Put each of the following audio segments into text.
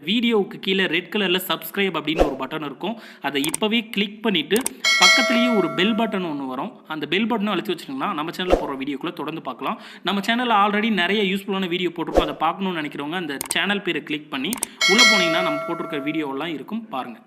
வீடியோவுக்கு கீழே ரெட் கலரில் சப்ஸ்கிரைப் அப்படின்னு ஒரு பட்டன் இருக்கும். அதை இப்போவே கிளிக் பண்ணிவிட்டு பக்கத்துலேயே ஒரு பெல் பட்டன் ஒன்று வரும். அந்த பெல் பட்டனை அழுத்தி வச்சுட்டிங்கன்னா நம்ம சேனலில் போடுற வீடியோக்குள்ளே தொடர்ந்து பார்க்கலாம். நம்ம சேனலில் ஆல்ரெடி நிறைய யூஸ்ஃபுல்லான வீடியோ போட்டிருக்கோம். அதை பார்க்கணுன்னு நினைக்கிறவங்க அந்த சேனல் பேரை கிளிக் பண்ணி உள்ளே போனீங்கன்னா நம்ம போட்டிருக்கிற வீடியோவெல்லாம் இருக்கும், பாருங்கள்.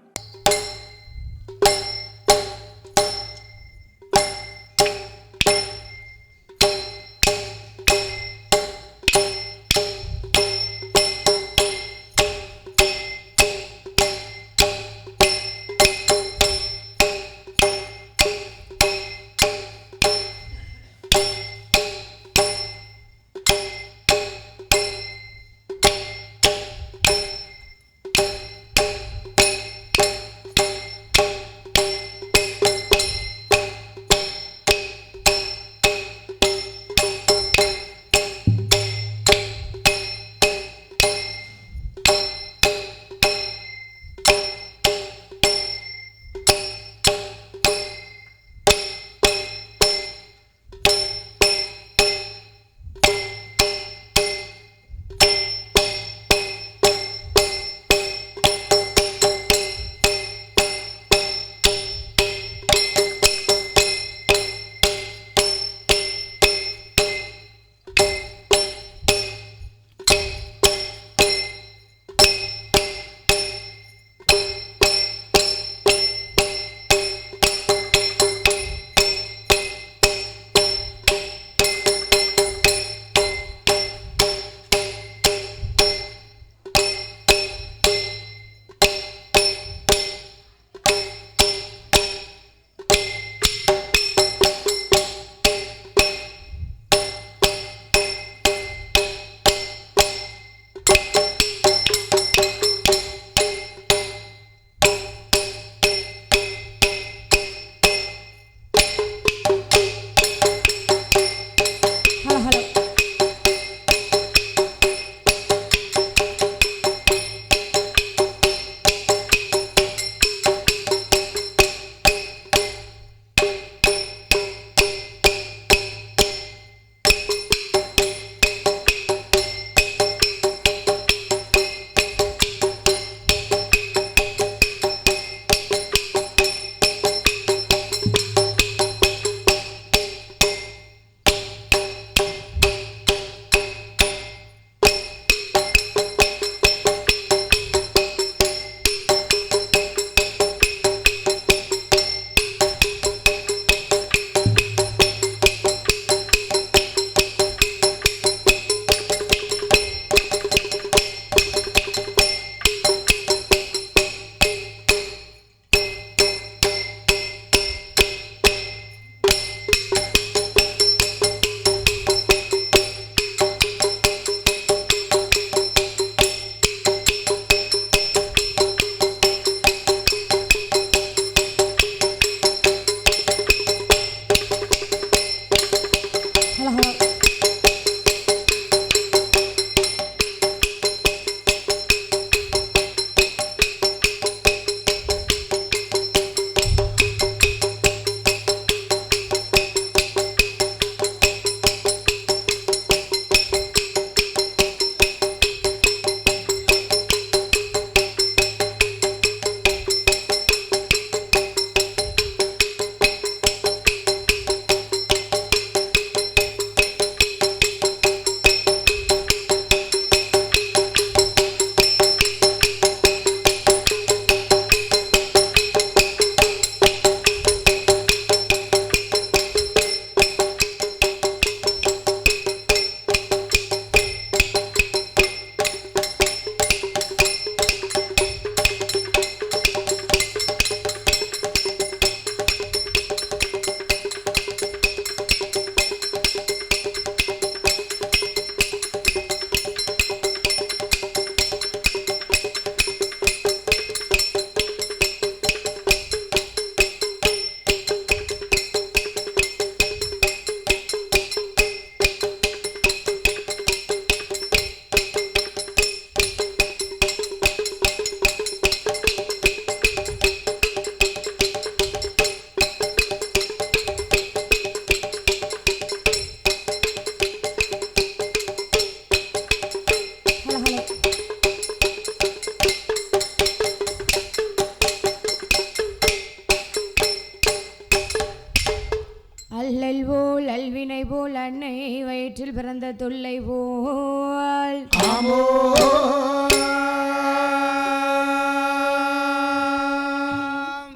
அன்னை வயிற்றில் பிறந்த தொல்லை போல்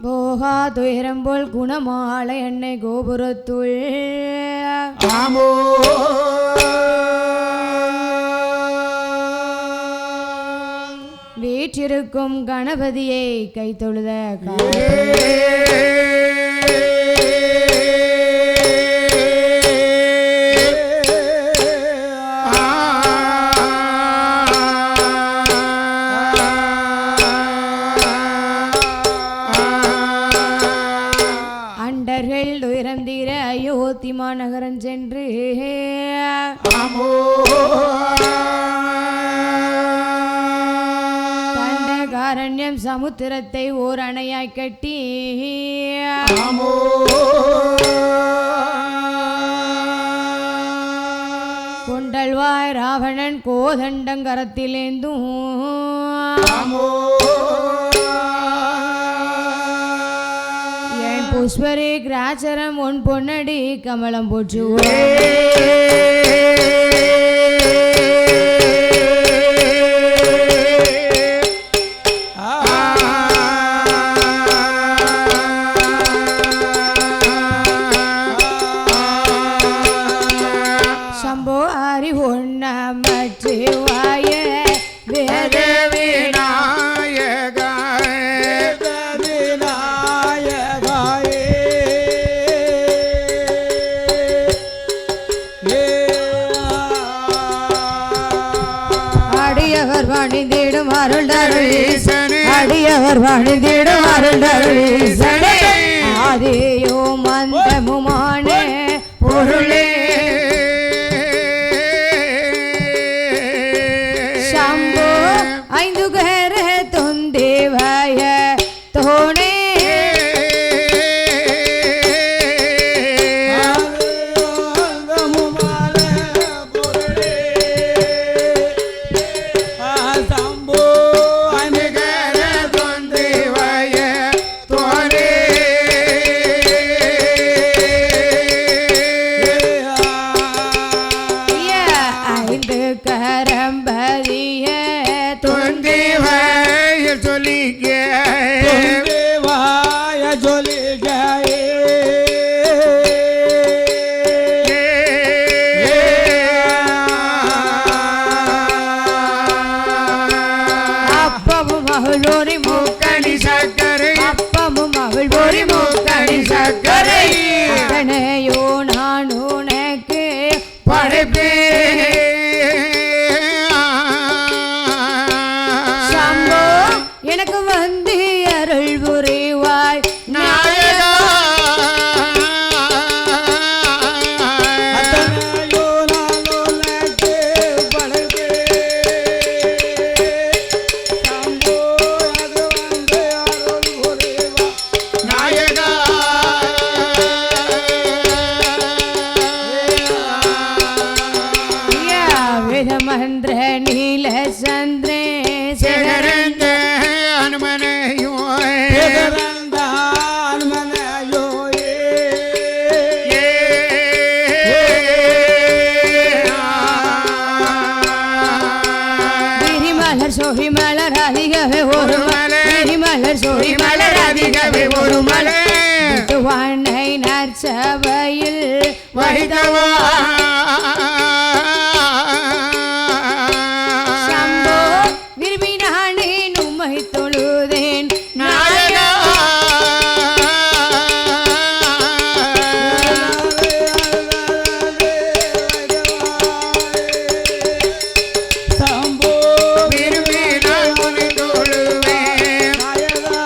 போகா துயரம் போல் குணமாலை அன்னை கோபுரத்துள் வீற்றிருக்கும் கணபதியை கை தொழுத அண்டர்கள் துயரம் தீர அயோத்தி மாநகரம் சென்று தண்டகாரண்யம் சமுத்திரத்தை ஓர் அணையாய் கட்டி கொண்டல்வாய் ராவணன் கோதண்டங்கரத்திலேந்தும் என் புஷ்பரே கிராச்சரம் உன் பொன்னடி கமலம் போற்றுவோம் அடியவர் வாழ்ந்திடும் அருள்தருளீசனே ஆதியோ மந்தமுமானே பொருளே சம்போ ஐந்து கர தொந்தேவாய தோணே அத்தனையோ நான் உனக்கு படைப்பேன் சம்போ எனக்கு வந்து அருள் புரிவாய் நாயகா அத்தனையோ நான் உனக்கு படைப்பேன் சம்போ அது வந்து அருள் புரிவாய் நாயகா மந்திர நீல சந்திரே சேகரந்த அனுமனையோ கிரிமலர் சோழி மலர் அதிகவே ஒரு மலர் கிரிமலர் சோழி மலர் அதிகவே ஒரு மலர் வானை நற்சபையில் வைத்தவா தொழுதேன் நாயகா சம்போ விரும்பி நான் உன்னை தொழுவேன் நாயகா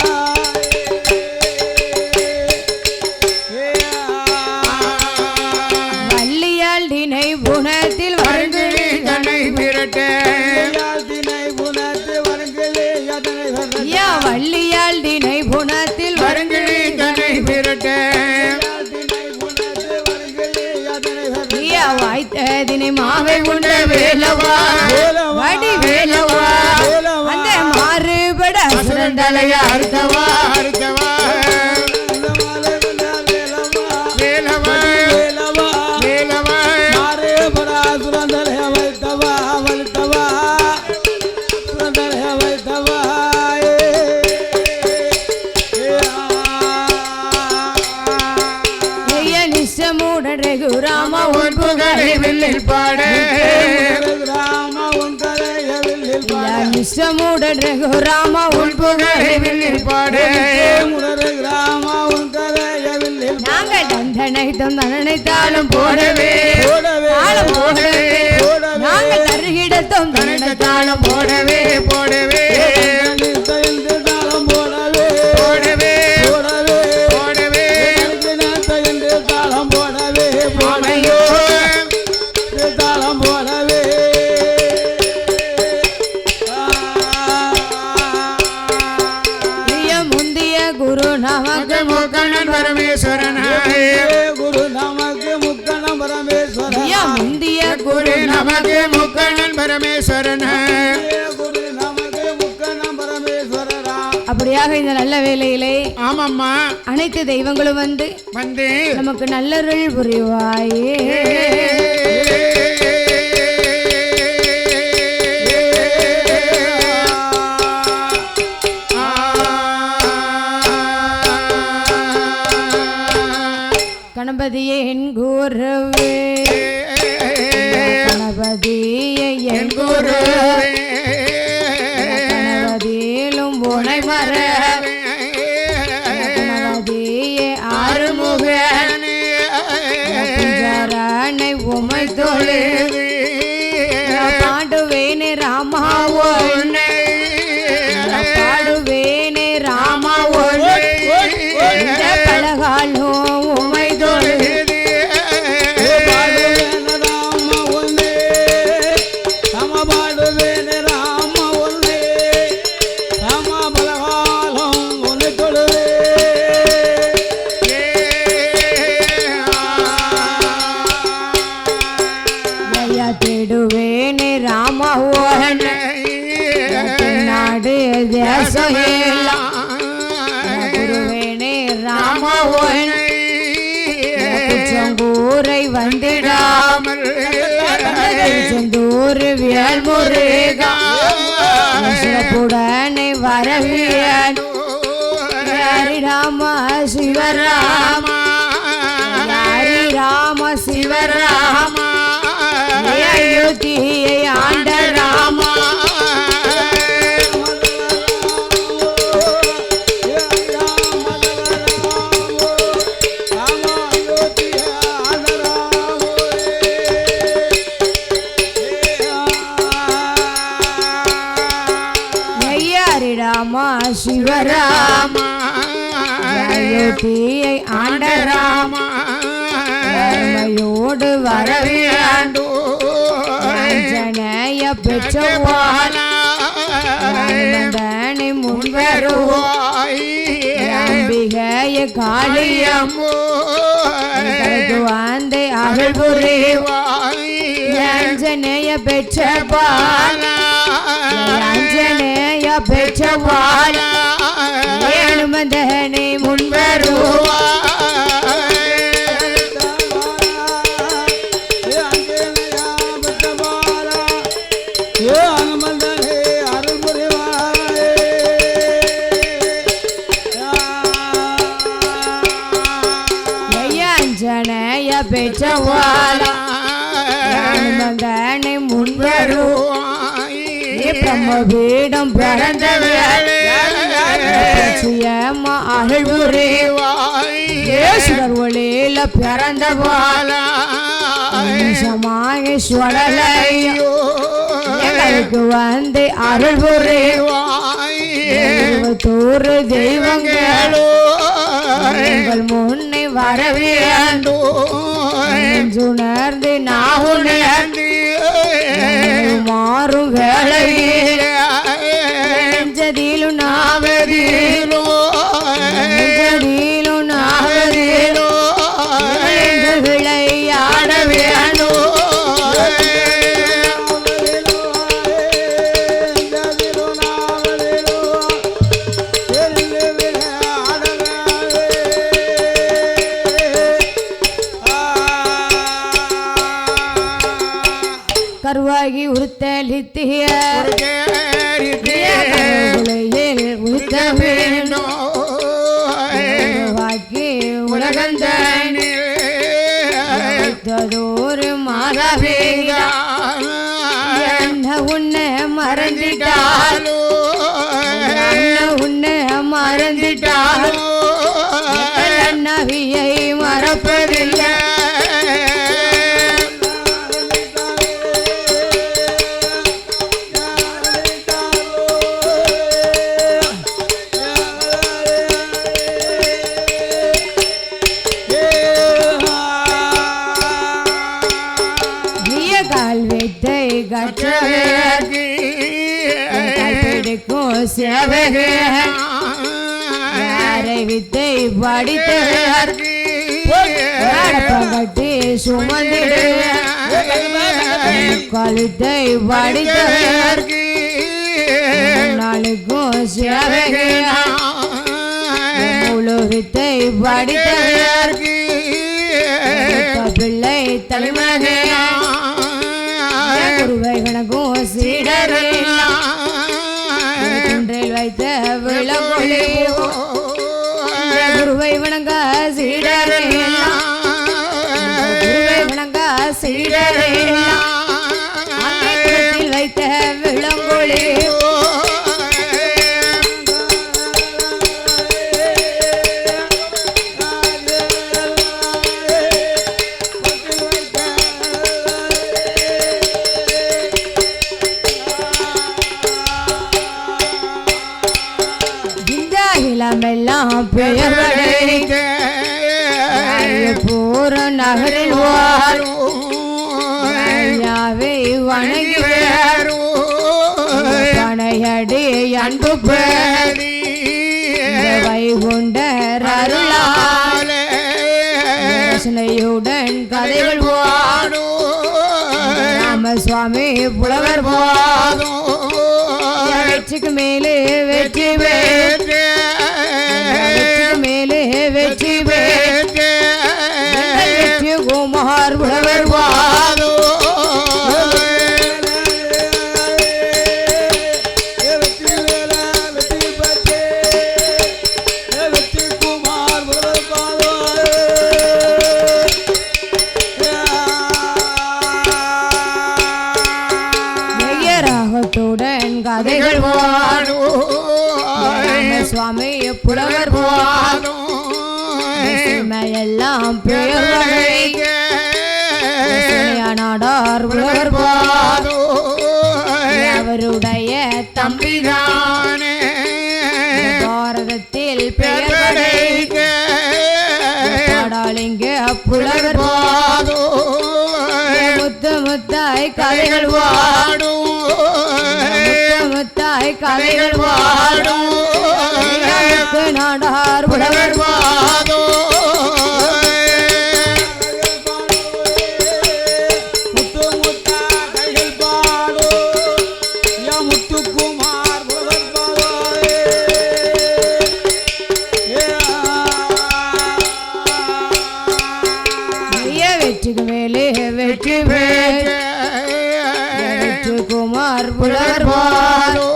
வள்ளியால் தினை புனத்தில் வருங்களே தன்னை விரட்ட வள்ளியால் தினை புனத்தில் வருங்களே தன்னை விரட்ட வாய்த்த தினை மாவை உண்ட வேலவா வடி வேலவா அந்த மாறுபட சுரண்டலையா அறுத்தவா அறுத்தவா வேலவா வேலவா வேலவா வில்லில் பாட ராமா உன் கதைய வில்லில் பாட நிஷ்டமுடன் ரகுராமா உன் புகழை வில்லில் பாட ராமா உன் கதைய வில்லில் நாங்கள் தந்தனைத்தும் தண்டனைத்தாலும் போடவே போடவே தாளம் போடவே நாங்கள் தருகிடத்தும் தண்டனைத்தாலும் போடவே போடவே என்று தாளம் போடவே போடவே போடவே போடவே என்று தாளம் போடவே மாமையோ தாளம் போடவே முந்திய குரு நமக்கு முக்கணன் பரமேஸ்வரனாய் குரு நமக்கு முக்கணம் பரமேஸ்வரன் முந்திய குரு குரு நமக்கு முக்கணன் பரமேஸ்வரனாய் குரு நமக்கு முக்கணம் பரமேஸ்வரரா அப்படியாக இந்த நல்ல வேளையிலே ஆமாம்மா அனைத்து தெய்வங்களும் வந்து வந்து நமக்கு நல்லருள் புரிவாயே கணபதியே என் குருவே கணபதியே என் குரு கணபதியிலும் உனை மர கணபதியே ஆறுமுக ஜரணை உமை தோழி பாடுவேனே ராமா ஒன்னை பாடுவேனே ராமா ஒன்னை பலகாலும் உமை தோழி ராம ஒன்னே ராம பாடுவேனே ராம ஒன்னே ராம பலகாலம் ஒன்னு தொழுவே ஐயா தேடுவேனே ராமா ஒன்னை நாடு தேசம் எல்லாம் குருவேனே ராமா ஒன்னை செங்கூரை வந்திடாமல் செந்தூர் வேல்முருகா சிறப்புடனே வரவியன் ராம சிவராம ராம சிவராம அயோத்தியை ஆண்ட ராமா ராமா சிவராம அயோத்தியை ஆண்ட ராமா தர்மையோடு வரவியாண்டோ ஜனய பெற்றவாளா முன்வருவாய் அம்பிகைய காளியம்மோ வந்து அருள் புரிவாய் அஞ்சனைய பெற்ற பாலா அஞ்சனைய பெற்ற பாலா ஏழுமந்தனை முன்வருவாய் அஞ்சனைய பெற்றவாளா மகனை முன்வருவாய் பிரம்மபீடம் பிறந்த வேளையம்மா அருள் புரிவாய் ஈஸ்வரர் ஒளியில பிறந்த பாலா சுவடலையோ எங்களுக்கு வந்து அருள் புரிவாய் தூறு தெய்வங்களோ எங்கள் முன்னே வரவேண்டோ உணர்ந்து நான் உணர்ந்து மாறும் வேளையிலும் நாவதிலோ நாவதிலோ விளையாட வேண்டோ கருவாகி உறுத்தளித்திய உறுத்த வேணும் வாக்கி உலகந்தோரு மாற மாதவிதா என்ன உன்னை மறந்துட்டாலோ உன்னை மறந்துட்டாலோ நவியை மறப்பதில்லை யாரை வித்தை படித்தவர்கி சுமந்திடு கழுத்தை படித்தவர்கி நாளுக்கும் சேவகி முழு வித்தை படித்தவர்கி பிள்ளை தலைமகையா குருவை கணக்கும் சீடரையா வைத்த விளங்கொழி குருவை வணங்க சீடரையா குருவை வணங்க சீடரையா வைத்த விளங்கொழி எல்லாம் பெயர் பூர நகரில் வாருவை வணங்கி பனையடி அன்பு பேடி வைகுண்டர் அருளாலையுடன் கதைகள் வாடும் ராமசுவாமி புலவர் போதும் வெற்றிக்கு மேலே வெற்றி பெற்று மேலே வெற்றி பெற்று குமார் புலவர் வாதோ கதைகள் வாடும் சுவாமி புலவர் போதும் எல்லாம் நாடார் புலவர் போதும் அவருடைய தம்பிதானே பாரதத்தில் பெயர்டாலிங்க புலவர் போதும் முத்து முத்தாய் கதைகள் வாடும் முத்தாய் கதைகள் வாடும் நாடார் புலவர் வாதோ முத்து முத்தா கைகள் பாடோ யா முத்துக்குமார் புலவர் பாதோ வெற்றிக்கு மேலே வெற்றி குமார் புலவர் பாதோ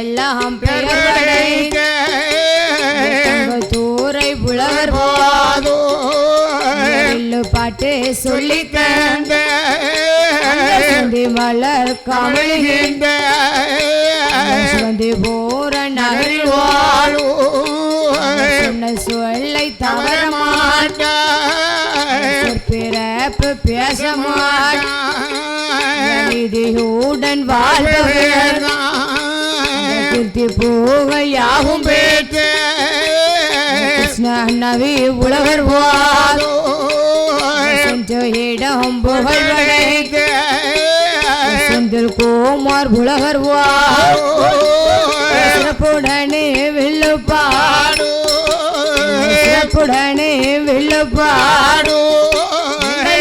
எல்லாம் தூரை புலவர் போதோ பாட்டு சொல்லி தந்த மலர் கமழுகின்ற போற நகரில் வாழும் சொல்லை தவற மாட்டார் பிறப்பு பேச மாட்டான் வாழ்பவர் கீர்த்தி புகழ் யாவும் பெற்ற நவி உலகர் வாதோ இடம் புகழ் வளைத்த செந்தில் குமார் உலகர் வாடனே வில்லு பாடு சிறப்புடனே வில்லு பாடு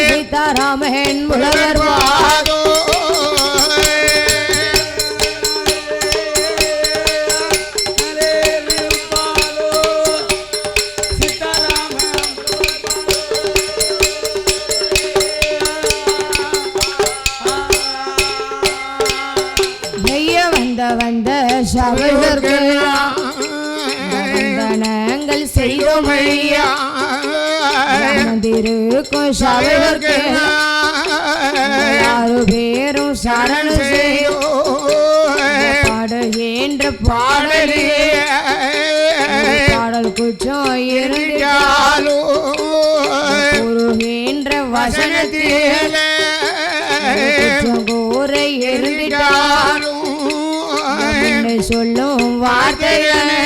சீதாராமன் உலகர் வாதோ வந்த சபைகள் செய்தோமையா இருக்கும் சபையோர்க்கு 6 பேரும் சரணு செய்யோ பாடுகின்ற பாடலிலே பாடல் குற்றம் இருந்தாலும் கூறுகின்ற வசனத்தில் குற்றம் கூரை இருந்திட்டாலும் சொல்லும் வார்த்தைகளை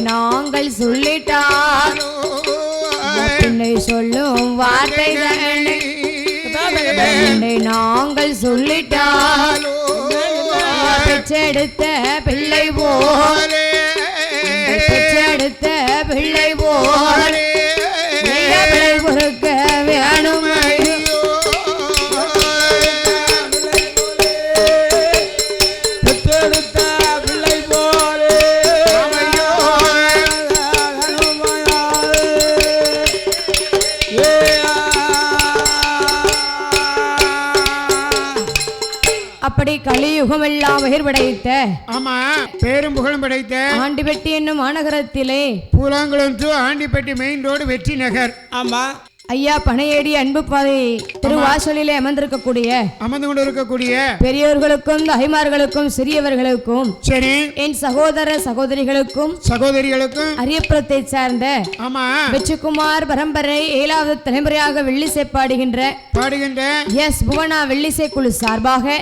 நாங்கள் சொல்லிட்டாலும் சொல்லும் வார்த்தைகளை நாங்கள் சொல்லிட்டாலும் பெற்றெடுத்த பிள்ளை போலே பெற்றெடுத்த பிள்ளை போலே பொறுக்க வேணும் அப்படி கலியுகம் எல்லாம் உயிர் படைத்த ஆமா பேரும் புகழும் படைத்த ஆண்டிபட்டி என்னும் மாநகரத்திலே Poolankulam to Andipatti main road Vetri Nagar. ஆமா ஐயா பனையேடி அன்பு பாதை திருவாசலிலே அமர்ந்து கொண்டு இருக்கக்கூடிய பெரியோர்களுக்கும் தாய்மார்களுக்கும் சிறியவர்களுக்கும் சரி என் சகோதர சகோதரிகளுக்கும் அரியப்புறத்தை சார்ந்த ஆமா வெற்றிக்குமார் பரம்பரை 7வது தலைமுறையாக வெள்ளிசை பாடுகின்ற எஸ் புவனா வெள்ளிசை குழு சார்பாக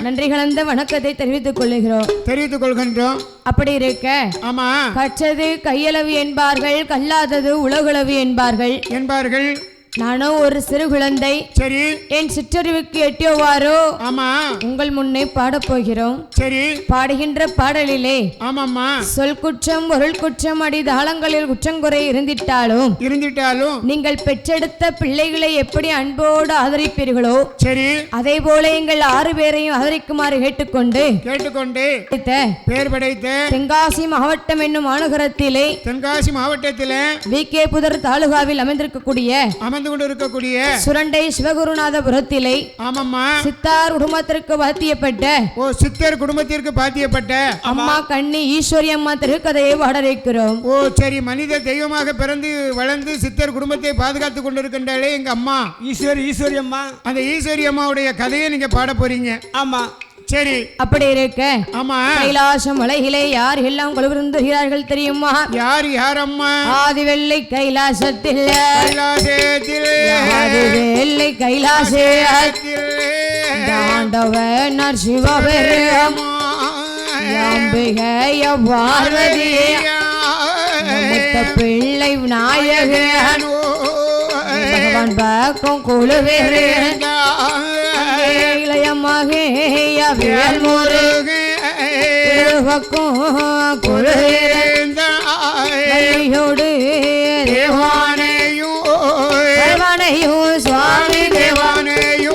நன்றி கலந்த வணக்கத்தை தெரிவித்துக் கொள்கின்றோம். அப்படி இருக்க ஆமா கற்றது கையளவு என்பார்கள், கல்லாதது உலகளவு என்பார்கள். நானும் ஒரு சிறு குழந்தை. சரி என் சிற்றறிவுக்கு எட்டியவாறோ ஆமா உங்கள் முன்னே பாடப் போகிறோம். சரி பாடுகின்ற பாடலிலே ஆமாம்மா சொல் குற்றம் பொருள் குற்றம் அடிதாளங்களில் குற்றங்குறை இருந்திட்டாலும் நீங்கள் பெற்றெடுத்த பிள்ளைகளை எப்படி அன்போடு ஆதரிப்பீர்களோ சரி அதே போல எங்கள் 6 பேரையும் ஆதரிக்குமாறு கேட்டுக்கொண்டு பேர் படைத்த தென்காசி மாவட்டம் என்னும் மாநகரத்திலே வி.கே. புதர் தாலுகாவில் அமர்ந்து கொண்டிருக்கக்கூடிய சுரண்டை சிவகுருநாதபுரத்திலே சித்தார் குடும்பத்திற்கு பாத்தியப்பட்ட அம்மா கண்ணி ஈஸ்வரி அம்மா திருக்கதையை பாடரைக்கிறோம். ஓ சரி, மனித தெய்வமாக பிறந்து வளர்ந்து சித்தர் குடும்பத்தை பாதுகாத்துக் கொண்டிருக்கின்றாலே எங்க அம்மா ஈஸ்வரி அம்மா. அந்த ஈஸ்வரி அம்மாவுடைய கதையை நீங்க பாட போறீங்க. ஆமா சரி அப்படி இருக்க ஆமா கைலாசம் மலையிலே யார் எல்லாம் கொலுவிருந்துகிறார்கள் தெரியுமா? யார் அம்மா? ஆதிவெள்ளை கைலாசத்தில் ஆதிவெள்ளை கைலாசத்தில் தாண்டவனார் சிவபெருமான் அம்பிகைய பார்வதி பிள்ளை விநாயகன் பகவான் பக்கம் குழுவேன் குழுவோடு சுவாமி தேவானையுடைய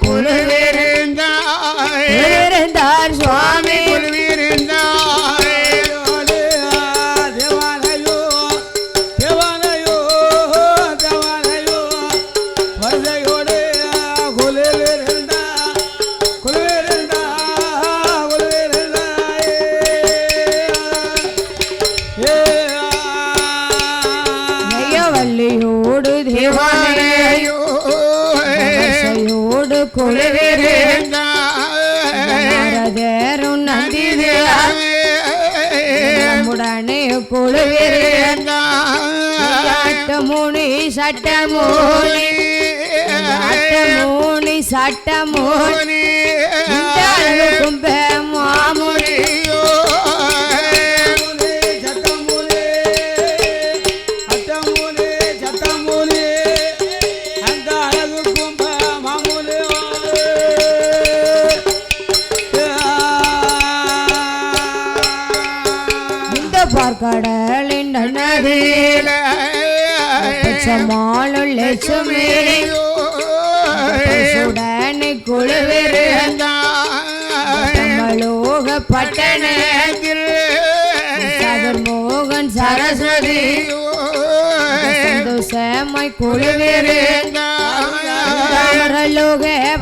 குழுவிருந்தார் சுவாமி உடனே குழுவிருந்தமூனி சட்டமூனி சட்டமூனி கும்ப மாமுனி கடலின் நதியில சுடனை குழுவிருந்தோக பட்டணத்தில் சதுர்மோகன் சரஸ்வதி சந்தோஷமாய் குழுவிருந்தோக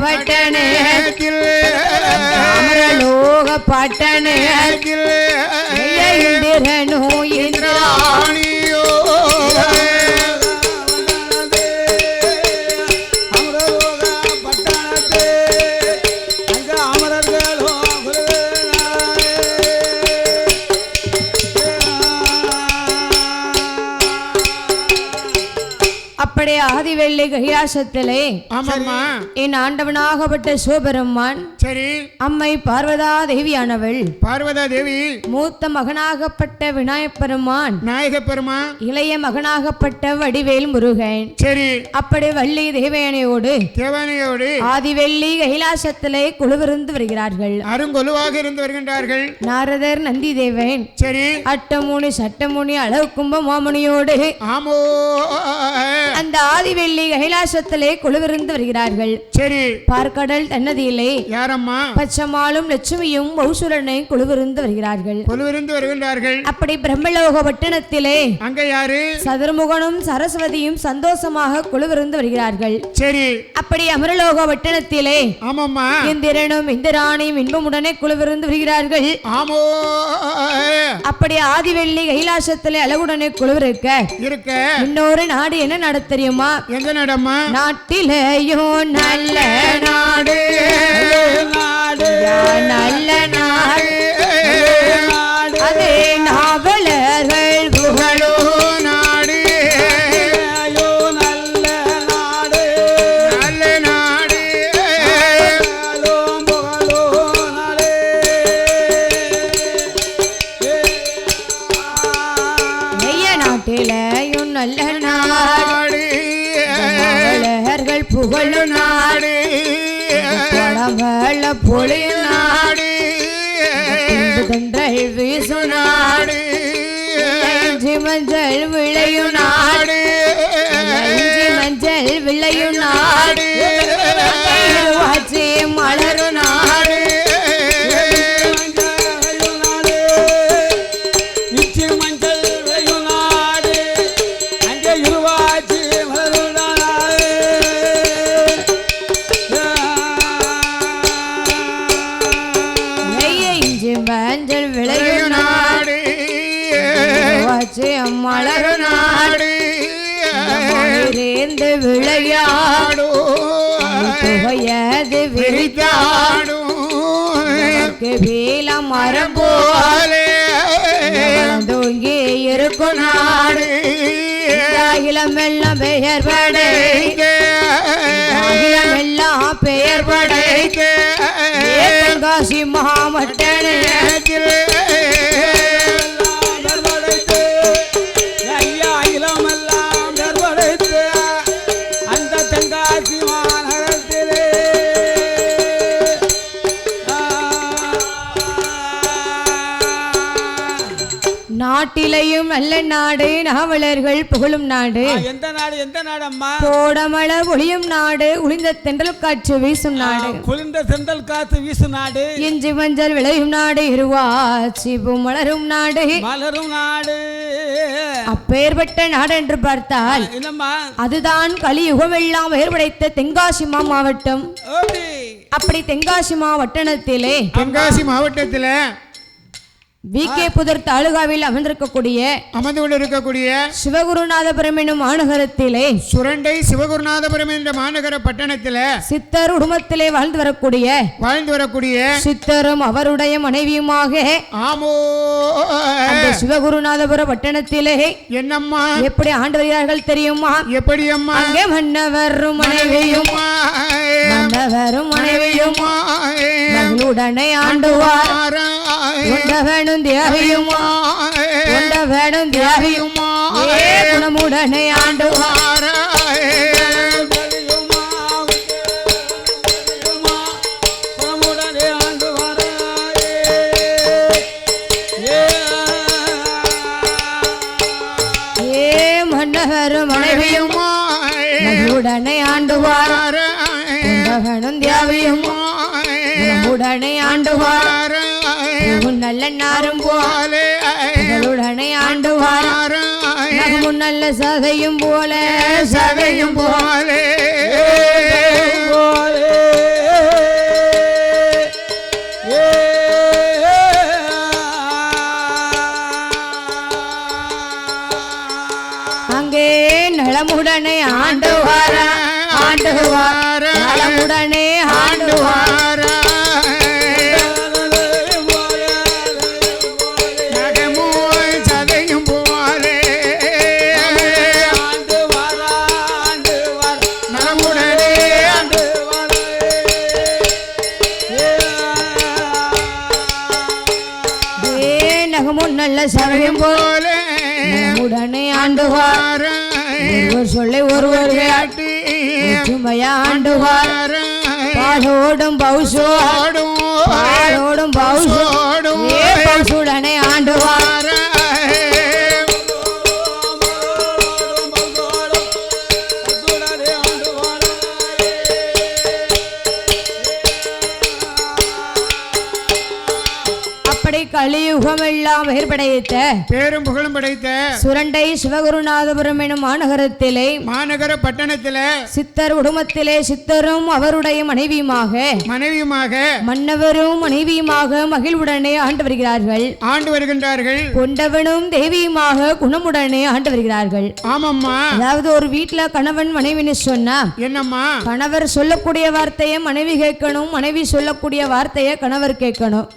பட்டணத்தில் பட்டணத்தில் இந்திரனோ இந்திராணியோ ஆதிவெள்ளி கைலாசத்திலே ஆமாம்மா என் ஆண்டவனாகப்பட்ட சிவபெருமான் சரி அம்மை பார்வதா தேவியானவள் பார்வதா தேவி மூத்த மகனாகப்பட்ட விநாயகப் பெருமான் நாயக பெருமா இளைய மகனாகப்பட்ட வடிவேல் முருகன் சரி அப்படி வள்ளி தேவயானையோடு தேவானையோடு ஆதிவெள்ளி கைலாசத்திலே குழுவிருந்து வருகிறார்கள் அருங்கொலுவாக இருந்து வருகின்றார்கள் நாரதர் நந்தி தேவன் சரி அட்டமுனி சட்டமுனி அளவு கும்ப மாமுனியோடு ஆமோ அந்த ஆதிவெள்ளி கைலாசத்திலே குழுவிருந்து வருகிறார்கள் சரி பார்க்கடல் தன்னதியிலே யாரம்மா பச்சமாலும் லட்சுமியும் பௌசுரனை குழுவிருந்து வருகிறார்கள் கொலுவிருந்து வருகின்றார்கள் அப்படி பிரம்மலோக பட்டணத்திலே அங்க யாரு சதுர்முகனும் சரஸ்வதியும் சந்தோஷமாக குழுவிருந்து வருகிறார்கள் சரி அப்படி அமரலோக பட்டணத்திலே ஆமாம்மா இந்திரனும் இந்திராணியும் இன்பமுடனே குழுவிருந்து வருகிறார்கள் ஆமோ அப்படி ஆதிவெள்ளி கைலாசத்திலே அழகுடனே குழுவிருக்க இருக்க இன்னொரு நாடு என்ன நாடு தெரியுமா? எந்த நாடம்மா? நாட்டிலேயும் நல்ல நாடு நல்ல நாடு அதே நாவலர்கள் புகழோ நாடு நல்ல நாடு நல்ல நாடு புகழோ நாடு நெய்ய நாட்டிலேயும் நல்ல நாடு நாவலர்கள் புகழோ நாடு பழவள பொழியும் நாடு தென்றல் வீசும் நாடு இஞ்சி மஞ்சள் விளையும் நாடு இஞ்சி மஞ்சள் விளையும் நாடு வாச்சி மலரும் நாடு இச்சி மஞ்சள் நாடு அங்கே இருவாச்சி மலரும் நாடு நெய்ய இஞ்சி மஞ்சள் விளையும் நாடு வாச்சி மலரும் நாடு இருந்து விளையாடு புகையது விரித்தாடு வீல மரம் போலே தூங்கி இருக்கும் நாடு அகிலமெல்லாம் பெயர் படைக்க அகிலமெல்லாம் பெயர் படைக்க தென்காசி மாவட்டத்தில் ஐயா இளமெல்லாம் நெற்படைத்து அந்த தென்காசி மாநகரத்திலே நாட்டிலையும் நல்ல நாடு நாவலர்கள் புகழும் நாடு எந்த நாடு எந்த நாடு அம்மா? கோடமள ஒளியும் நாடு உளிந்த தென்றல் காற்று வீசும் நாடு குளிர்ந்த செந்தல் காத்து வீசு நாடு இஞ்சி மஞ்சள் விளையும் நாடு இருவாச்சி மலரும் நாடு மலரும் நாடு அப்பேற்பட்ட நாடு என்று பார்த்தால் என்னம்மா அதுதான் கலியுகமெல்லாம் வேறுபடைத்த தென்காசி மாவட்டம். ஓடி அப்படி தென்காசி மாவட்டத்திலே தென்காசி மாவட்டத்துல விகே புதர் தாலுகாவில் அமர்ந்து கொண்டிருக்கக்கூடிய சிவகுருநாதபுரம் என்னும் மாநகரத்திலே சுரண்டை சிவகுருநாதபுரம் என்ற மாநகர பட்டணத்துல சித்தர் குடும்பத்திலே வாழ்ந்து வரக்கூடிய சித்தரும் அவருடைய மனைவியுமாக ஆமோ அந்த சிவகுருநாதபுர பட்டணத்திலே என்னம்மா எப்படி ஆண்டு வருகிறார்கள் தெரியுமா? எப்படி அம்மா? அங்கே மன்னவரும் மனைவியும் மகளுடனே ஆண்டுவார் வேணும் தியாகியுமா வேணும் தியாகியுமா குணமுடனே ஆண்டுவார் மன்னவரும் மனைவியும் மகளுடனே ஆண்டுவார் வேணும் தியாகியுமா உடனே ஆண்டுவார் நல்ல நாரும் போலுடனே ஆண்டுவார் நல்ல சதையும் போல அங்கே நலமுடனே ஆண்டுவார் நலமுடனே ஆண்டுவார் சமயம் போல உடனே ஆண்டுவார் ஒருவர் சொல்லை ஒருவர் கேட்டு சுமையா ஆண்டுவார் பாடோடும் பௌசோடும் பாடோடும் பௌசோடும் பௌசுடனே ஆண்டுவார் கலியுகம் எல்லாம் ஏற்படைத்த பேரும் புகழும் படைத்த சுரண்டை சிவகுருநாதபுரம் எனும் மாநகரத்திலே மாநகர பட்டணத்திலே சித்தர் குடும்பத்திலே சித்தரும் அவருடைய மனைவியுமாக மன்னவரும் மனைவியுமாக மகிழ்வுடனே ஆண்டு வருகின்றார்கள் கொண்டவனும் தேவியுமாக குணமுடனே ஆண்டு வருகிறார்கள். ஆமாம்மா. அதாவது ஒரு வீட்டுல கணவன் மனைவின்னு சொன்னா என்னம்மா கணவர் சொல்லக்கூடிய வார்த்தையை மனைவி கேட்கணும், மனைவி சொல்லக்கூடிய வார்த்தையை கணவர் கேட்கணும்.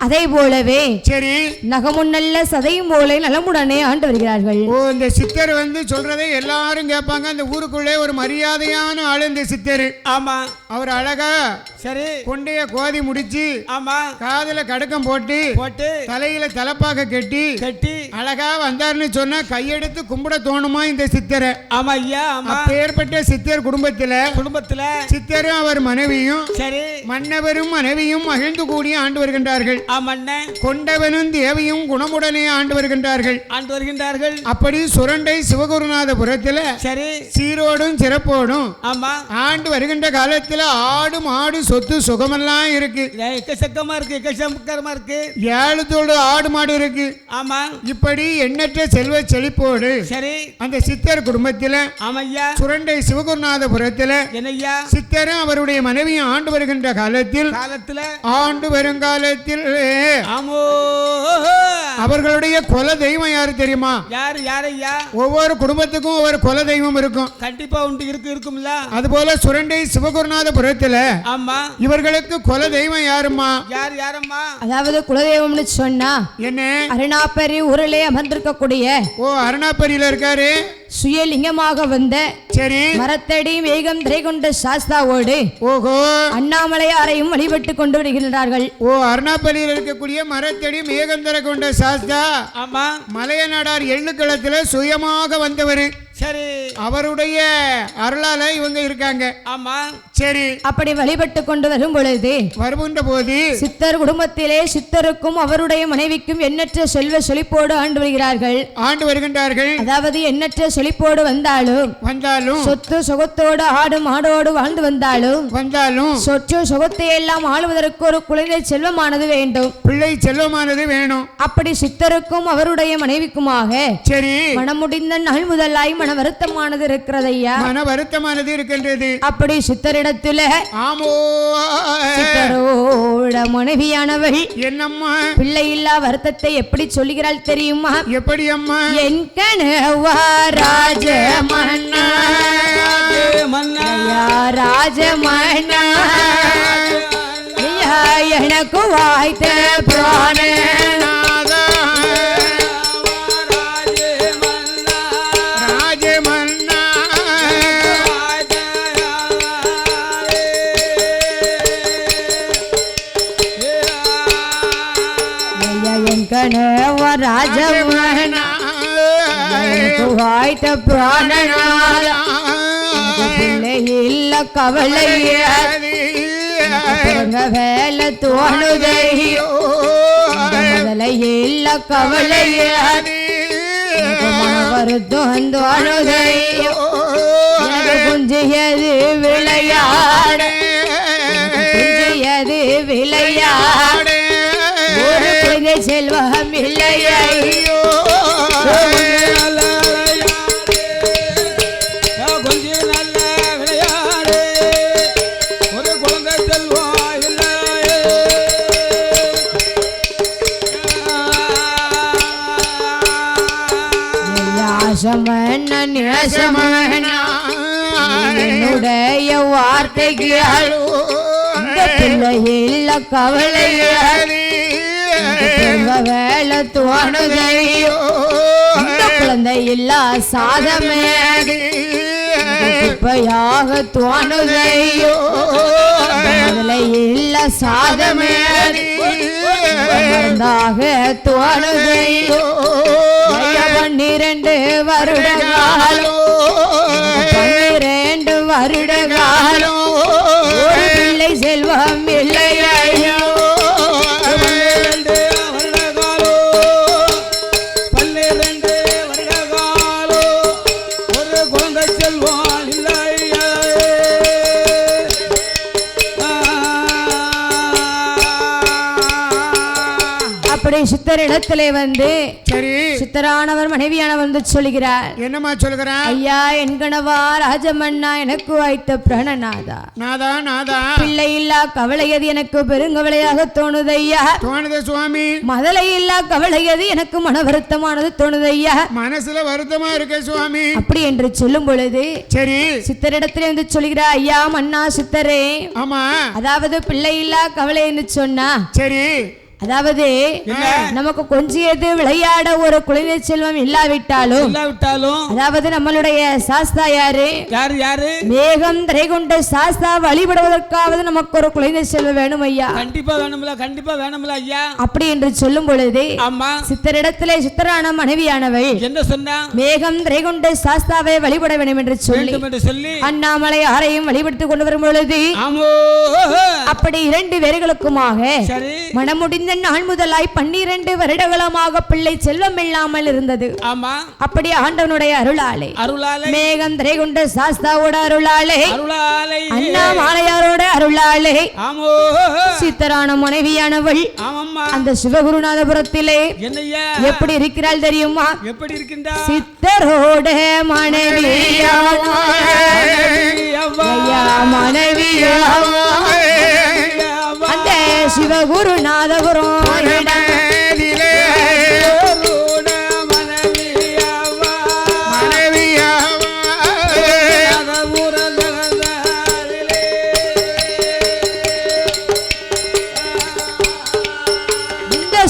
அதே போலவே சரி நகமும் நல்ல சதையும் போல நலமுடனே ஆண்டு வருகிறார்கள். ஓ, இந்த சித்தர் சொல்றதை எல்லாரும் கேட்பாங்க. அந்த ஊருக்குள்ளே ஒரு மரியாதையான ஆளு இந்த சித்தர். ஆமா. அவர் அழகா சரி கொண்டைய கோதி முடிச்சு, ஆமா, காதுல கடுக்கம் போட்டு தலையில தலப்பாக கட்டி அழகா வந்தாருன்னு சொன்னா கையெடுத்து கும்பிட தோணுமா இந்த சித்தரை? ஆமா ஐயா. அப்பேற்பட்ட சித்தர் குடும்பத்துல சித்தரும் அவர் மனைவியும் சரி மன்னவரும் மனைவியும் மகிழ்ந்து கூடி ஆண்டு வருகின்றார்கள். கொண்டவனும் தேவியும் குணமுடனே ஆண்டு வருகின்றார்கள். அப்படி சுரண்டை சிவகுருநாதபுரத்தில் சரி சீரோடும் சிறப்போடும் ஆமா ஆண்டு வருகின்ற காலத்தில் ஆடு மாடு சொத்து சுகமெல்லாம் இருக்கு. எக்கச்சக்கமா இருக்கு, எக்கச்சக்கமா இருக்கு. 7 தோடு ஆடு மாடு இருக்கு. ஆமா. இப்படி எண்ணற்ற செல்வ செழிப்போடு சரி அந்த சித்தர் குடும்பத்தில் ஆமையா சுரண்டை சிவகுருநாதபுரத்தில் என்னையா சித்தரும் அவருடைய மனைவியும் ஆண்டு வருகின்ற காலத்தில் ஆண்டு வருங்காலத்தில் அவர்களுடைய குல தெய்வம் யாரு தெரியுமா? யாரையா? ஒவ்வொரு குடும்பத்துக்கும் ஒவ்வொரு குல தெய்வம் இருக்கும். கண்டிப்பா உண்டு, இருக்கும்ல. அதுபோல சுரண்டை சிவகுருநாதபுரத்துல ஆமா இவர்களுக்கு குல தெய்வம் யாருமா? யாரம்மா? அதாவது குலதெய்வம்னு சொன்னா என்ன? அருணாப்பரி ஊரிலே அமர்ந்திருக்கக்கூடிய அருணாப்பரியில இருக்காரு சுயலிங்கமாக வந்த சரி மரத்தடி மேகம் திரை கொண்ட சாஸ்தாவோடு அண்ணாமலையாரையும் வழிபட்டு கொண்டு வருகின்றார்கள். அருணாப்பள்ளியில் இருக்கக்கூடிய மரத்தடி மேகந்தர கொண்ட சாஸ்தா ஆமா மலையநாடார் எள்ளுக்களத்துல சுயமாக வந்தவர். சரி அவருடைய அருளால இவங்க இருக்காங்க. ஆமா சரி அப்படி வழிபட்டு கொண்டு வருகின்ற போது சித்தர் குடும்பத்திலே சித்தருக்கும் அவருடைய மனைவிக்கும் எண்ணற்ற செல்வ செழிப்போடு ஆண்டு வருகின்றார்கள். அதாவது எண்ணற்ற செழிப்போடு வந்தாலும் சொத்து சுகத்தோடு ஆடு மாடோடு வாழ்ந்து வந்தாலும் சொத்து சுகத்தை எல்லாம் ஆளுவதற்கு ஒரு குழந்தை செல்வமானது வேண்டும், பிள்ளை செல்வமானது வேணும். அப்படி சித்தருக்கும் அவருடைய மனைவிக்குமாக சரி மனமுடிந்த நாள் முதலாய் மன வருத்தமானது இருக்கிறது ஐயா. மன வருத்தமானது இருக்கின்றது. அப்படி சித்தரிடத்துல சித்தரோட மனைவியானவள் என்னம்மா பிள்ளை இல்லா வருத்தத்தை எப்படி சொல்லுகிறாள் தெரியுமா? எப்படி அம்மா? என் கணவா ராஜமன்னா ராஜமன்னா எனக்கு வாய்த்த பிராண ராஜமன்னா வாய்த்த பிராணனால பிள்ளை இல்ல கவலைய வேலை தோணுதையோ முதலை இல்ல கவலைய வருத்தம் தோணுதையோ குஞ்சியது விளையாடு குஞ்சியது விளையாடு ஒரு குழந்தை செல்வம் இல்லையோ கொஞ்சம் நல்ல விளையாடு ஒரு குழந்தை செல்வம் இல்லையே. என்னுடைய வார்த்தைக்கு பிள்ளையில்ல கவலைய வேலை தோணுதையோ குழந்தை இல்லா சாதமே குப்பையாக தோணுதையோ இல்ல சாதமே மருந்தாக தோணுதையோ 12 வருட காலம் 12 வருட காலம் ஒரு பிள்ளை செல்வம் இல்லை ஐயோ 12 வருட காலம் 12 வருட காலம் ஒரு குழந்தை செல்வம் இல்லை. அப்படி சித்தர் இடத்திலே வந்து சரி சித்தரானவர் மனைவியானவர் வந்து சொல்கிறார். என்னமா சொல்கிறான்? ஐயா என் கணவா ராஜமன்னா எனக்கு வாய்த்த பிரணநாதா நாதா நாதா பிள்ளை இல்லா கவலையது எனக்கு பெருங்கவலையாக தோணுது ஐயா. தோணுது சுவாமி. மதலை இல்லா கவலையது எனக்கு மன வருத்தமானது தோணுது ஐயா. மனசுல வருத்தமா இருக்க சுவாமி. அப்படி என்று சொல்லும் பொழுது சரி சித்தரிடத்திலே வந்து சொல்கிறார். ஐயா மன்னா சித்தரே, ஆமா அதாவது பிள்ளை இல்லா கவலை என்று சொன்னா சரி அதாவது நமக்கு கொஞ்சியது விளையாட ஒரு குழந்தை செல்வம் இல்லாவிட்டாலும் அதாவது நம்மளுடைய சாஸ்தா யாரு யாரு மேகம் திரை கொண்ட சாஸ்தா வழிபடுவதற்காவது நமக்கு ஒரு குழந்தை செல்வம் வேணும் ஐயா. கண்டிப்பா வேணும்ல ஐயா. அப்படி என்று சொல்லும் பொழுது ஆமா சித்தரிடத்திலே சித்தரான மனைவியானவள் என்ன சொன்னா? மேகம் திரை கொண்ட சாஸ்தாவை வழிபட வேண்டும் என்று சொல்லி அண்ணாமலை ஆரையும் வழிபடுத்திக் கொண்டு வரும் பொழுது அப்படி 2 பேர்களுக்குமாக மனமுடிந்த நாள் முதலாய் 12 வருடகாலமாக பிள்ளை செல்வம் இல்லாமல் இருந்தது. ஆமா அப்படி ஆண்டவனுடைய அருளாலே மேகம் திரை கொண்ட சாஸ்தாவோட அருளாலே அண்ணாமலையாரோட அருளாலே சித்தரான மனைவியானவள் அந்த சிவகுருநாதபுரத்திலே எப்படி இருக்கிறாள் தெரியுமா? எப்படி இருக்கின்றார்? சித்தரோட மனைவியா அந்த சிவகுருநாதபுரம்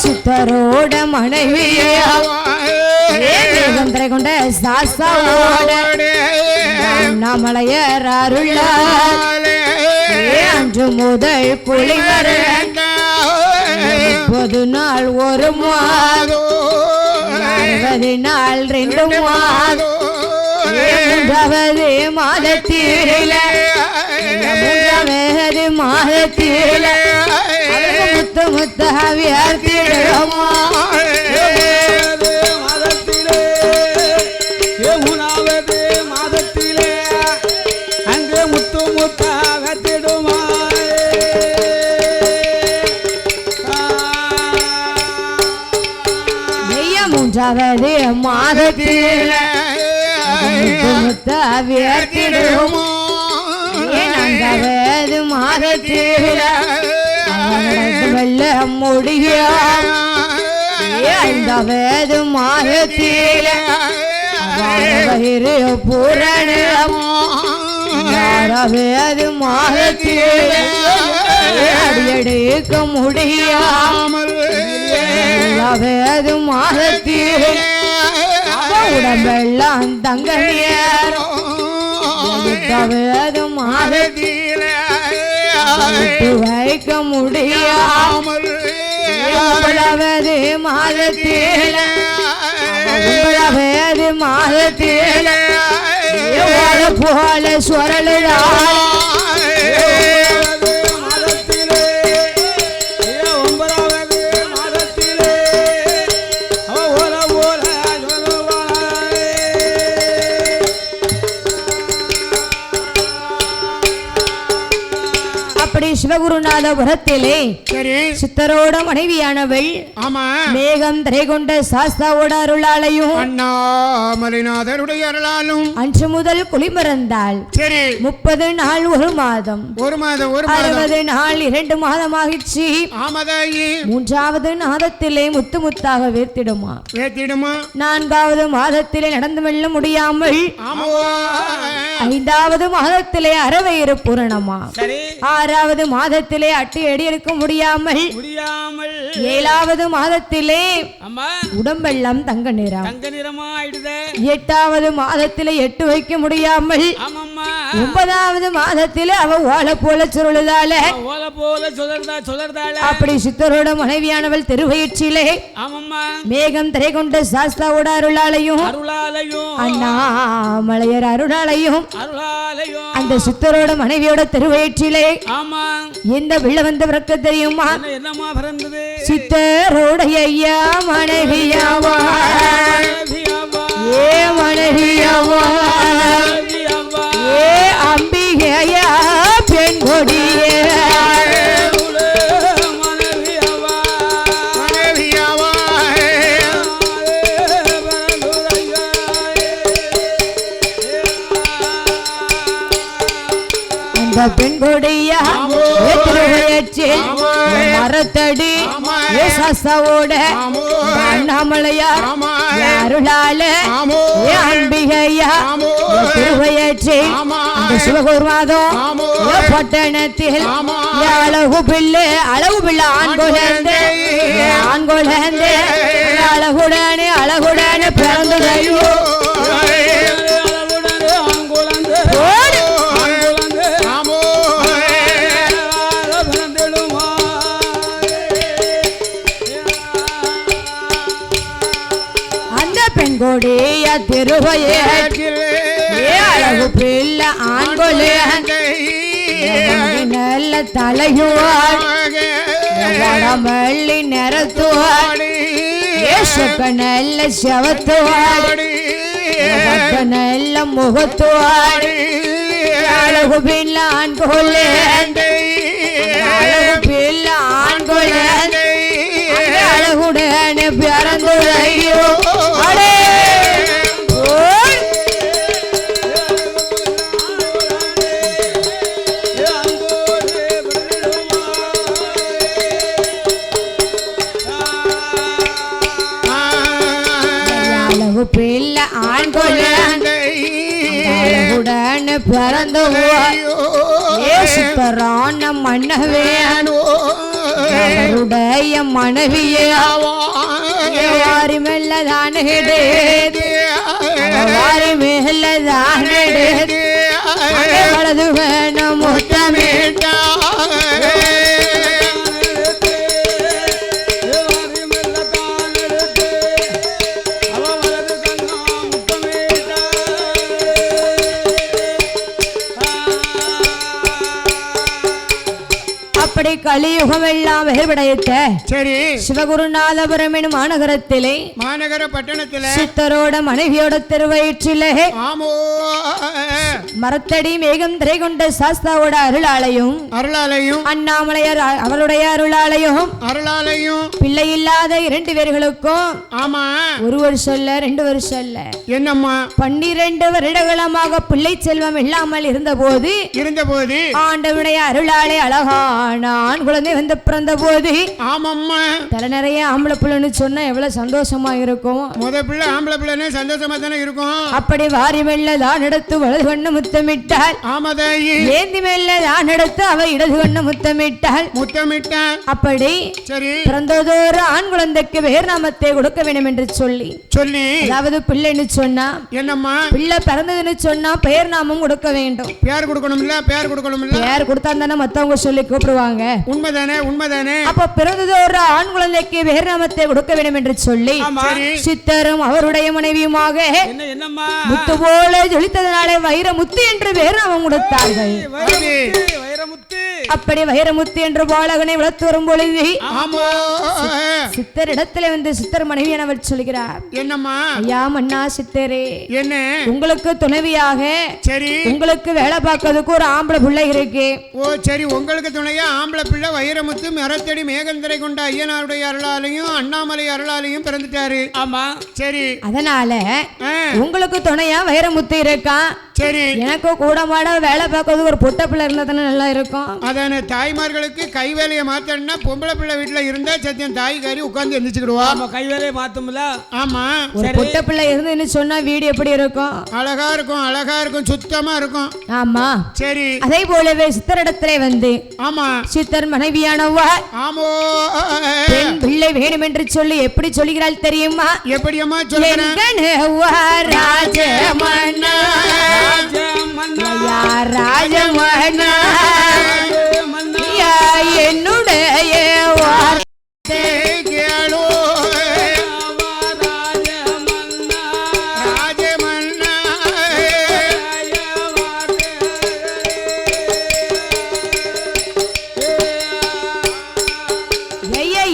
சித்தரோட மனைவியா கொண்ட சாஸ்தாவோட அண்ணாமலையர் அருளாலே அன்று முதல் குளிவர 30 நாள் ஒரு மாதம் 60 நாள் 2 மாதம் 3வது மாதத்தில 3வது மாதத்தில முத்து முத்தாவியார்த்திடுமா மாதத்திலே அங்கே முத்து முத்தாகத்திடுமா 3வது மாதத்தில முத்தாவியார்த்திடுமா 4வது மாதத்தில வெள்ள முடியும் 5வது மாதத்தில வயிறு பூரணம் 6வது மாதத்தில அடியெடுக்க முடியாமல் 7வது மாதத்தில உடம்பெல்லாம் தங்க நேரம் 8வது மாதத்தில வைக்க முடியாமல் 9வது மாதத்தில 9வது மாதத்தில போல சுரலுடா சிவகுருநாதபுரத்திலே சித்தரோட மனைவியானவள் மேகம் திரை கொண்ட சாஸ்தாவோட அருளாலையும் அண்ணாமலைநாதருடைய அருளாலும் அன்று முதல் குளிமறந்தாள். 30 நாள் 1 மாதம் 60 நாள் 2 மாதம் ஆகிச்சு. 3வது நாதத்திலே முத்து முத்தாக வேர்த்திடுமா 4வது மாதத்திலே நடந்து வெல்ல முடியாமல் 5வது மாதத்திலே அறவயிறு பூரணமா 6வது மாதத்திலே அட்டி அடி எடுக்க முடியாமல் 7வது மாதத்திலே உடம்பெல்லாம் தங்க நிறமா 8வது மாதத்திலே 8 வைக்க முடியாமல் 9வது மாதத்திலே அவ ஓலை போல சுருளுதால அப்படி சித்தரோட மனைவியானவள் திருவயிற்றிலே மேகம் திரை கொண்ட சாஸ்தாவோட அருளாலையும் அண்ணாமலையர் அருளாலையும் அந்த சித்தரோட மனைவியோட திருவயிற்றிலே எந்த பிள்ளை வந்து பிறக்க தெரியுமா? சித்தரோடைய ஐயா மனைவியாவா ஏ மனைவியாவா ஏ அம்பிகையா பெண் கொடியே பெண் கொடியா மரத்தடி சாஸ்தாவோட அண்ணாமலையார் அருளால அம்பிகையா திருவையற்றி சிவகுருமாதம் பட்டணத்தில் அழகு பிள்ளை ஆண் குழந்தை அழகுடனே பிறந்துடையோ கொடிய திருவையற்றில் அழகு பிள்ளை ஆண்கொலே நல்ல தலையுவாள் வடமல்லி நிறத்துவாள் நல்ல செவத்துவாள் நல்ல முகத்துவாள் அழகு பிள்ளை ஆண்கொலே அழகு பிள்ளை ஆண்கொலே அழகுடனே பிறந்துடையோ அடே அழகு பிள்ளை ஆண் கொள்ளையுடன் பிறந்து சித்தரான மன்னவேனுடைய மனைவியே வாரி மெல்லதானே வாரி மேலதானே வலது வேணும் முத்தமிட்டா அப்படி கலியுகம் எல்லாம் வெறுபடைத்த சரி சிவகுருநாதபுரம் எனும் மாநகரத்திலே மாநகர பட்டணத்திலே சித்தரோட மனைவியோட திருவயிற்றிலே மரத்தடி மேகம் திரை கொண்ட சாஸ்தாவோட அருளாலையும் அண்ணாமலையார் அவருடைய அருளாலையும் பிள்ளை இல்லாத 2 பேர்களுக்கும் ஆமா ஒரு வருஷம் இல்ல 2 வருஷம் இல்ல என்னம்மா 12 வருடகாலமாக பிள்ளை செல்வம் இல்லாமல் இருந்தபோது ஆண்டவனுடைய அருளாலே அழகான ஆண் குழந்தை வந்து பிறந்த போது ஆமாம்மா தலை நிறைய ஆம்பளை பிள்ளைன்னு சொன்னா எவ்வளவு சந்தோஷமா இருக்கும். முத பிள்ளை ஆம்பளை பிள்ளைன்னு சந்தோஷமா தானே இருக்கும். அப்படி வாரி மெல்ல தான் எடுத்து வலது கண்ணு முத்தமிட்டாள். ஆமாதாயி ஏந்தி மெல்ல தான் எடுத்து அவ இடது கண்ணு முத்தமிட்டாள். அப்படி சரி பிறந்ததொரு ஆண் குழந்தைக்கு வேறு நாமத்தை கொடுக்க வேண்டும் என்று சொல்லி அதாவது பிள்ளைன்னு சொன்னா என்னம்மா பிள்ளை பிறந்ததுன்னு சொன்னா பெயர் நாமம் கொடுக்க வேண்டும். பேர் கொடுக்கணும் இல்ல பேர் கொடுத்தா தானே மத்தவங்க சொல்லி கூப்பிடுவாங்க. உண்மைதானே அப்ப பிறந்தது ஒரு ஆண் குழந்தைக்கு வேறு நாமத்தை கொடுக்க வேண்டும் என்று சொல்லி சித்தரும் அவருடைய மனைவியுமாக முத்து போல ஜொலித்ததனாலே வைரமுத்து என்று வேறு நாமம் கொடுத்தார்கள். அப்படி வைரமுத்து என்று பாலகனை வளர்த்து வரும் பொழுது சித்தர் இடத்துல வந்து சித்தர் மனைவியானவர் சொல்கிறார் என்னம்மா ஐயா மன்னா சித்தரே என்ன உங்களுக்கு துணைவியாக சரி உங்களுக்கு வேலை பார்க்கிறதுக்கு ஒரு ஆம்பளை பிள்ளை இருக்கு. ஓ சரி உங்களுக்கு துணையா ஆம்பளை பிள்ளை வைரமுத்து மரத்தடி மேகந்திரை கொண்ட ஐயனாருடைய அருளாலையும் அண்ணாமலை அருளாலையும் பிறந்துட்டாரு. ஆமா சரி அதனால உங்களுக்கு துணையா வைரமுத்து இருக்கா. சரி எனக்கு கூட மாட வேலை பார்க்கறது ஒரு பொட்ட பிள்ளை இருந்தா தானே நல்லா இருக்கும். அதான தாய்மார்களுக்கு கை வேலையை மாத்தணும்னா பொம்பளை பிள்ளை வீட்டுல இருந்தா சத்தியம் தாய்காரி உட்கார்ந்து எந்திரிச்சுக்கிடுவா. நம்ம கை வேலையை மாத்தோம்ல. ஆமா, ஒரு பொட்ட பிள்ளை இருந்துன்னு சொன்னா வீடு எப்படி இருக்கும்? அழகா இருக்கும், அழகா இருக்கும், சுத்தமா இருக்கும். ஆமா, சரி. அதே போலவே சித்தரிடத்திலே வந்து ஆமா சித்தர் மனைவியானவா ஆமோ பெண் பிள்ளை வேணும் என்று சொல்லி எப்படி சொல்கிறாள் தெரியுமா? எப்படியம்மா சொல்றேன்? ராஜமன்னா ராஜமன்னா என்னுடைய வார்த்தை கேளோ ராஜமன்னா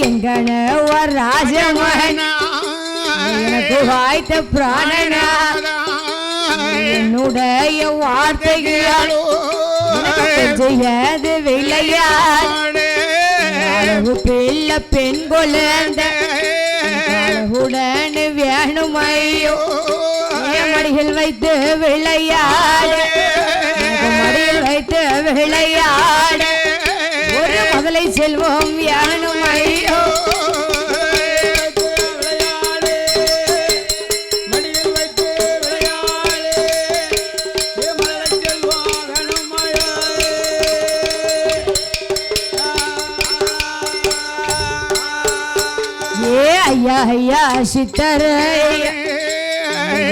எங்கன ராஜமன்னா எனக்கு வாய்த்த பிராணனா என்னுடைய வார்த்தைகளோ செய்யாது விளையாடு பிள்ளை பெண் குழந்தை உடன் வேணுமையோ மடியில் வைத்து விளையாடு மடியில் வைத்து விளையாடு ஒரு முதலை செல்வம் வேணுமையோ ஐயா ஐயா சித்தரையா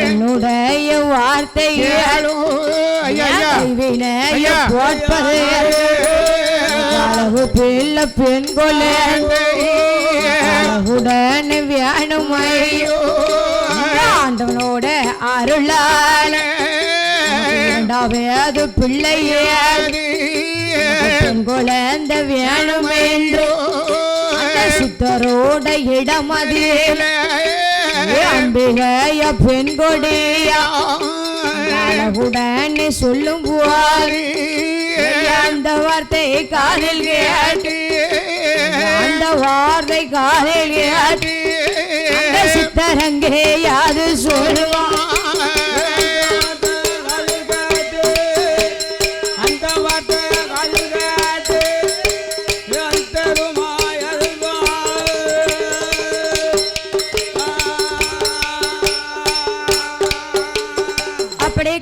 என்னுடைய வார்த்தையாலோ வினைய போட்பது அளவு பிள்ளை பெண் உடன் வேணுமையோ ஆண்டவனோட அருளால வேது பிள்ளையாது பெண் குழந்தை வேணுமென்றோ சித்தரோட இடமதியில அம்பிகைய பெண் கொடியா உடனே சொல்லும் போவாரு அந்த வார்த்தை காதில் கேட்டு அந்த வார்த்தை காதில் கேட்டு சித்தரங்கே யாது சொல்லுவான்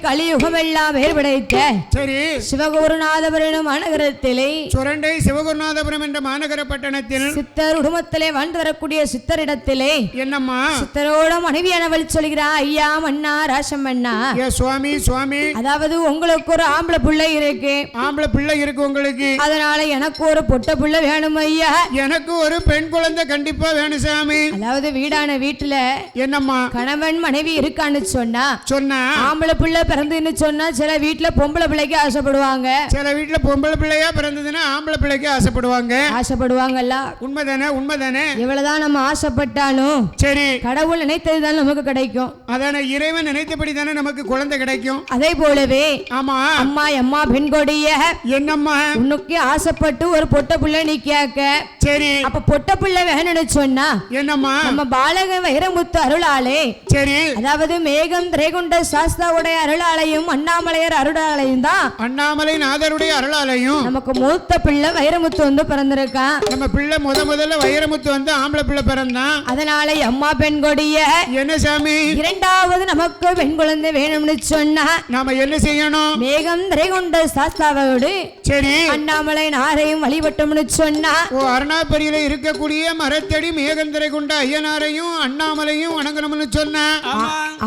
கலியுகம் எல்லாம் ஏற்படைத்த சரி சிவகுருநாதபுரம் மாநகரத்திலே சுரண்டை சிவகுருநாதபுரம் என்ற மாநகர பட்டணத்தில் சித்தர் உடுமத்திலே வாழ்ந்து வரக்கூடிய சித்தரிடத்திலே என்னம்மா சித்தரோட மனைவியானவள் சொல்கிறா, ஐயா மன்னா ராசமண்ணா சுவாமி சுவாமி, அதாவது உங்களுக்கு ஒரு ஆம்பளை பிள்ளை இருக்கு. ஆம்பளை பிள்ளை இருக்கு உங்களுக்கு, அதனால எனக்கு ஒரு பொட்ட பிள்ளை வேணும் ஐயா. எனக்கு ஒரு பெண் குழந்தை கண்டிப்பா வேணும் சாமி. அதாவது வீடான வீட்டுல என்னம்மா கணவன் மனைவி இருக்கான்னு சொன்னா ஆம்பளை பிள்ளை பிறந்துன்னு சொன்னா சில வீட்டுல பொம்பளை பிள்ளைக்கு ஆசைப்படுவாங்க, சில வீட்டுல பொம்பளை பிள்ளையா பிறந்ததுன்னா ஆம்பளை பிள்ளைக்கு ஆசைப்படுவாங்கல்ல. உண்மைதானே? உண்மைதானே. இவ்வளவுதான் நம்ம ஆசைப்பட்டாலும் சரி கடவுள் நினைத்ததுதான் நமக்கு கிடைக்கும். அதான இறைவன் நினைத்தபடி தானே நமக்கு குழந்தை கிடைக்கும். அதே போலவே ஆமா அம்மா அம்மா பெண் கொடிய என்னம்மா உனக்கு ஆசைப்பட்டு ஒரு பொட்ட பிள்ளை நீ கேட்க, சரி அப்ப பொட்ட பிள்ளை வேணும்னு சொன்னா என்னம்மா நம்ம பாலக வைரமுத்து அருளாலே, சரி அதாவது மேகம் திரைகுண்ட சாஸ்தாவுடைய அருளாலையும் அண்ணாமலையர் அருளாலையும் தான் அண்ணாமலை நாதருடைய அருளாலையும் நமக்கு மூத்த பிள்ளை வைரமுத்து வந்து பிறந்திருக்கான். நம்ம பிள்ளை முதல்ல வைரமுத்து வந்து ஆம்பளை பிள்ளை பிறந்தான். அதனால அம்மா பெண் கொடிய என்ன சாமி இரண்டாவது நமக்கு பெண் குழந்தை வேணும்னு சொன்னா நாம என்ன செய்யணும்? மேகம் திரைகுண்ட சாஸ்தாவோடு சரி அண்ணாமலை நாரையும் வழிபட்டோம்னு சொன்னா, ஓ அருணாபரியில இருக்கக்கூடிய மரத்தடி மேகந்திரை கொண்ட ஐயனாரையும் அண்ணாமலையும் வணங்கணும்னு சொன்ன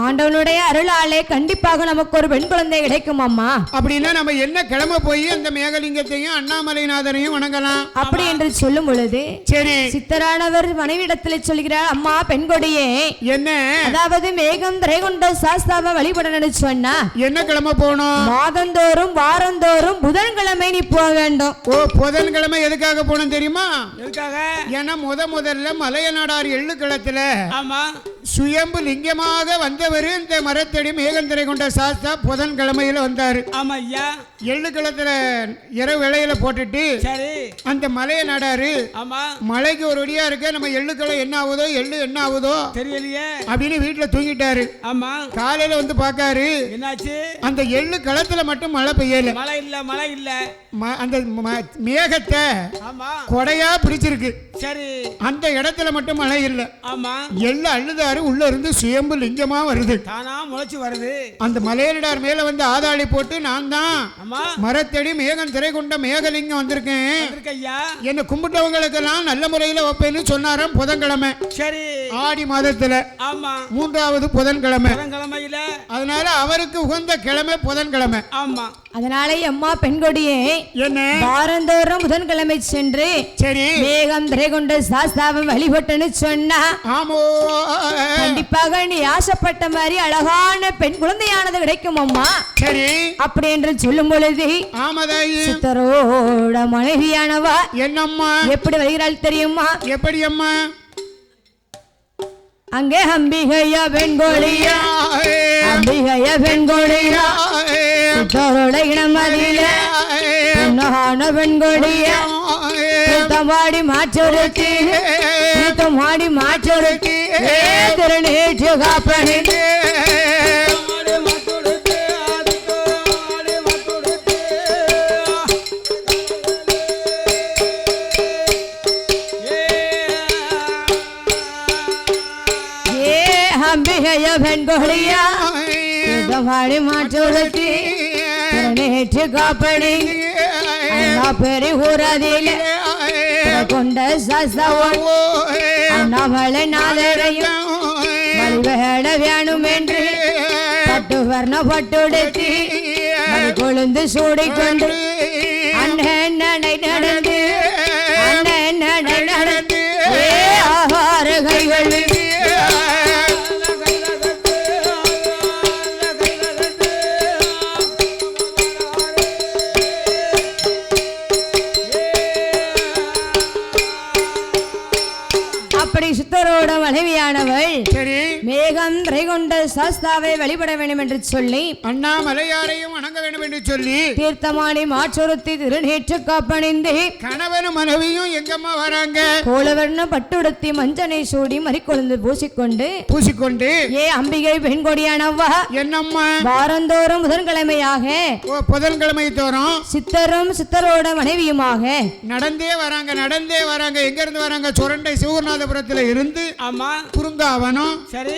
ஆண்டவனுடைய அருளாலே கண்டிப்பாக நமக்கு ஒரு பெண் குழந்தை கிடைக்கும் அம்மா. அப்படின்னா நம்ம என்ன கிளம்ப போய் அந்த மேகலிங்கத்தையும் அண்ணாமலைநாதரையும் வணங்கலாம் அப்படி என்று சொல்லும் பொழுது சரி சித்தரானவர் மனைவிடத்தில் சொல்கிறார், அம்மா பெண் கொடியே என்ன, அதாவது மேகம் திரைகுண்ட சாஸ்தாவை வழிபடணும்னு சொன்னா என்ன கிளம்ப போகணும்? மாதந்தோறும் வாரந்தோறும் புதன்கிழமை நீ போக வேண்டும். ஓ புதன்கிழமை எதுக்காக போகணும் தெரியுமா? எதுக்காக? ஏன்னா முதல்ல மலையநாடார் எள்ளு களத்துல ஆமா சுயம்பு லிங்கமாக வந்தவர் இந்த மரத்தடி மேகந்திரை கொண்ட சாஸ்தா புதன்கிழமையில வந்தாரு. ஆமா ஐயா. எள்ளு களத்துல இரவு வேளையில போட்டுட்டு சரி அந்த மலையை நடாரு. ஆமா. மலைக்கு ஒரு வழியா இருக்க நம்ம எள்ளுக்களை என்ன ஆகுதோ எள்ளு என்ன ஆகுதோ தெரியலையே அப்படின்னு வீட்டுல தூங்கிட்டாரு. ஆமா. காலையில வந்து பாக்காரு, என்னாச்சு? அந்த எள்ளு களத்துல மட்டும் மழை பெய்யல. மழை இல்ல, மழை இல்ல. அந்த மேகத்தை ஆமா கொடையா பிடிச்சிருக்கு. சரி. அந்த இடத்துல மட்டும் மழை இல்ல. ஆமா. எள்ளு அள்ளுதாரு உள்ள இருந்து சுயம்பு லிங்கமா வருது. தானா முளைச்சு வருது. அந்த மலையனடார் மேல வந்து ஆதாளி போட்டு நான் தான் மரத்தடி மேகம் திரை கொண்ட மேகலிங்கம் வந்திருக்கேன், என்ன கும்பிட்டவங்களுக்கெல்லாம் நல்ல முறையில வைப்பேன்னு சொன்னாராம் புதன்கிழமை. சரி. ஆடி மாதத்துல. ஆமா. 3வது புதன்கிழமை. புதன்கிழமையில. அதனால அவருக்கு உகந்த கிழமை புதன்கிழமை. ஆமா. அதனால அம்மா பெண்கொடியே என்ன வாரந்தோறும் புதன்கிழமை சென்று சரி மேகம் திரை கொண்ட சாஸ்தாவை வழிபட்டுன்னு சொன்னா ஆமோ கண்டிப்பாக நீ ஆசைப்பட்ட மாதிரி அழகான பெண் குழந்தையானது கிடைக்கும் அம்மா. சரி. அப்படி என்று சொல்லும் பொழுது ஆமதாயி சித்தரோட மனைவியானவா என்னம்மா எப்படி வருகிறாள் தெரியுமா? எப்படி அம்மா? அங்கே அம்பிகையா பெண்கோழியா, அம்பிகையா பெண்கோழியா, சித்தரோட இனமதியில பொன்னான பெண்கோழியா, மாடி மாற்றொருத்தி மாடி மாற்றொருத்தி திருநீற்று காப்பணி அம்பிகைய பெண்கொழியா மாடி மாற்றொருத்தி திருநீற்று காப்பணி பெரிய ஊரதில கொண்ட சசவன் அண்ணாமலை நாதரையும் வழிவேட வேணும் என்று பட்டு வர்ண பட்டுடுத்தி கொழுந்து சூடிக்கொண்டு அண்ணன் நடை நடந்து அண்ணன் நடை நடந்து ஆகார கைகள் சித்தரோட மனைவியானவள் மேகம் திரை கொண்ட சாஸ்தாவை வழிபட வேண்டும் என்று சொல்லி அண்ணாமலையாரையும் வணங்க வேண்டும் என்று சொல்லி தீர்த்தமாடி மாற்றொருத்தி திருநீற்று காப்பணிந்து கணவனும் மனைவியும் எங்கம்மா வராங்க கோலவர்ண பட்டுடுத்தி மஞ்சனை சூடி மறிக்கொழுந்து பூசிக்கொண்டு ஏ அம்பிகை பெண்கொடியானவா என்னம்மா வாரந்தோறும் புதன்கிழமையாக புதன்கிழமை தோறும் சித்தரும் சித்தரோட மனைவியுமாக நடந்தே வராங்க எங்க இருந்து வராங்க? சுரண்டை சிவகுருநாதபுரத்துல இருந்து ஆமா குறுங்காவனம் சரி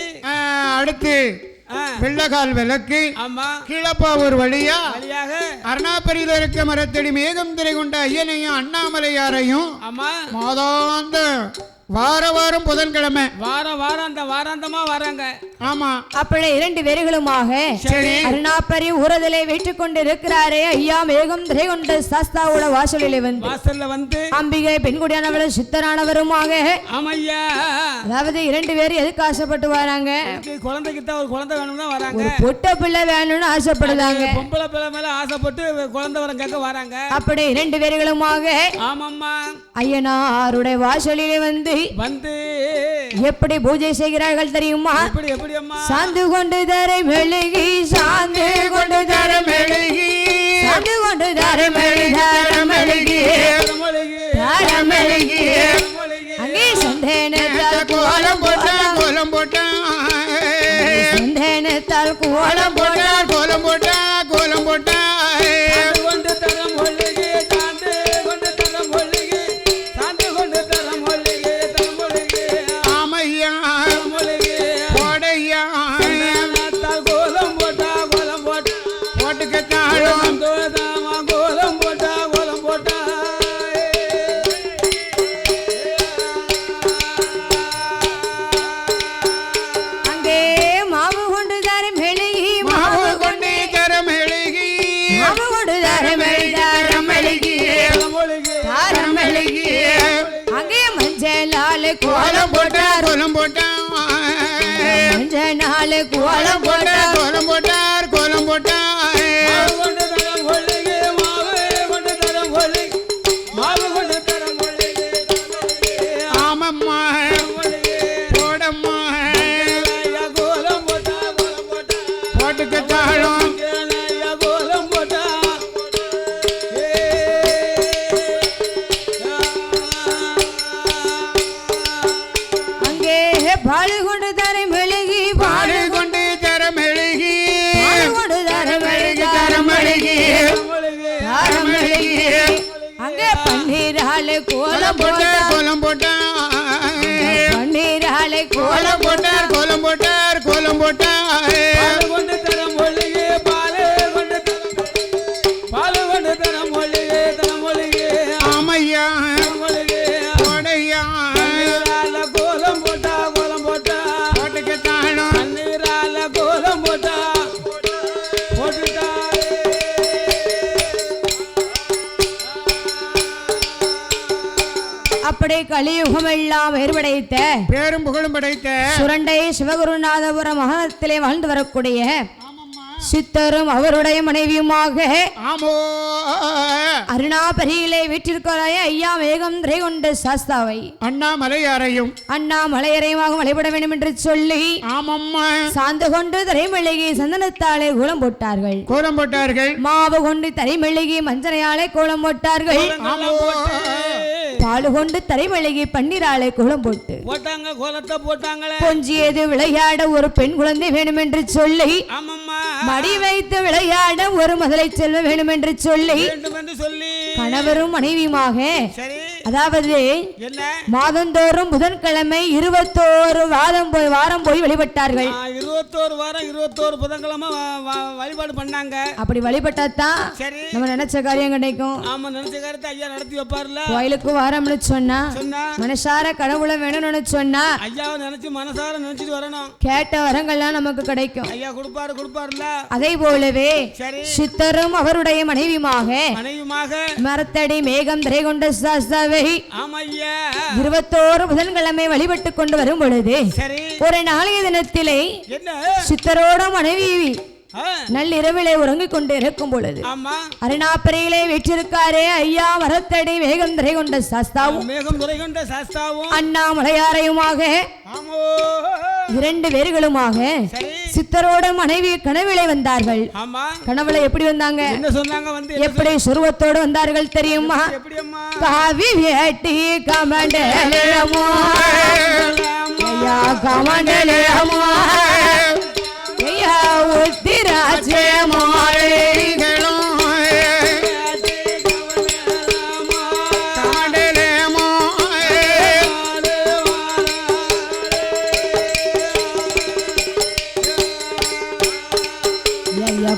அடுத்து வெள்ளகால் விளக்கு ஆமா கீழப்பாவூர் வழியாக அருணாபரியில இருக்க மரத்தடி மேகம் திரை கொண்ட ஐயனையும் அண்ணாமலையாரையும் ஆமா மாதாந்த வாரம் புதன்கிழமை வாராந்தமா வராங்க. ஆமா. அப்படி 2 பேர்களுமாக அருணாபரி ஊரதிலே வைத்துக் கொண்டு இருக்கிறாரே ஐயா மேகம் திரை கொண்ட சாஸ்தாவோட வாசலிலே வந்து அம்பிகை பெண்குடியானவளும் சித்தரானவருமாக ஆமையா. அதாவது 2 பேரும் எதுக்கு ஆசைப்பட்டு வராங்க? குழந்தைகிட்ட ஒரு குழந்தை வேணும்னு தான் வராங்க. ஒரு பொட்ட பிள்ளை வேணும்னு ஆசைப்படுறாங்க. பொம்பளை பிள்ளை மேல ஆசைப்பட்டு குழந்தை வரம் கேட்க வராங்க. அப்படி 2 பேர்களுமாக ஆமாம்மா ஐயனாருடைய வாசலிலே வந்து எப்படி பூஜை செய்கிறார்கள் தெரியுமா? சாந்து கொண்டு தரை மெழுகி சாந்து கொண்டு தர மெழுகி சாந்து கொண்டு தர மெழுகி அங்கே சந்தேனத்தால் கோலம் போட்டா சந்தேனத்தால் கோலம் போட்டா கோலம் போட்டார் மஞ்சனாலே கோலம் போட்டார் ஆமம்மா போடம்மா கோலம் போட்டார் கோலம் போட்டார் பன்னீராலே கோலம் போட்டார் கோலம் போட்டார் கோலம் போட்டார் கொண்டு தரம் மொழியே பாலே கொண்டு பால் கொண்டு தரம் மொழியே ஆமையா மொழியே கோடையா கோலம் போட்டா கோட்டைக்கு தாழம் தண்ணீரால கோலம் போட்டா போட்டுட்டா அப்படி கலியுகம் எல்லாம் ஏற்படைத்த பேரும் புகழும் படைத்த சுரண்டை சிவகுருநாதபுரம் மகனத்திலே வாழ்ந்து வரக்கூடிய சித்தரும் அவருடைய மனைவியுமாக ஆமோ அருணாபரியிலே வீட்டிற்காராய ஐயா மேகம் திரை கொண்ட சாஸ்தாவை அண்ணாமலையாரையும் மலையறையுமாக வழிபட வேண்டும் என்று சொல்லி ஆமம்மா சாந்து கொண்டு தரைமெழுகி சந்தனத்தாலே கோலம் போட்டார்கள் கோலம் போட்டார்கள் மாவு கொண்டு தரைமெழுகி மஞ்சளையாலே கோலம் போட்டார்கள் பாலு கொண்டு தரைமெழுகி பன்னீராலே கோலம் போட்டாங்க கோலத்தை போட்டாங்களே கொஞ்சியது விளையாட ஒரு பெண் குழந்தை வேணும் என்று சொல்லி ஆமாம்மா மடி வைத்து விளையாட ஒரு முதலை செல்வ வேண்டும் என்று சொல்லி வேண்டும் என்று சொல்லி கணவரும் மனைவியுமாக சரி அதாவது என்ன மாதந்தோறும் புதன்கிழமை 21 வாரம் போய் வழிபட்டார்கள் 21 வாரம் 21 புதன்கிழமை வழிபாடு பண்ணாங்க அப்படி வழிபட்டாதான் சரி நம்ம நினைச்ச காரியம் கிடைக்கும் ஆமா நினைச்ச காரியத்தை ஐயா நடத்தி வைப்பார்ல கோயிலுக்கு வாரம்னு சொன்னா மனசார கடவுளை வேணும்னு சொன்னா ஐயாவை நினைச்சு மனசார நினைச்சிட்டு வரணும் கேட்ட வரங்கள்லாம் நமக்கு கிடைக்கும் ஐயா கொடுப்பாருல அதே போலவே சரி சித்தரும் அவருடைய மனைவியுமாக மரத்தடி மேகம் திரை கொண்ட சாஸ்தாவை ஆமா ஐயா 21 புதன்கிழமை வழிபட்டு கொண்டு வரும் பொழுது சரி ஒரு நாளைய தினத்திலே என்ன சித்தரோட மனைவி நள்ளிரவிலே உறங்கிக் கொண்டு இருக்கும் பொழுது அருணாப்பரையிலே வீற்றிருக்காரே ஐயா மரத்தடி மேகம் திரை கொண்ட சாஸ்தாவும் அண்ணாமலையாரையுமாக 2 பேர்களுமாக சித்தரோட மனைவி கனவிலே வந்தார்கள். கனவுல எப்படி வந்தாங்க, எப்படி சுருவத்தோடு வந்தார்கள் தெரியுமா? காவி வேட்டி கமண்டலமோ ஐயா கமண்டலமோ ஐயா உத்திராட்சே மாலைகளோ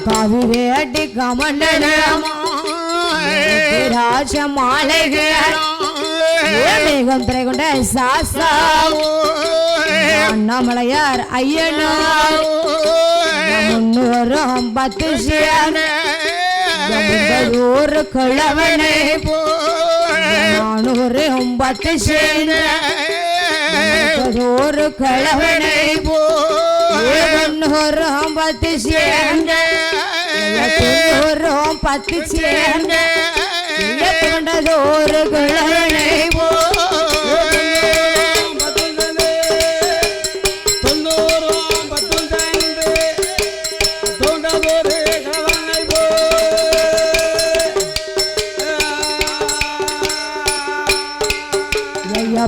காவி வேட்டி கமண்டலமோ உத்திராட்ச மாலைகளோ மேகம் திரை கொண்ட சாஸ்தா அண்ணாமலையார் ஐயனார் 310 ஒரு கிழவனை 410 ஒரு கிழவனை 10 கொண்டது ஒரு கிழவனை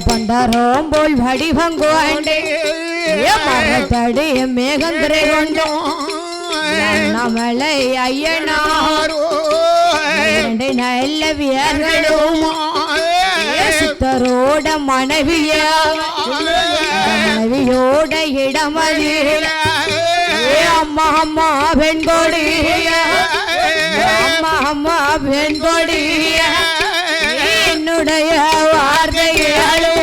பண்டாரோம் போல் வடிவங்கோண்டே மரத்தடி மேகந்திரை கொண்டோம் நம்மளை ஐயனாரோ நல்ல வியர்களும் சித்தரோட மனைவியோட இடமதில அம்மா அம்மா பெண்கொடிய அம்மா அம்மா பெண்கொடிய என்னுடைய வார்த்தைகளோ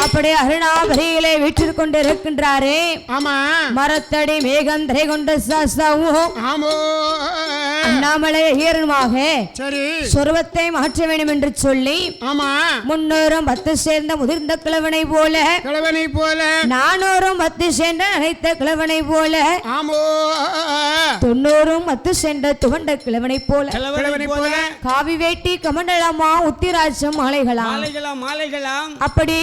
அப்படி அருணாபரியிலே வீற்றில் கொண்டு இருக்கின்றாரே. ஆமா, மரத்தடி மேகம் திரை கொண்ட சாஸ்தாவும் அண்ணாமலை ஐயருமாக சொருவத்தை மாற்ற வேண்டும் என்று சொல்லி 310 சேர்ந்த முதிர்ந்த கிழவனை போல 410 சேர்ந்த அனைத்த கிழவனை போல 90 சேர்ந்த துவண்ட கிழவனை போல காவி வேட்டி கமண்டலமா உத்திராட்சம் மாலைகளாம் அப்படி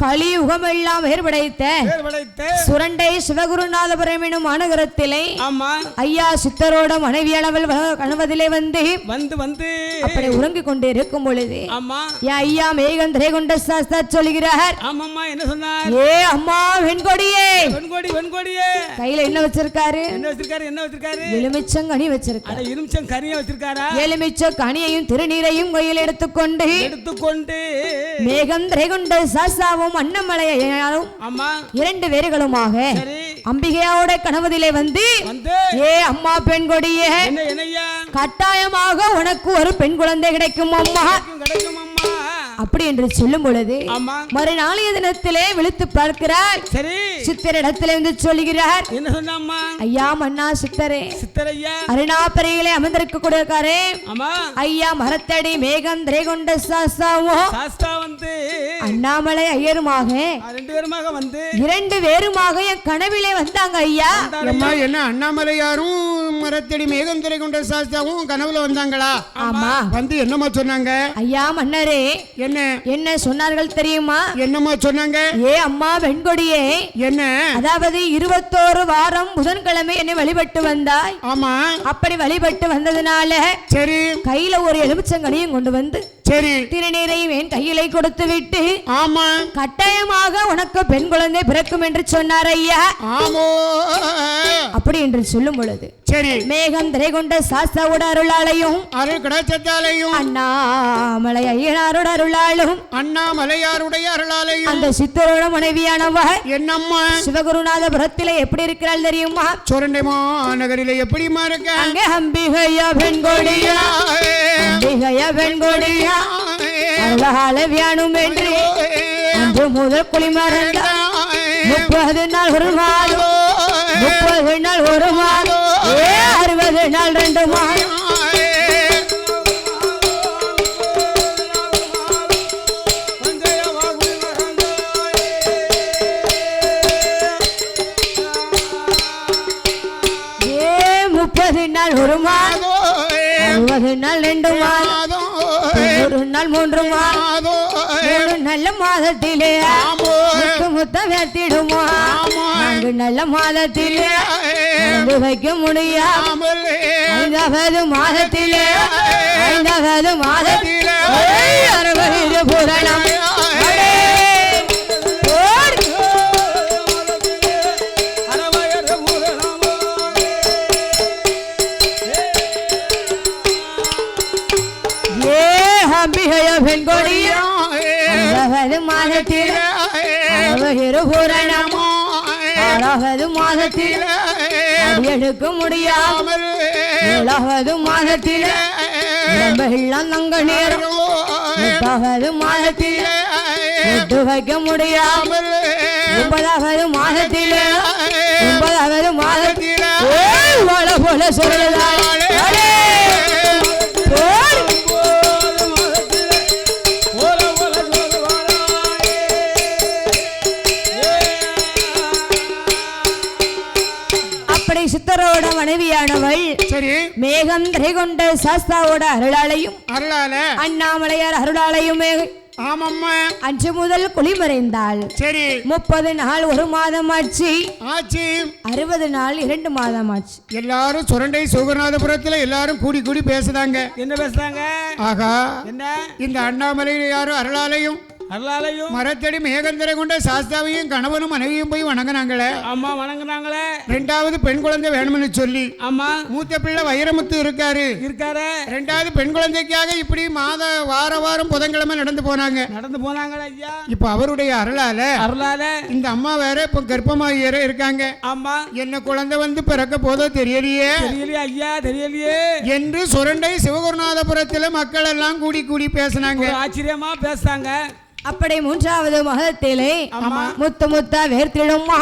கலியுகம் எல்லாம் ஏற்படைத்த சுரண்டை சிவகுருநாதபுரம் எனும் மாநகரத்திலே ஐயா சித்தரோட மனைவியானவள் முதல் கணவதிலே வந்து வந்து அப்படி உறங்கிக் கொண்டு இருக்கும் பொழுது ஆமா ஐயா மேகந்திரை கொண்ட சாஸ்தா சொல்கிறார். ஆமாம்மா என்ன சொன்னார்? ஏ அம்மா வெண்கொடியே வெண்கொடியே கையில என்ன வச்சிருக்காரு? என்ன வச்சிருக்காரு? எலுமிச்சங்கனி வச்சிருக்காரு. அட எலுமிச்சங்கனியை வச்சிருக்காரா? எலுமிச்சங்கனியையும் திருநீரையும் கையில் எடுத்துக்கொண்டு மேகந்திரை கொண்ட சாஸ்தாவும் அண்ணாமலையாரும் ஆமா 2 பேர்களுமாக அம்பிகையோட கணவதிலே வந்து ஏ அம்மா பெண் கொடியே கட்டாயமாக உனக்கு ஒரு பெண் குழந்தை கிடைக்கும் அம்மா அப்படி என்று சொல்லும் பொழுது மறுநாளைய தினத்திலே விழித்து பார்க்கிறார். சித்தரிடத்திலே வந்து சொல்லுகிறார். என்ன சொன்னாம்மா? ஐயா மன்னா சித்தரே அருணாபரையிலே அமர்ந்திருக்க கூடியிருக்காரே ஐயா மரத்தடி மேகந்திரை கொண்ட சாஸ்தாவோ வந்து அண்ணாமலை ஐயருமாக 2 பேருமாக என் கனவிலே வந்தாங்க ஐயா. என்ன அண்ணாமலையாரும் மரத்தடி மேகந்திரை கொண்ட சாஸ்தாவும் கனவுல வந்தாங்களா? ஆமா. வந்து என்னமா சொன்னாங்க? ஐயா மன்னரே என்ன சொன்னார்கள் தெரியுமா? என்னமா சொன்னாங்க? ஏ அம்மா வெண்கொடியே என்ன அதாவது 21 வாரம் புதன்கிழமை என்னை வழிபட்டு வந்தாய். ஆமா. அப்படி வழிபட்டு வந்ததுனால சரி கையில ஒரு எலுமிச்சங்கனியும் கொண்டு வந்து சரி திருநீரையும் என் கையிலே கொடுத்து விட்டு ஆமா கட்டாயமாக உனக்கு பெண் குழந்தை பிறக்கும் என்று சொன்னார் ஐயா. ஆமோ அப்படி என்று சொல்லும் பொழுது சரி மேகந்திரை கொண்ட சாஸ்தாவோட அருளாலையும் அருள் கடாச்சத்தாலையும் அண்ணாமலை ஐயனாரோட அருளாலும் அண்ணாமலையாருடைய அருளாலையும் அந்த சித்தரோட மனைவியானவர் என்னம்மா சிவகுருநாதபுரத்திலே எப்படி இருக்கிறாள் தெரியுமா? சுரண்டை மாநகரிலே எப்படிமா இருக்க? அங்கே அம்பிகையா பெண்கொடியா அம்பிகையா பெண்கொடியா அருளால வியானும் என்று அன்று முதல் குளிமறந்த 30 நாள் ஒரு மாதம் 30 நாள் ஒரு மாதம் 60 நாள் 2 மாதம் நாள் ஒரு மாதம் 60 நாள் 2 மாதம் 1 நாள் 3 மாதம் 3 நல்ல மாதத்திலே முத்த வேத்திடுமா 4 நல்ல மாதத்திலே வைக்க முடியாமல் 5வது மாதத்திலே 5வது மாதத்திலே 60 பூரணம் பெண்கொடியா 6வது மாதத்தில் 60 பூரணம் 6வது மாதத்தில் அடியெடுக்க முடியாமல் 7வது மாதத்தில் வெள்ளம் தங்க நேரம் 8வது மாதத்தில் எட்டு வைக்க முடியாமல் 9வது மாதத்தில் 9வது மாதத்தில் வள போல சொல்லுதாள் சித்தரோட மனைவியானவள் சரி மேகந்திரை கொண்ட சாஸ்தாவோட அருளாலையும் அண்ணாமலையார் அருளாலையும் ஆமாம்மா அன்று முதல் குளிமறைந்தாள். சரி 30 நாள் 1 மாதம் ஆச்சு 60 நாள் 2 மாதம் ஆச்சு. எல்லாரும் சுரண்டை சுகநாதபுரத்துல எல்லாரும் கூடி கூடி பேசுறாங்க. என்ன பேசுறாங்க? ஆகா என்ன இந்த அண்ணாமலையாரும் அருளாலையும் மரத்தடி மேகந்திரை கொண்ட சாஸ்தாவையும் கணவனும் மனைவியும் போய் வணங்கினாங்களே. அம்மா வணங்கினாங்களே. 2வது பெண் குழந்தை வேணும்னு சொல்லி அம்மா மூத்த பிள்ளை வைரமுத்து இருக்காரு 2வது பெண் குழந்தைக்காக இப்படி வாரம் புதன்கிழமை நடந்து போனாங்களே ஐயா. இப்ப அவருடைய அருளால இந்த அம்மா வேற இப்ப கர்ப்பமாக இருக்காங்க. அம்மா என்ன குழந்தை வந்து பிறக்க போதோ தெரியலையே ஐயா தெரியலையே என்று சுரண்டை சிவகுருநாதபுரத்துல மக்கள் எல்லாம் கூடி கூடி பேசினாங்க. ஆச்சரியமா பேசுறாங்க. அப்படி 3வது மாதத்திலே முத்து முத்தா வேர்த்திடுமா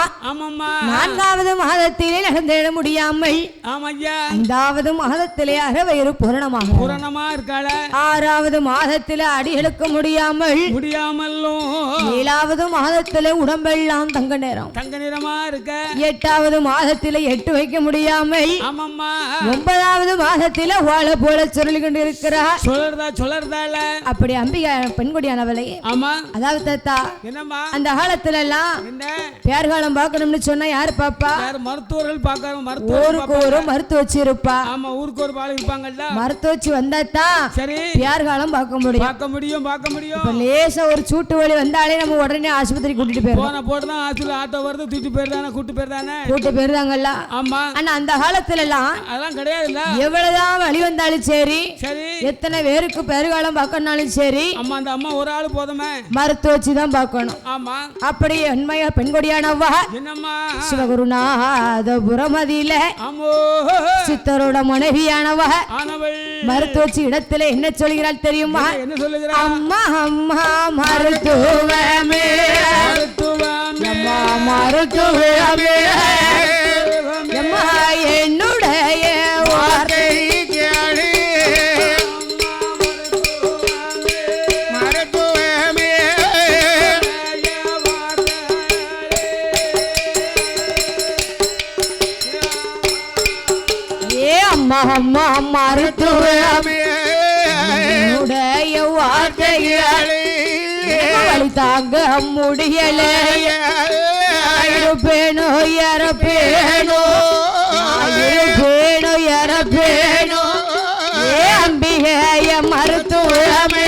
4வது மாதத்திலே நடந்திட முடியாமல் 5வது மாதத்திலே அறவயிறு பூரணமா இருக்காள 6வது மாதத்திலே அடி எடுக்க முடியாமல் 7வது மாதத்திலே உடம்பெல்லாம் தங்க நிறமா இருக்க 8வது மாதத்திலே 8 வைக்க முடியாமல் 9வது மாதத்திலே வாழ போல சொல்லி கொண்டிருக்கிறார். சொல்றதால அப்படி அம்பிகை பெண்கொடியானவளே ஆமா அதாவது தாத்தா என்னம்மா அந்த காலத்துல எல்லாம் என்ன பேர்காலம் பார்க்கணும்னு சொன்னா யாரு பாப்பா? யார் மருத்துவர்கள் பார்க்கறாங்க. ஊருக்கு ஒரு மருத்துவ வச்சு இருப்பா. ஆமா, ஊருக்கு ஒரு ஆள் இருப்பாங்கல்ல. மருத்துவ வச்சு வந்தாதான் சரி பேர்காலம் பார்க்க முடியும். பார்க்க முடியும். இப்ப லேசா ஒரு சூட்டு வலி வந்தாலே நம்ம உடனே ஆஸ்பத்திரி கூட்டிட்டு போயிடும். போன போட்டுதான் ஆஸ்பத்திரி ஆட்டோ வருது, தூக்கிட்டு போயிருந்தானே, கூட்டு போயிருந்தாங்கல்ல. ஆமா, ஆனா அந்த காலத்துல எல்லாம் அதெல்லாம் கிடையாதுல்ல. எவ்வளவுதான் வலி வந்தாலும் சரி, சரி எத்தனை பேருக்கு பெருகாலம் பார்க்கணும்னாலும் சரி, அம்மா அந்த அம்மா ஒரு ஆளு போதுமே, மருத்துவ வச்சுதான் பார்க்கணும். ஆமா, அப்படி உண்மையா பெண்கொடியானவா என்னம்மா சிவகுருநாதபுரமதியில ஆமோ சித்தரோட மனைவியானவா ஆனவள் மருத்துவ வச்சு இடத்துல என்ன சொல்கிறாள் தெரியுமா? என்ன சொல்லுகிறா? அம்மா அம்மா மருத்துவமே அம்மா மருத்துவமே அம்மா என்னுடைய வார்த்தை கேளு மருத்துவமே ஏ அம்மா அம்மா மருத்துவமே என்னுடைய வார்த்தை வழி தாங்க முடியல இருப்பேனோ இறப்பேனோ இருப்பேனோ இறப்பேனோ ஏ அம்பிகைய மருத்துவமே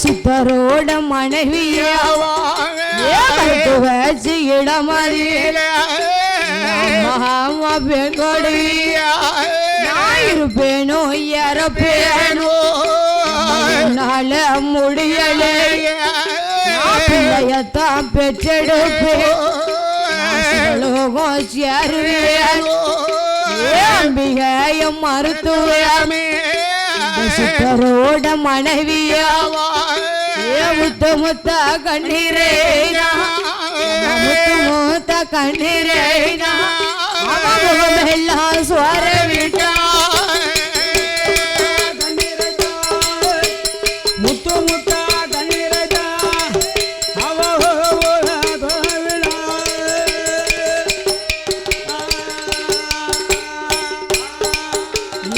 சித்தரோட மனைவியாவா இடமதியில மகாமா பெண்கொடியா நான் இருப்பேனோ இறப்பேனோ நாள முடியலே பிள்ளையத்தான் பெற்றெடுப்பேன் சேருவேன் அம்பிகைய மருத்துவமே சித்தரோட மனைவியாவா முத்த முத்த கண்ணீரே முத்து முத்த கண்ணீரே எல்லாம் சுவர விட்டா முத்து முத்தா கண்ணீரா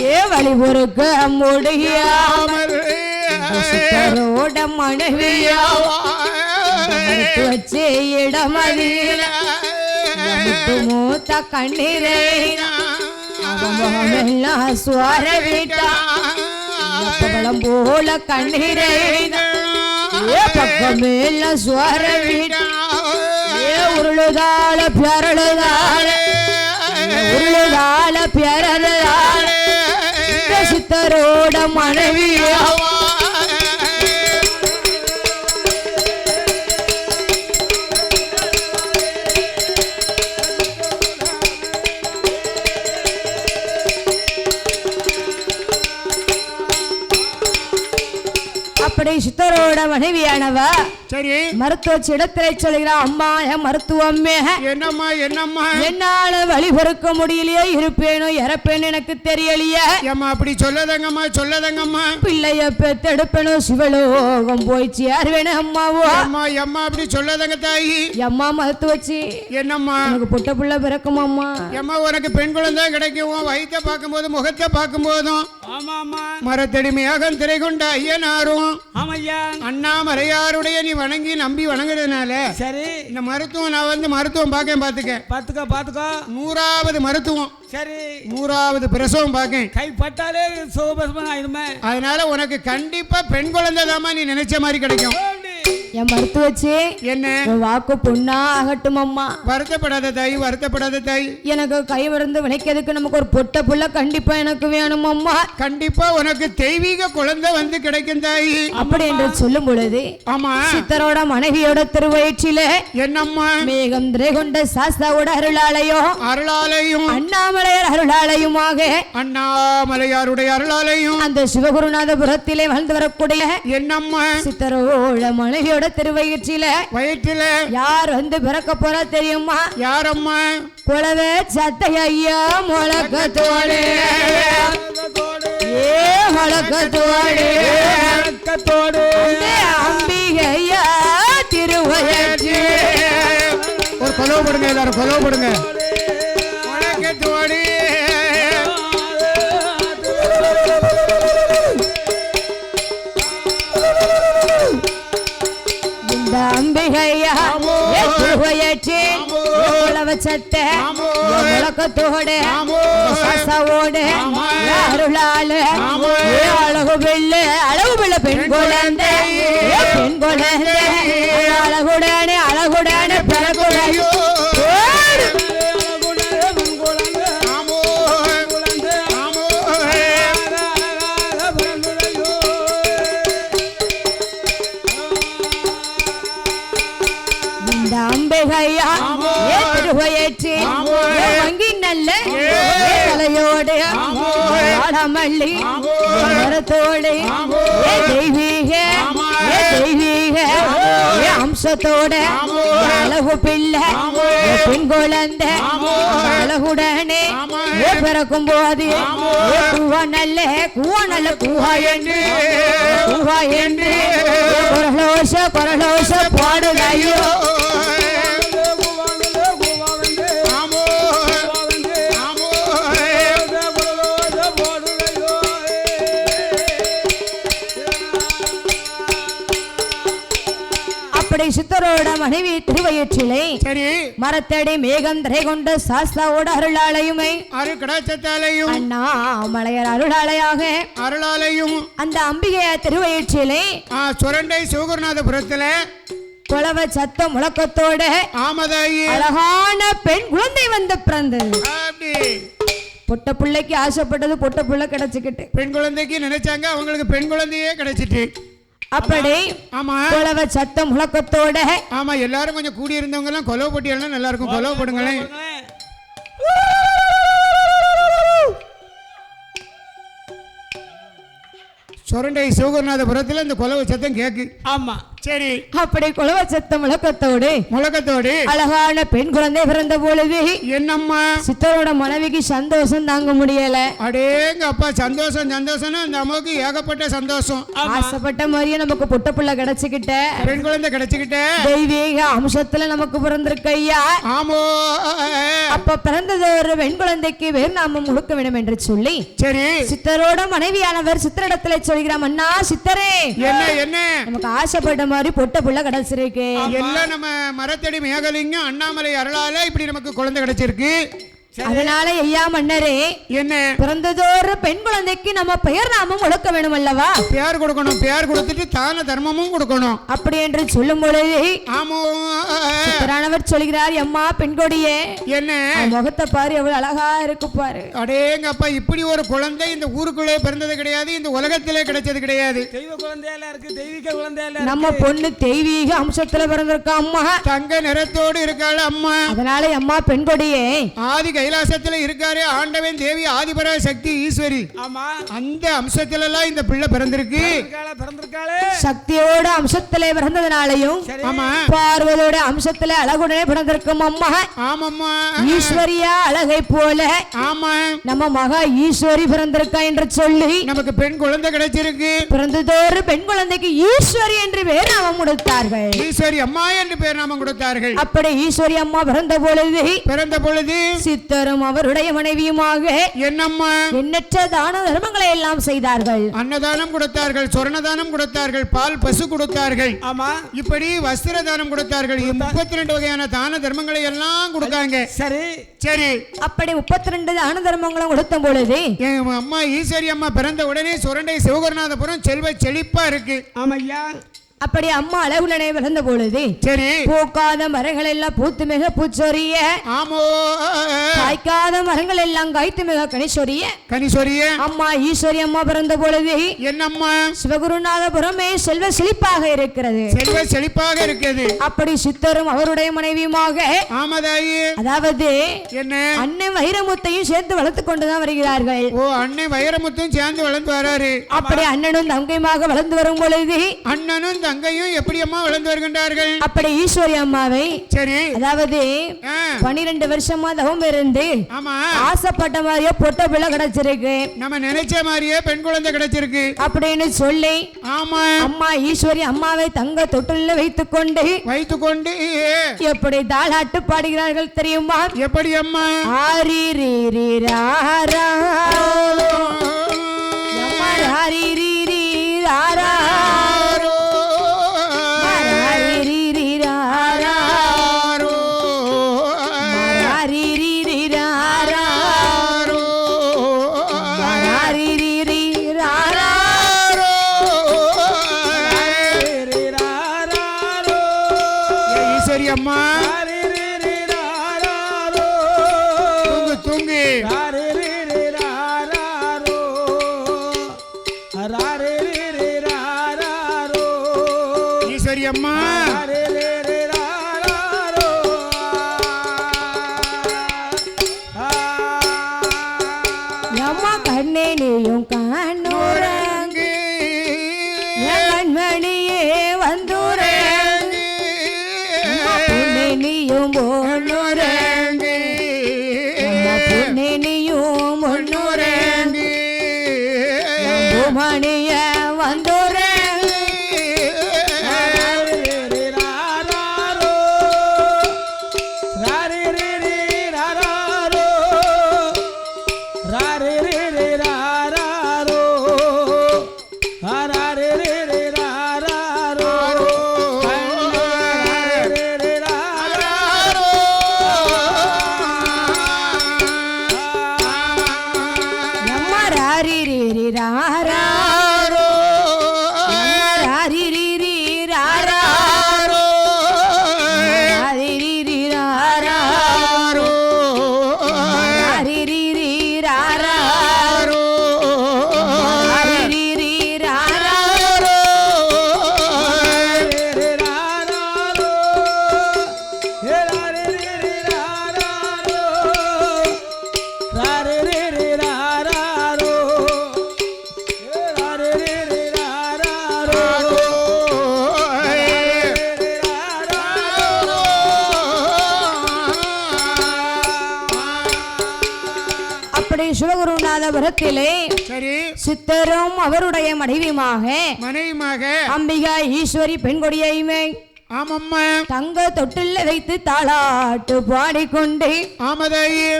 ஏ வழி பொறுக்க முடியாமல் சித்தரோட மனைவியாவா வச்சு இடமதியில முத்து மூத்த கண்ணீரே எல்லாம் சுவர விட்டா பழம் போல கண்ணீரே பக்கமேல சுவர விட்டா உருளுதால பிறழுதால உருளுதால பிறழுதால சித்தரோட மனைவியாவா அப்படி சித்தரோட மனைவியானவா சரி மருத்துவ இடத்துல சொல்கிறா அம்மா என் மருத்துவமே என்னம்மா என்னம்மா என்னால வழி பொறுக்க முடியலையே இருப்பேனோ இறப்பேன்னு எனக்கு தெரியலையே ஏம்மா அப்படி சொல்லதங்கம்மா பிள்ளைய பெத்தெடுப்பேனோ சிவலோகம் போய் சேருவேனு அம்மாவோ அம்மா அம்மா அப்படி சொல்லதங்க தாயி அம்மா மருத்துவச்சு என்னம்மா எனக்கு பொட்ட புள்ள பிறக்கும் அம்மா அம்மா உனக்கு பெண் குழந்தை கிடைக்கும் வயிற்றை பார்க்கும்போது முகத்தை பார்க்கும்போதும் ஆமா ஆமா மரத்தடிமையாக திரை கொண்ட ஐயனாரும் ஆமையா அண்ணாமலையாருடைய நீ வணங்கி நம்பி வணங்குறதுனால சரி இந்த மருத்துவம் நான் வந்து மருத்துவம் பாத்துக்கோ 100வது மருத்துவம் சரி 100வது பிரசவம் பார்க்க கை பட்டாலே சோபஸ்மன் ஆயிடுமே அதனால உனக்கு கண்டிப்பா பெண் குழந்தை தாமா நீ நினைச்ச மாதிரி கிடைக்கும் என் மருத்துவச்சு என்ன வாக்கு பொண்ணா ஆகட்டும் அம்மா வருத்தப்படாத தாய் எனக்கு கை மருந்து விளைக்கிறதுக்கு நமக்கு ஒரு பொட்ட புள்ள கண்டிப்பா எனக்கு வேணும் அம்மா கண்டிப்பா உனக்கு தெய்வீக குழந்தை வந்து கிடைக்கும் தாய் அப்படி என்று சொல்லும் பொழுது ஆமா சித்தரோட மனைவியோட திருவயிற்றில என்னம்மா மேகம் திரைகொண்ட சாஸ்தாவோட அருளாலையும் அண்ணாமலையார் அருளாலையுடைய அருளாலையும் அந்த சிவகுருநாதபுரத்திலே வாழ்ந்து வரக்கூடிய என்னம்மா சித்தரோட மனைவியோட திருவயிற்றில யார் வந்து பிறக்க போறா தெரியுமா? யாரம்மா? குலவே சத்தையா முழக்கத்தோடு ஏ முழக்கத்தோடு அம்பிகையா கொலவப்படுங்க எல்லாரும் கொலவப்படுங்க வணக்கத்தோடு இந்த அம்பிகையா திருவையற்றி சட்டை முழக்கத்தோடு சாசாவோடு அருளாளு அழகு பிள்ளை அழகு பிள்ளை பெண் குழந்தை அழகுடனே அழகுடனே பிறகுடையோ திருவையற்றி வங்கி நல்ல தலையோடு மல்லி மரத்தோடு தெய்வீக தெய்வீக அம்சத்தோட அழகு பிள்ளை பெண் குழந்தை அழகுடனே பிறக்கும் போது கூவா நல்ல கூவா என்று குரலோச பாடுகையோ சித்தரோட மனைவி திருவயிற்றிலே மரத்தடி மேகம் திரை கொண்ட சாஸ்தாவோட அருளாலையுமே அருக்கடாச்சத்தாலையும் அண்ணாமலையர் அருளாலையும் அந்த அம்பிகை திருவயிற்றிலே சுரண்டை சிவகுருநாதபுரத்துல குலவ சத்தம் முழக்கத்தோட ஆமதாயி அழகான பெண் குழந்தை வந்து பிறந்தது. பொட்ட பிள்ளைக்கு ஆசைப்பட்டது பொட்ட பிள்ளை கிடைச்சுக்கிட்டு பெண் குழந்தைக்கு நினைச்சாங்க அவங்களுக்கு பெண் குழந்தையே கிடைச்சிட்டு அப்படி குலவ சத்தம் முழக்கத்தோட ஆமா எல்லாரும் கொஞ்சம் கூடி இருந்தவங்க எல்லாம் கொலவு போட்டியெல்லாம் நல்லா இருக்கும் கொலவு போடுங்களேன். சுரண்டை சிவகுருநாதபுரத்தில் இந்த கொலவு சத்தம் கேக்கு. ஆமா சரி அப்படி குலவ சத்தம் முழக்கத்தோடு அழகான பெண் குழந்தை பிறந்த பொழுது என்னம்மா சித்தரோட மனைவிக்கு சந்தோஷம் தாங்க முடியல. அடேங்க அப்பா சந்தோஷம் அந்த அம்மாவுக்கு ஏகப்பட்ட சந்தோஷம். ஆசைப்பட்ட மாதிரியே நமக்கு பொட்ட பிள்ளை கிடைச்சுக்கிட்ட பெண் குழந்தை கிடைச்சுக்கிட்ட தெய்வீக அம்சத்துல நமக்கு பிறந்திருக்கு ஐயா. ஆமோ அப்ப பிறந்தது ஒரு பெண் குழந்தைக்கு வேறு நாமம் கொடுக்க வேண்டும் என்று சொல்லி சரி சித்தரோட மனைவியானவர் சித்தரிடத்துல சொல்கிறார், அண்ணா சித்தரே என்ன நமக்கு ஆசைப்பட்ட மாதிரி பொட்ட புள்ள கிடைச்சிருக்கு. எல்லாம் நம்ம மரத்தடி மேகலிங்கம் அண்ணாமலை அருளால இப்படி நமக்கு குழந்தை கிடைச்சிருக்கு. அதனால ஐயா மன்னரே என்ன பிறந்ததோரு பெண் குழந்தைக்கு நம்ம பெயர் நாமம் கொடுக்க வேண்டும் அல்லவா? பெயர் கொடுக்கணும், பெயர் கொடுத்துட்டு தான தர்மமும் கொடுக்கணும். அப்படி என்று சொல்லும் பொழுது ஆமோ சித்தரானவர் சொல்கிறார், அம்மா பெண் கொடியே என்ன முகத்தை பாரு எவ்வளவு அழகா இருக்கு பாரு. அடேங்க அப்பா இப்படி ஒரு குழந்தை இந்த ஊருக்குள்ளே பிறந்தது கிடையாது, இந்த உலகத்திலே கிடைச்சது கிடையாது. தெய்வ குழந்தையெல்லாம் இருக்கு, தெய்வீக குழந்தையெல்லாம் நம்ம பொண்ணு தெய்வீக அம்சத்துல பிறந்திருக்கா அம்மா, தங்க நிறத்தோடு இருக்காள் அம்மா. அதனால அம்மா பெண் கொடியே ஆதி கைலாசத்துல இருக்காரு ஆண்டவன் தேவி ஆதிபர சக்தி ஈஸ்வரி. ஆமா அந்த அம்சத்துல எல்லாம் இந்த பிள்ளை பிறந்திருக்கு. சக்தியோட அம்சத்திலே பிறந்ததுனாலையும் பார்வதியோட அம்சத்திலே அழகுடனே பிறந்திருக்கும் அம்மா. ஆமாம்மா ஈஸ்வரியா அழகை போல ஆமா நம்ம மகா ஈஸ்வரி பிறந்திருக்கா என்று சொல்லி நமக்கு பெண் குழந்தை கிடைச்சிருக்கு. பிறந்ததோரு பெண் குழந்தைக்கு ஈஸ்வரி என்று பேர் நாமம் கொடுத்தார்கள். ஈஸ்வரி அம்மா என்று பேர் நாமம் கொடுத்தார்கள். அப்படி ஈஸ்வரி அம்மா பிறந்த பொழுது சித்தரும் அவருடைய மனைவியுமாக என்னம்மா எண்ணற்ற தான தர்மங்களை எல்லாம் செய்தார்கள். அன்னதானம் கொடுத்தார்கள், சொர்ணதானம் கொடுத்தார்கள், பால் பசு கொடுத்தார்கள். ஆமா இப்படி வஸ்திர தானம் கொடுத்தார்கள். 32 வகையான தான தர்மங்களை எல்லாம் கொடுத்தாங்க. சரி சரி அப்படி 32 தான தர்மங்களும் கொடுத்த பொழுது எங்க அம்மா ஈஸ்வரி அம்மா பிறந்த உடனே சுரண்டை சிவகுருநாதபுரம் செல்வ செழிப்பா இருக்கு. ஆமையா அப்படி அம்மா அழகுடனே பிறந்த பொழுது சரி பூக்காத மரங்கள் எல்லாம் பூத்து மிக பூச்சொரிய, ஆமோ காய்க்காத மரங்கள் எல்லாம் காய்த்து மிக கனிசொரிய அம்மா ஈஸ்வரி அம்மா பிறந்த பொழுது என்னம்மா சிவகுருநாதபுரமே செல்வ செழிப்பாக இருக்கிறது. செல்வ செழிப்பாக இருக்கிறது. அப்படி சித்தரும் அவருடைய மனைவியுமாக ஆமதாயி அதாவது என்ன அண்ணன் வைரமுத்தையும் சேர்த்து வளர்த்து கொண்டுதான் வருகிறார்கள். ஓ அண்ணன் வைரமுத்தையும் சேர்ந்து வளர்ந்து வராரு. அப்படி அண்ணனும் தங்கையுமாக வளர்ந்து வரும் பொழுது அண்ணனும் அங்கேயும் எப்படி அம்மா வளர்ந்து வருகின்றார்கள்? அப்படி ஈஸ்வரி அம்மாவை சரி, அதாவது 12 வருஷமா தவம் இருந்து ஆமா ஆசைப்பட்ட மாதிரியே பொட்ட பிள்ளை கிடைச்சிருக்கு, நம்ம நினைச்ச மாதிரியே பெண் குழந்தை கிடைச்சிருக்கு அப்படின்னு சொல்லி ஆமா அம்மா ஈஸ்வரி அம்மாவை தங்க தொட்டில வைத்துக்கொண்டு எப்படி தாளாட்டு பாடுகிறார்கள் தெரியுமா? எப்படி அம்மா? ஆரி ரீ ரீ ரா ரா அம்மா ராரி ரீ ரீ ரா ரா ராரி ரீ ரீ ரா ரா ராரி ரீ ரீ ரா ரா ராரி ரீ ரீ ரா ரா ஈஸ்வரி அம்மா தூங்கு தூங்கு. ஈஸ்வரி அம்மா அம்மா கண்ணே நீயும் கண்ணூரங்கு கண்மணியே வந்தூரங்கு பொண்ணே நீயும் பொன்னூரங்கு பொண்ணே நீயும் பொன்னூரங்கு பூமணிய வந்தூரங்கு சிவகுருநாதபுரத்திலே சித்தரும் அவருடைய மனைவியுமாக அம்பிகா ஈஸ்வரி பெண்கொடியைமை தங்க தொட்டில் வைத்து தாளாட்டு பாடிக்கொண்டு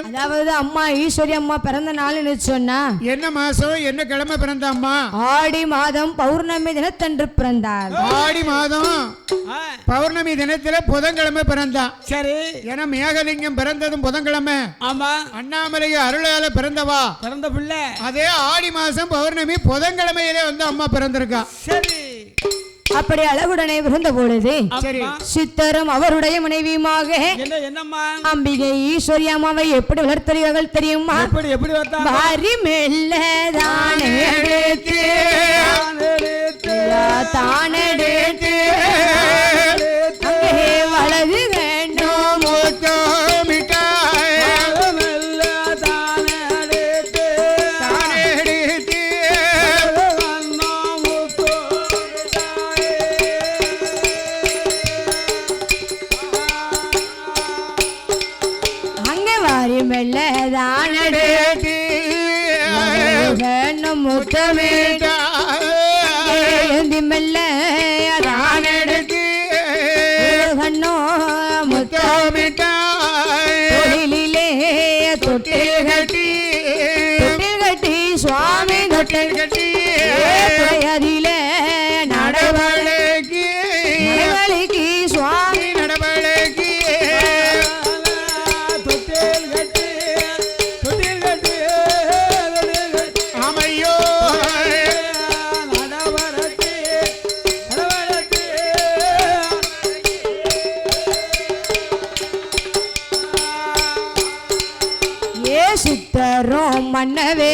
அதாவது அம்மா ஈஸ்வரி அம்மா பிறந்த நாள்னு சொன்னா என்ன மாசம் என்ன கிழமை பிறந்த அம்மா? ஆடி மாதம் பௌர்ணமி தினத்தன்று பிறந்தார். ஆடி மாதம் பௌர்ணமி தினத்துல புதன்கிழமை பிறந்தான். சரி, ஏன்னா மேகலிங்கம் பிறந்ததும் புதன்கிழமை. ஆமா, அண்ணாமலை அருளால பிறந்தவா பிறந்த பிள்ளை. அதே ஆடி மாசம் பௌர்ணமி புதன்கிழமையிலே வந்து அம்மா பிறந்திருக்கா. சரி, அப்படி அழகுடனே பிறந்த பொழுது சித்தரும் அவருடைய மனைவியுமாக அம்பிகை ஈஸ்வரி அம்மாவை எப்படி வளர்த்தீர்கள் தெரியுமா? பாரி மெல்லதானே தானெடுத்து அங்கே வலது வேண்டும் முத்தமேடா மெல்ல தானெடுத்து கண்ணோ முத்தமிட்டா தொழிலே தொட்டில் கட்டி சுவாமி தொட்டில் கட்டி அதிலே நடவடிக்கை சுவாமி நடவடிக்கை சித்தரும் மன்னவே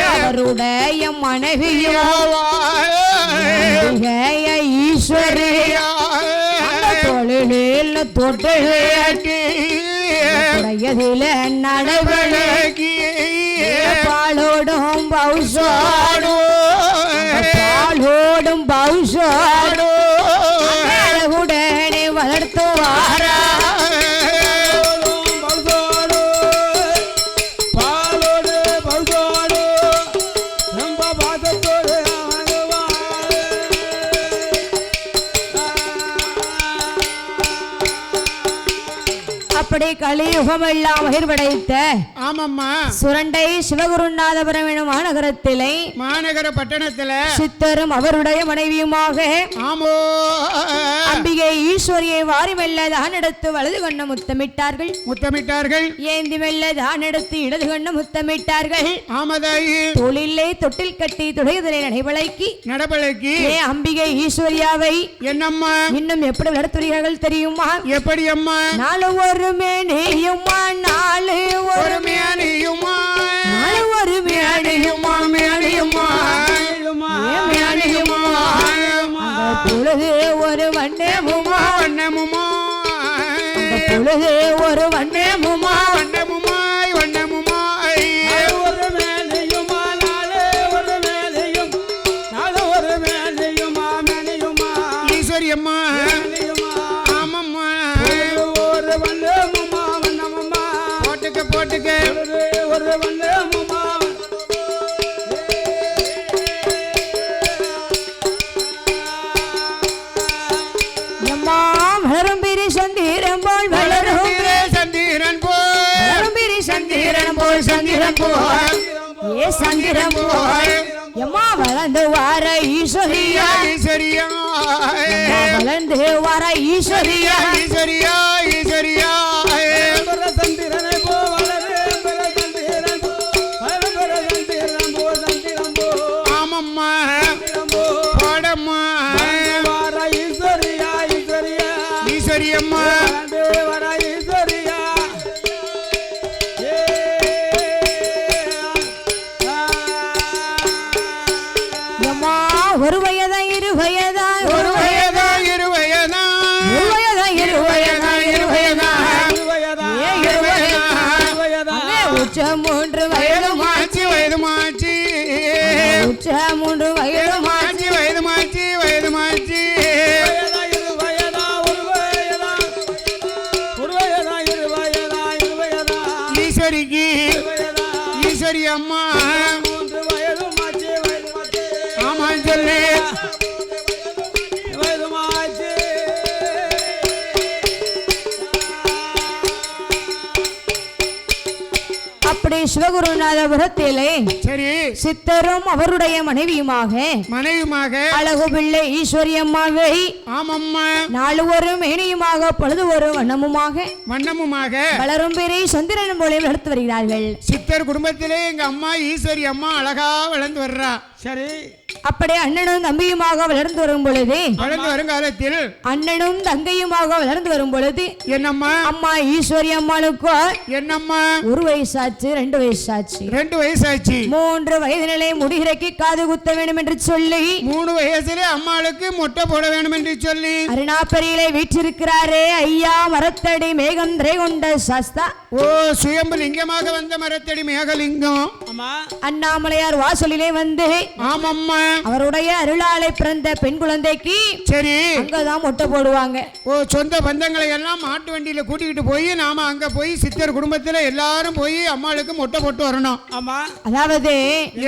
அவருடைய மனைவியோ ஈஸ்வரி தொழிலில் தொட்டில் நடவடிக்கை பாலோடும் பௌசோடும் பாதத்தோடு அப்படி கலியுகம் எல்லாம் மகிழ்வடைத்த ஆமாம்மா சுரண்டை சிவகுருநாதபுரம் எனும் மாநகர பட்டணத்துல சித்தரும் அவருடைய மனைவியுமாக ஆமோ அம்பிகை ஈஸ்வரியை வாரி மெல்ல தான் எடுத்து வலது கண்ண முத்தமிட்டார்கள் ஏந்தி மெல்ல தான் எடுத்து இடது கண்ண முத்தமிட்டார்கள் ஆமதாயி தொழிலை தொட்டில் கட்டி துடையதனை நடபலைக்கு அம்பிகை ஈஸ்வரியாவை என்னம்மா இன்னும் எப்படி வளர்த்துறீர்கள் தெரியுமா? எப்படி அம்மா? நாலு ஒரு மேனியுமா நாலு ஒரு மேனியுமா நாலு ஒரு மேனியுமா மேனியுமா மேனியுமா பொழுது ஒரு வண்ணமுமா வண்ணமுமா பொழுது ஒரு வண்ணமுமா வண்ணமுமாய் வண்ணமுமாய் ஒரு மேலையுமா நாளே ஒரு மேலையும் நாள ஒரு மேலையுமா மேலையுமா ஈஸ்வரி அம்மா மேலையுமா ஆமம்மா ஒரு வண்ணமுமா வண்ணமுமா போட்டுக்க ஒரு வண்ணமுமா எம்மா வளரும் பிரி சந்திரன் போல் வளரும் சந்திரன் போல் வளரும் பிரி சந்திரன் போல் சந்திரன் போல் ஏ சந்திரன் போல் எம்மா வளர்ந்து வார ஈஸ்வரியா ஈஸ்வரியா வளர்ந்து வார ஈஸ்வரியா ஈஸ்வரியா ஈஸ்வரியா சந்திரனை போ வளரே சந்திரன் போ சந்திரன் போ சந்திரன் போ ஆமம்மா சந்திரன் போ போடம்மா வார ஈஸ்வரியா ஈஸ்வரியா ஈஸ்வரி அம்மா வர ஈஸ்வரியா எம்மா ஒரு வயதா இரு வயதா ஒரு வயதா இரு வயதா இரு வயதா இரு வயதா இரு வயதா ஏ இரு வயதா அங்கே உச்ச மூன்று வயது மாச்சி வயது மாச்சி உச்ச மூன்று வயது மாச்சி வயது மாச்சி வயது மாச்சி ஈஸ்வரிக்கு ஈஸ்வரி அம்மா ஆமா சொல்லு அப்படி சிவகுருநாதபுரத்திலே சரி சித்தரும் அவருடைய மனைவியுமாக அழகு பிள்ளை ஈஸ்வரி அம்மாவை ஆமம்மா நாலு ஒரு மேனியுமாக பொழுது ஒரு வண்ணமுமாக வளரும் பேரை சந்திரன் போல வளர்த்து வருகிறார்கள். சித்தர் குடும்பத்திலே எங்க அம்மா ஈஸ்வரி அம்மா அழகா வளர்ந்து வர்றா. சரி அப்படி அண்ணனும் தம்பியுமாக வளர்ந்து வரும் பொழுது வளர்ந்து வருங்காலத்தில் அண்ணனும் தங்கையுமாக வளர்ந்து வரும் பொழுது என்னம்மா அம்மா ஈஸ்வரி அம்மாளுக்கு என்னம்மா ஒரு வயசாச்சு 2 வயசாச்சு 2 வயசாச்சு 3 வயது நிலை முடிகிறக்கு காது குத்த வேண்டும் என்று சொல்லி 3 வயசுல அம்மாளுக்கு மொட்டை போட வேண்டும் என்று சொல்லி அருணாப்பரியிலே வீற்றிருக்கிறாரே ஐயா மரத்தடி மேகம் திரைகொண்ட சாஸ்தா. ஓ சுயம்பு லிங்கமாக வந்த மரத்தடி மேகலிங்கம் அண்ணாமலையார் வாசலிலே வந்து ஆமம்மா அவருடைய அருளாலை பிறந்த பெண் குழந்தைக்கு சரி அங்கதான் மொட்டை போடுவாங்க. ஓ சொந்த பந்தங்களை எல்லாம் மாட்டு வண்டியில கூட்டிக்கிட்டு போய் நாம அங்க போய் சித்தர் குடும்பத்துல எல்லாரும் போய் அம்மாளுக்கு மொட்டை போட்டு வரணும். ஆமா அதாவது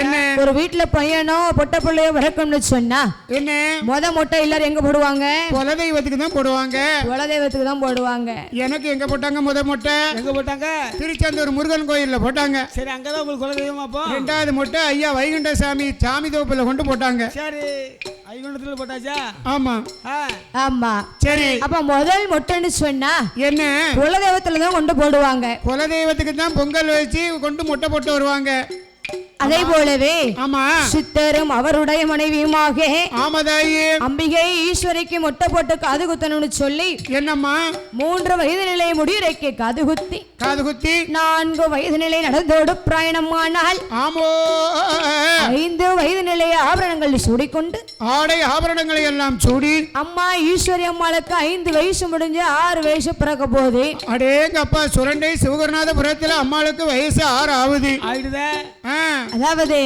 என்ன ஒரு வீட்டுல பையனோ பொட்டை பிள்ளையோ பிறக்கும்னு சொன்னா என்ன மொட்டை எல்லாரும் எங்க போடுவாங்க? குலதெய்வத்துக்கு தான் போடுவாங்க. குலதெய்வத்துக்கு தான் போடுவாங்க. எனக்கு எங்க போட்டாங்க? மொட்டை எங்க போட்டாங்க? திருச்செந்தூர் முருகன் கோயில்ல போட்டாங்க. சரி அங்கதான் உங்களுக்கு குலதெய்வம். அப்போ 2வது மொட்டை ஐயா வைகுண்ட சாமி தோப்புல கொண்டு போட்டாங்க. சரி வைகுண்டத்துல போட்டாச்சா? ஆமா ஆமா சரி. அப்ப முதல் மொட்டைன்னு சொன்னா என்ன குலதெய்வத்துல தான் கொண்டு போடுவாங்க. குலதெய்வத்துக்கு தான் பொங்கல் வச்சு கொண்டு மொட்டை போட்டு வருவாங்க. அதே போலவே ஆமா சித்தரும் அவருடைய மனைவியுமாக ஆமதாயி அம்பிகை ஈஸ்வரிக்கு மொட்டை போட்டு காது குத்தணும்னு சொல்லி என்னம்மா 3 வயது நிலை முடியறைக்கு காது குத்தி 4 வயது நிலை நடந்தோடு பிரயாணமானால் ஆமோ 5 வயது நிலை ஆபரணங்கள் சூடிக்கொண்டு ஆடை ஆபரணங்களை எல்லாம் சூடி அம்மா ஈஸ்வரி அம்மாளுக்கு 5 வயசு முடிஞ்சு 6 வயசு பிறக்க போகுது. அடேங்கப்பா சுரண்டை சிவகுருநாதபுரத்துல அம்மாளுக்கு வயசு 6 ஆகுது. ஆயிடுதே. அதாவது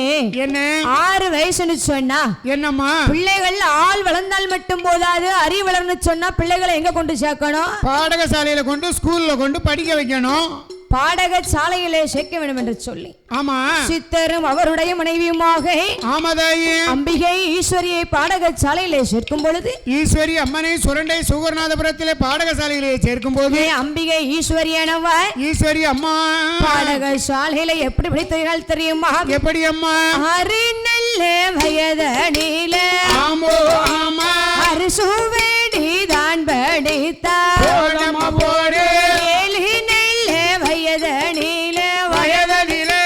என்ன 6 வயசுன்னு சொன்னா என்னம்மா பிள்ளைகள் ஆள் வளர்ந்தால் மட்டும் போதாது, அறிவு வளர்ந்து சொன்னா பிள்ளைகளை எங்க கொண்டு சேர்க்கணும்? பாடகசாலையில கொண்டு ஸ்கூல்ல கொண்டு படிக்க வைக்கணும். பாடக சாலையிலே சேர்க்க வேண்டும் என்று சொல்லி ஆமா சித்தரும் அவருடைய மனைவியுமாக ஆமதாயே அம்பிகை ஈஸ்வரியை பாடக சாலையிலே சேர்க்கும் பொழுது ஈஸ்வரி அம்மனை சுரண்டை சுகர்நாதபுரத்திலே பாடகசாலையிலே சேர்க்கும் போது அம்பிகை ஈஸ்வரியனவர் ஈஸ்வரி அம்மா பாடக சாலையில எப்படி படித்தீர்கள் தெரியுமா? எப்படி அம்மா? அரு நல்ல வயதனில ஆமோ ஆமா அரசுவேடி தான் படித்தார் போடு ஏழு நல்ல வயதனில வயதனிலே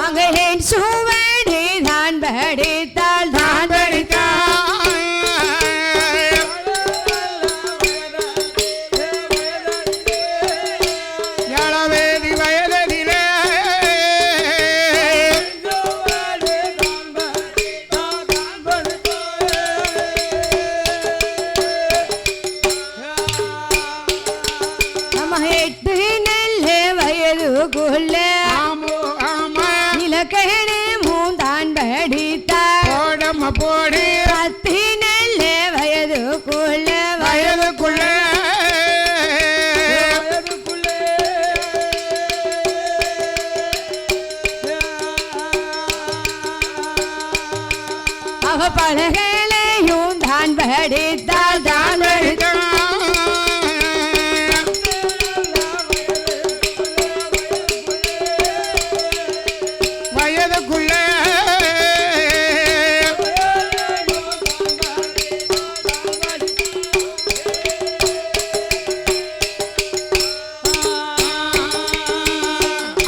அங்கேன் சுவடி தான் படித்தாள் தான் இலக்கணே மூந்தான் படித்தாள் போடு 10 நல்ல வயதுக்குள்ள வயதுக்குள்ள அவ பலகளையும் தான் படித்தாள் தான் வயதுக்குள்ள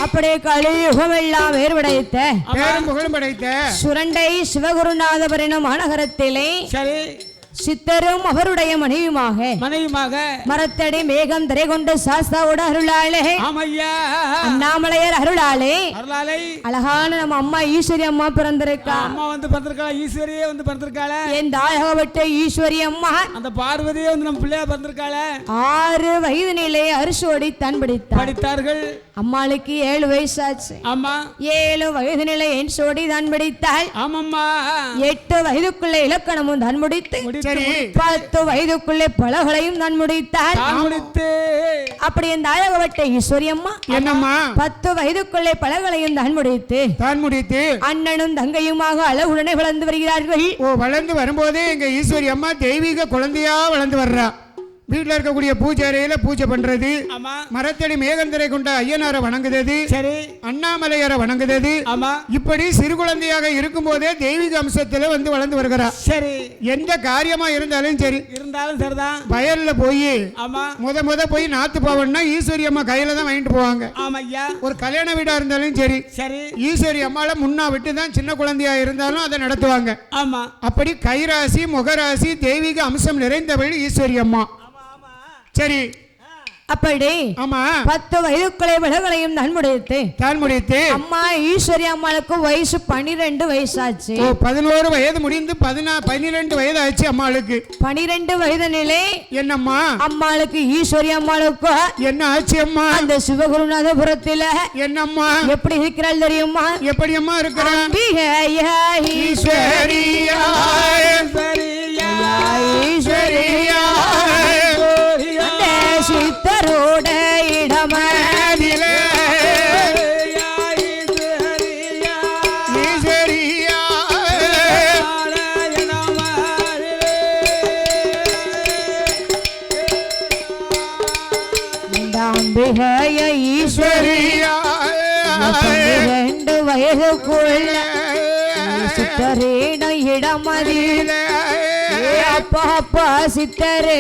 அப்படியே கலியுகம் எல்லாம் வேறுபடைத்த பேரும் புகழும் படைத்த சுரண்டை சிவகுருநாதபுரம் மாநகரத்திலே சரி சித்தரும் அவருடைய மனைவியுமாக மரத்தடி மேகம் திரை கொண்டு சாஸ்தாவோட அருளாளே ஆமையா அண்ணாமலையர் அருளாளே அருளாலை அழகான நம்ம அம்மா ஈஸ்வரி அம்மா பிறந்திருக்கா. அம்மா வந்து பிறந்திருக்காளா? ஈஸ்வரியே வந்து பிறந்திருக்காள. என் தாயகப்பட்ட ஈஸ்வரி அம்மா அந்த பார்வதியே வந்து நம்ம பிள்ளையா பிறந்திருக்காள. 6 வயது நிலை அரிசோடி தன் படித்தார்கள். அம்மாளுக்கு 7 வயசாச்சு. ஆமா 7 வயது நிலை என் சோடி தான் படித்தாள். ஆமாம்மா 8 வயதுக்குள்ள இலக்கணமும் தான் முடித்து 10 வயதுக்குள்ளே பலகளையும் தான் முடித்தாள். அப்படி என் தாயகப்பட்ட ஈஸ்வரி அம்மா என்னம்மா 10 வயதுக்குள்ளே பலகளையும் தான் முடித்து அண்ணனும் தங்கையுமாக அழகுடனே வளர்ந்து வருகிறார்கள். வளர்ந்து வரும்போதே எங்க ஈஸ்வரி அம்மா தெய்வீக குழந்தையா வளர்ந்து வர்றா. வீட்டில் இருக்கக்கூடிய பூஜை அறையில பூஜை பண்றது, மரத்தடி மேகந்தரை கொண்ட ஐயனாரை வணங்குறது, சரி அண்ணாமலையாரை வணங்குறது, இப்படி சிறு குழந்தையாக இருக்கும் போதே தெய்வீக அம்சத்துல வந்து வளர்ந்து வருகிறா. சரி எந்த காரியமா இருந்தாலும் சரிதான் வயல்ல போய் முத போய் நாத்து போவன்னா ஈஸ்வரி அம்மா கையில தான் வாங்கிட்டு போவாங்க. ஒரு கல்யாண வீடா இருந்தாலும் சரி ஈஸ்வரி அம்மால முன்னா விட்டு தான் சின்ன குழந்தையா இருந்தாலும் அதை நடத்துவாங்க. அப்படி கைராசி முகராசி தெய்வீக அம்சம் நிறைந்தவள் ஈஸ்வரி அம்மா. சரி அப்படி 10 வயதுக்குள்ளே விலகலையும் தான் முடித்து அம்மா ஈஸ்வரி அம்மாளுக்கு வயசு 12 வயசாச்சு. 11 வயது முடிந்து 12 வயது ஆச்சு அம்மாளுக்கு. 12 வயது நிலை என்னம்மா அம்மாளுக்கு ஈஸ்வரி அம்மாளுக்கு என்ன ஆச்சு அம்மா? அந்த சிவகுருநாதபுரத்துல என்னம்மா எப்படி இருக்கிறாள் தெரியுமா? எப்படி அம்மா இருக்கிறாள்? ஈஸ்வரியா ஈஸ்வரியா சித்தரோட இடமதிலே அம்பிகைய ஈஸ்வரியா 2 வயதுக்குள்ள சித்தரிட இடமதிலே அப்பா அப்பா சித்தரே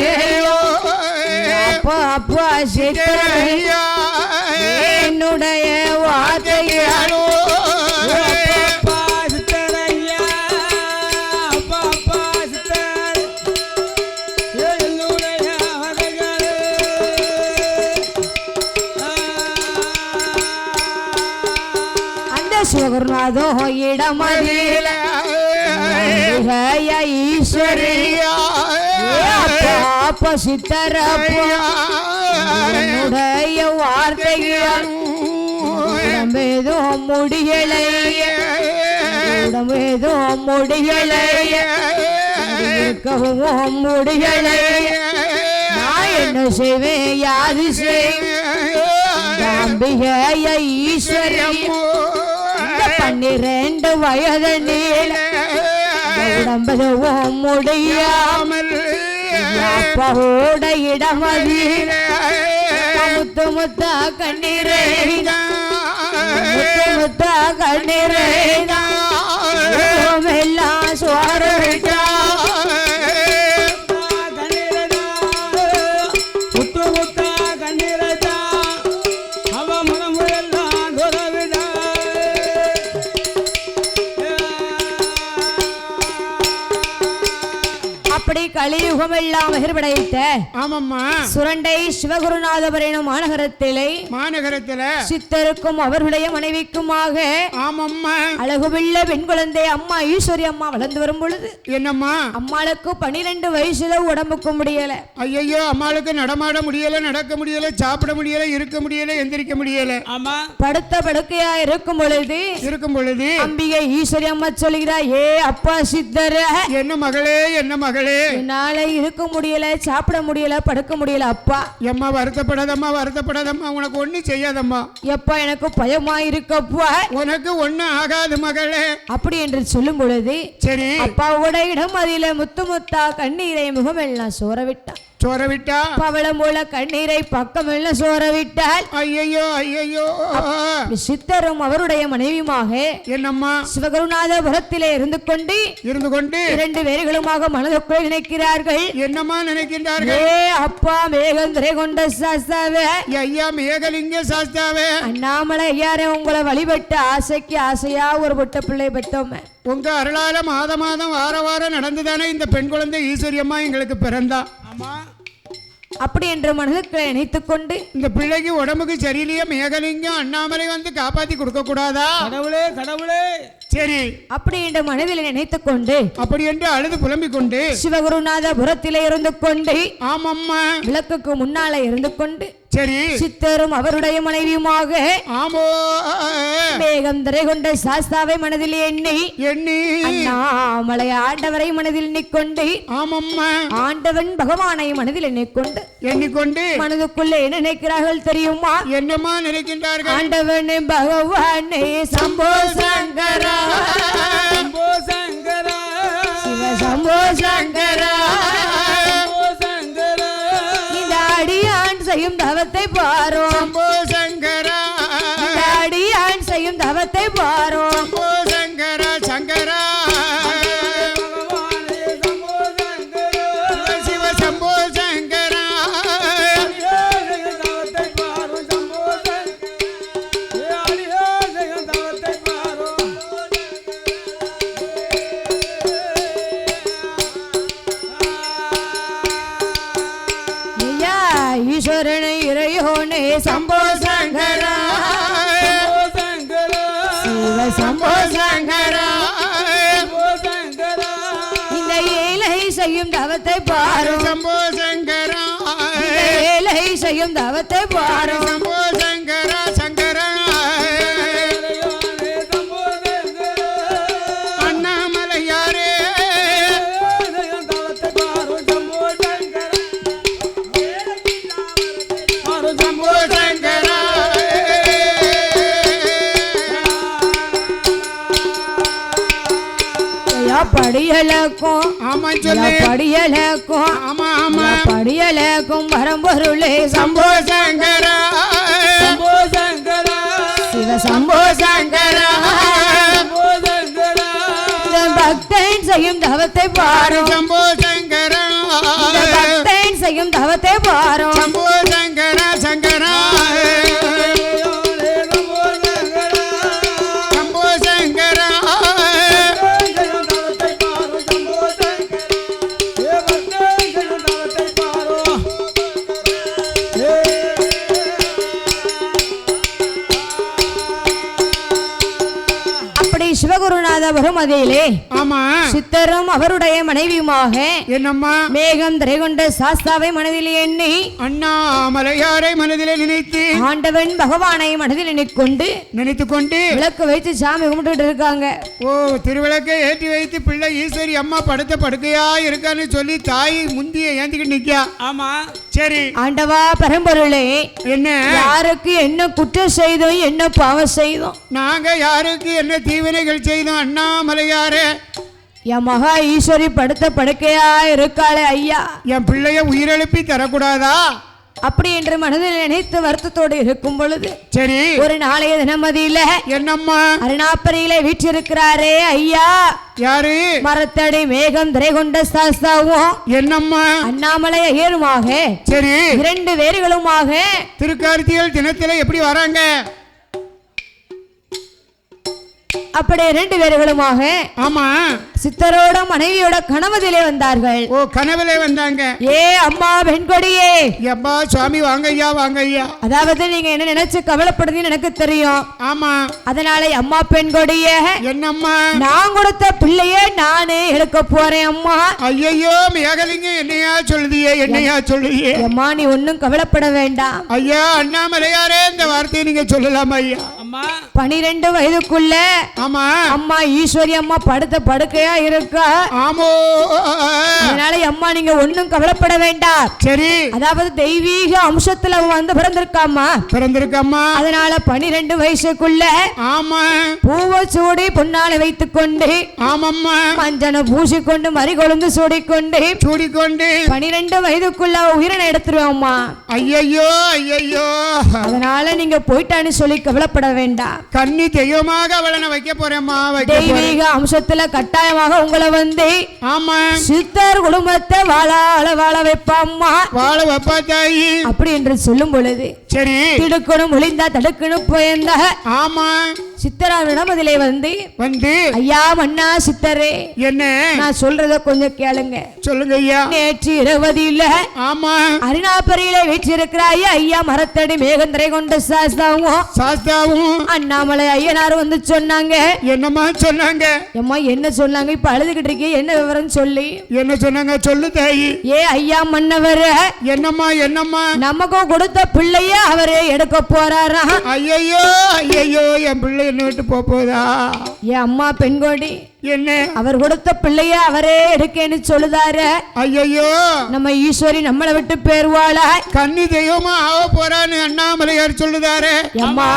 அப்பா சித்தரையா என்னுடைய வார்த்தையாலோ அப்பா சித்தரையா அப்பா சித்தர் என்னுடைய வார்த்தையாலோ அந்த சிவகுருநாதோ இடமதில ஈஸ்வரியா அப்பா சித்தரப்பா என்னுடைய வார்த்தைகள் முடியலை உடம்பேதோ முடியலைய இருக்கவும் முடியலைய நான் என்ன செய்வேன் யாது செய்வேன் அம்பிகைய ஈஸ்வரம் 12 வயது நீள உடம்பதுவும் முடியாமல் அப்பாவோட இடமதில் முத்து முத்தா கண்ணீரை முத்து முத்தா கண்ணீரை எல்லாம் சுவாரவிட்டா முத்து முத்தா கண்ணீரா அவ மனமுயெல்லாம் துறவிடா அப்படி கலியுகம் எல்லாம் எதிர்படைத்த ஆமம்மா சுரண்டை சிவகுருநாதவர் எனும் மாநகரத்திலே சித்தருக்கும் அவர்களுடைய மனைவிக்குமாக ஆமம்மா அழகுபிள்ள பெண் குழந்தை அம்மா ஈஸ்வரி அம்மா வளர்ந்து வரும் பொழுது என்னம்மா அம்மாளுக்கு 12 வயசுல உடம்புக்கு முடியல. ஐயோ அம்மாளுக்கு நடமாட முடியல, நடக்க முடியல, சாப்பிட முடியல, இருக்க முடியல, எந்திரிக்க முடியல. ஆமா படுத்த படுக்கையா இருக்கும் பொழுது அம்பிகை ஈஸ்வரி அம்மா சொல்கிறா, ஏ அப்பா சித்தர், என்ன மகளே என்னால இருக்க முடியல, சாப்பிட முடியல, படுக்க முடியல அப்பா. எம்மா வருத்தப்படாதம்மா, உனக்கு ஒண்ணு செய்யாதம்மா. எப்பா எனக்கு பயமா இருக்கப்பா, உனக்கு ஒண்ணு ஆகாது மகளே அப்படி என்று சொல்லும் பொழுது சரி அப்பாவோட இடம் அதில முத்து முத்தா கண்ணீரை முகமெல்லாம் சோரவிட்டா பவளம் போல கண்ணீரை பக்கம் எல்லாம் சோரவிட்டால் ஐயோ சித்தரும் அவருடைய மனைவியுமாக என்னம்மா சிவகுருநாதபுரத்திலே இருந்து கொண்டு 2 பேர்களுமாக மனதுக்குள் நினைக்கிறார்கள். என்னம்மா நினைக்கின்றார்கள்? ஏ அப்பா மேகந்திரை கொண்ட சாஸ்தாவே, ஐயா மேகலிங்க சாஸ்தாவே, அண்ணாமலை ஐயாரே உங்களை வழிபட்ட ஆசைக்கு ஆசையா ஒரு பொட்ட பிள்ளை பெற்றோமே. உங்க அருளால மாதம் வாரம் நடந்துதானே இந்த பெண் குழந்தை ஈஸ்வரி அம்மா எங்களுக்கு பிறந்தா. அப்படி என்று மனதுக்கு நினைத்துக் கொண்டு இந்த பிள்ளைக்கு உடம்புக்கு சரியில்லையே, மேகலிங்கம் அண்ணாமலை வந்து காப்பாத்தி கொடுக்க கூடாதா? கடவுளே சரி அப்படி என்று மனதில் நினைத்துக் கொண்டு அப்படி என்று அழுது புலம்பிக் கொண்டு சிவகுருநாதபுரத்திலே இருந்து கொண்டு ஆமம்மா விளக்குக்கு முன்னாலே இருந்து கொண்டு சரி சித்தரும் அவருடைய மனைவியுமாக ஆமோ மேகந்தரை கொண்ட சாஸ்தாவை மனதில் எண்ணி அண்ணாமலை ஆண்டவரை மனதில் எண்ணிக்கொண்டு ஆமம்மா ஆண்டவன் பகவானை மனதில் எண்ணிக்கொண்டு மனதுக்குள்ளே என்ன நினைக்கிறார்கள் தெரியுமா? என்னமா நினைக்கின்றார்கள்? ஆண்டவனே பகவானே சம்போ சங்கரா சிவ சம்போ சங்கரா, இந்த அடியான் செய்யும் தவத்தை பாரோ சம்போ சங்கரா, இந்த அடியான் செய்யும் தவத்தை பாரோ சம்போ சங்கரா சங்கரா சிவ சம்போ சங்கரா ஈஸ்வரனை இறையோனே சம்போ சங்கரா சிவ சம்போ சங்கரா, இந்த ஏழை செய்யும் தவத்தை பாரு சம்போ சங்கரா, ஏழை செய்யும் தவத்தை பாரு சம்போ சங்கரா சங்கரா அண்ணாமலை யாரே சம்போ சங்கரா படியலக்கும் ஆமா சொல்லு படியலக்கும் ஆமா படியலக்கும் பரம்பொருளே சம்போ சங்கரா சிவ சம்போ சங்கரா, இந்த பக்தன் செய்யும் தவத்தை பாரு சம்போ சங்கரா, இந்த பக்தன் செய்யும் தவத்தை பாரு சம்போ சங்கரா சங்கரா சம்போ சங்கரா சிவகுருநாத புறமதியிலே ஆமா சித்தரும் அவருடைய மனைவியுமாக என்னம்மா மேகம் திரைகொண்ட சாஸ்தாவை மனதில் எண்ணி அண்ணாமலையாரை மனதிலே நினைத்து ஆண்டவன் பகவானை மனதில் நினைத்து கொண்டு விளக்கு வைத்து சாமி கும்பிட்டு இருக்காங்க. ஓ திருவிளக்கை ஏற்றி வைத்து பிள்ளை ஈஸ்வரி அம்மா படுத்த படுக்கையா இருக்கான்னு சொல்லி தாய் முந்திய ஏந்திக்கிட்டு நிக்கா. ஆமா சரி. ஆண்டவா பரம்பொருளே, என்ன யாருக்கு என்ன குற்றம் செய்தோம், என்ன பாவம் செய்தோம், நாங்க யாருக்கு என்ன தீவினைகள் செய்தோம் அண்ணாமலையாரே? என் மகா ஈஸ்வரி படுத்த படுக்கையா இருக்காளே ஐயா, என் பிள்ளைய உயிரெழுப்பி தரக்கூடாதா அப்படி என்று மனதில் நினைத்து வருத்தத்தோடு இருக்கும் பொழுது சரி ஒரு நாளைய தினமதியில என்னம்மா அருணாப்பரையில வீற்றிருக்கிறாரே ஐயா, யாரு? மரத்தடி மேகம் திரை கொண்ட சாஸ்தாவும் என்னம்மா அண்ணாமலை ஐயருமாக சரி 2 பேர்களுமாக திருக்கார்த்திகள் தினத்தில எப்படி வராங்க? அப்படி 2 பேர்களுமாக ஆமா சித்தரோட மனைவியோட கனவதிலே வந்தார்கள். ஓ கனவிலே வந்தாங்க. ஏ அம்மா பெண்கொடியே, எப்பா சுவாமி வாங்க ஐயா. அதாவது நீங்க என்ன நினைச்சு கவலைப்படுறீங்கன்னு எனக்கு தெரியும். ஆமா அதனால அம்மா பெண்கொடியே, என்னம்மா நான் கொடுத்த பிள்ளையே நானே எடுக்க போறேன் அம்மா. ஐயோ மேகலிங்க என்னையா சொல்லுதியே அம்மா நீ ஒன்னும் கவலைப்பட வேண்டாம். ஐயா அண்ணாமலையாரே இந்த வார்த்தையை நீங்க சொல்லலாமா ஐயா? அம்மா 12 வயதுக்குள்ள ஆமா அம்மா ஈஸ்வரி அம்மா படுத்த படுக்கையா இருக்கா. ஆமோ அதனால அம்மா நீங்க ஒன்னும் கவலைப்பட வேண்டாம். சரி. அதாவது தெய்வீக அம்சத்துல வந்து பிறந்திருக்காமா. அதனால 12 வயசுக்குள்ள ஆமா பூவை சூடி பொன்னால வைத்துக் கொண்டு ஆமம்மா மஞ்சனை பூசிக்கொண்டு மறிகொழுந்து சூடிக்கொண்டு 12 வயதுக்குள்ள உயிரினை எடுத்துருவாம்மா. ஐயோ அதனால நீங்க போயிட்டான்னு சொல்லி கவலைப்பட வேண்டாம். கன்னி தெய்வமாக அவளை வைக்க போறேம்மா. தெய்வீக அம்சத்துல கட்டாயமாக உங்களை வந்து ஆமா சித்தர் குடும்பத்தை வாழ வைப்பாம்மா. வாழ வைப்பா தாயி அப்படி என்று சொல்லும் பொழுது சரி திடுக்கணும் ஒளிந்தா தடுக்கணும் போயிருந்தா ஆமா சித்தராவிடம் அதிலே வந்து ஐயா மன்னா சித்தரே, என்ன நான் சொல்றத கொஞ்சம் கேளுங்க. சொல்லுங்க ஐயா. நேற்று 20 ஆமா அருணாபரியில வீற்றிருக்கிறாய் ஐயா மரத்தடி மேகந்திரை கொண்ட சாஸ்தாவும் அண்ணாமலை ஐயனார் வந்து சொன்னாங்க. என்னம்மா சொன்னாங்க? அம்மா என்ன சொன்னாங்க? இப்ப அழுதுகிட்டு இருக்கே, என்ன விவரம் சொல்லி என்ன சொன்னாங்க? சொல்லு தாயி. ஏ ஐயா மன்னவர், என்னம்மா நமக்கு கொடுத்த பிள்ளைய அவரே எடுக்க போறாரா. ஐயோ என் பிள்ளை என்ன விட்டு போதா? ஏன் அம்மா பெண்கோடி என்ன அவர் கொடுத்த பிள்ளைய அவரே எடுக்கன்னு சொல்லுதாரு. ஐயோ நம்ம ஈஸ்வரி நம்மளை விட்டு பேருவாளா? கன்னி தெய்வமா ஆக போறான்னு அண்ணாமலையார் சொல்லுதாரு. அம்மா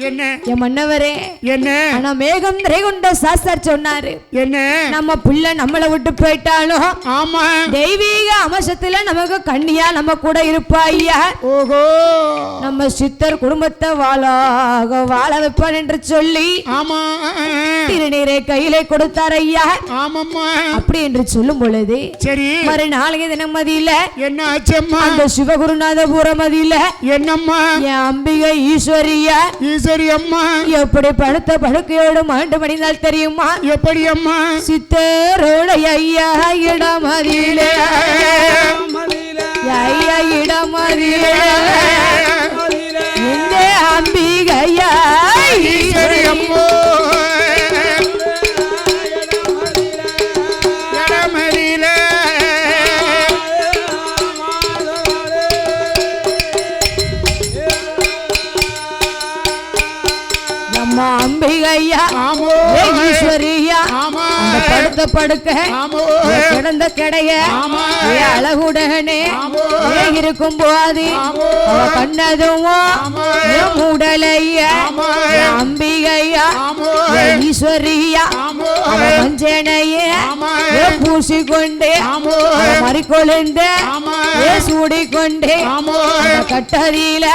என்ன என் மன்னவரே என்ன ஆனா மேகம் திரைகொண்ட சாஸ்தார் சொன்னாரு. என்ன நம்ம பிள்ளை நம்மளை விட்டு போயிட்டாலும் ஆமா தெய்வீக அம்சத்துல நமக்கு கண்ணியா நம்ம கூட இருப்பாய்யா. ஓஹோ நம்ம சித்தர் குடும்பத்தை வாழ வைப்பான் என்று சொல்லி ஆமா திருநீரை கையிலே கொடுத்த ஐயா. ஆமாம்மா அப்படி என்று சொல்லும் பொழுது சரி மறுநாளைய தினமதியில என்ன ஆச்சம்மா? அந்த சிவகுருநாதபுரமதியில என்னம்மா என் அம்பிகை ஈஸ்வரி அம்மா எப்படி படுத்த படுக்கையோடு மாண்டு மடிந்தால் தெரியுமா? எப்படி அம்மா? சித்தரோட ஐயா இடமதியில ஐயா இடமதியில இந்த அம்பிகையா ஈஸ்வரி அம்மா அம்பிகையா ஈஸ்வரியா படுத்த படுக்க கிடந்த கிடைய அழகுடனே இருக்கும் போது கண்ணதும் உடலையா அம்பிகையா ஈஸ்வரியா மஞ்சனையே பூசிக்கொண்டு மறிக்கொழுந்து சூடிக்கொண்டு கட்டதியில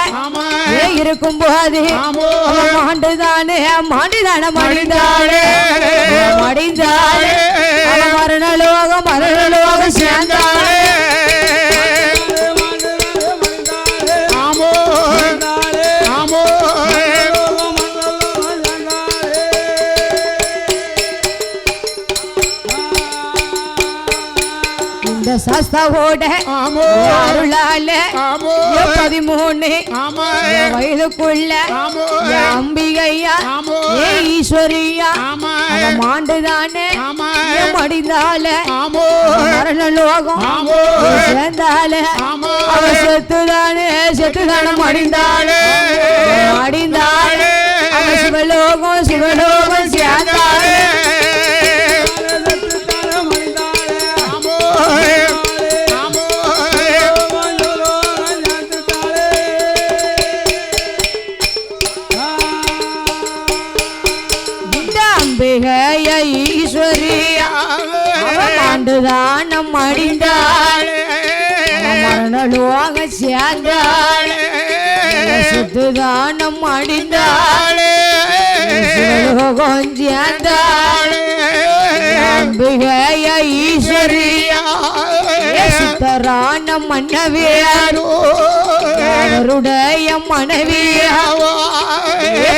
இருக்கும் போது மாண்டுதானே மடிந்தானே மரணலோகம் சேர்ந்தானே. இந்த சாஸ்தாவோட சித்தரோட ஆமோ அருளால ஆமோ 13 ஆமா வயதுக்குள்ள ஆமோ அம்பிகையா ஆமோ ஈஸ்வரியா ஆமா மாண்டுதானே ஆமா மடிந்தால ஆமோ மரண லோகம் ஆமோ சேர்ந்தால ஆமா அவ செத்துதானே மடிந்தாளே மடிந்தாளே அவ சிவலோகம் சேர்ந்தாளே ஆமோ ஆமோ இந்த அம்பிகைய ஈஸ்வரியா ஆண்டுதான் மடிந்தாளே மரண லோகம் சேர்ந்தாளே சுத்துதான் மடிந்தாளே சிவலோகம் சேர்ந்தாளே அம்பிகைய ஈஸ்வரியா சித்தரான மன்னவியாரோ அவருடைய மனைவியாவோ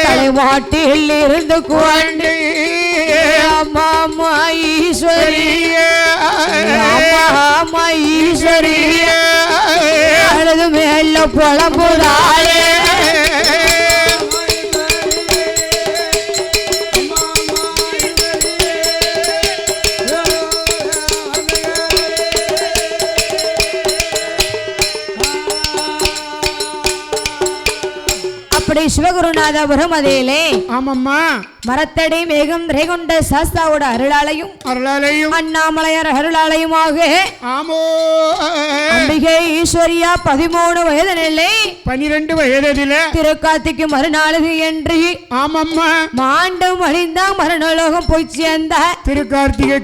தலைவாட்டில் இருந்து கொண்டு அம்மா ஈஸ்வரியா அம்மா ஈஸ்வரியா அழுது மேல புலம்புதாளே அப்படி சிவகுருநாதபுரம் அதிலே ஆமம்மா மரத்தடி மேகம் திரைகொண்ட சாஸ்தாவோட அருளாலையும் அண்ணாமலையார் அருளாலையுமாக ஆமோ அம்பிகை ஈஸ்வரியா 13 வயது நிலை 12 வயதில திருக்கார்த்திக்கு மறுநாளது என்று ஆமம்மா மாண்டு மடிந்தா மரணலோகம் போய் சேர்ந்த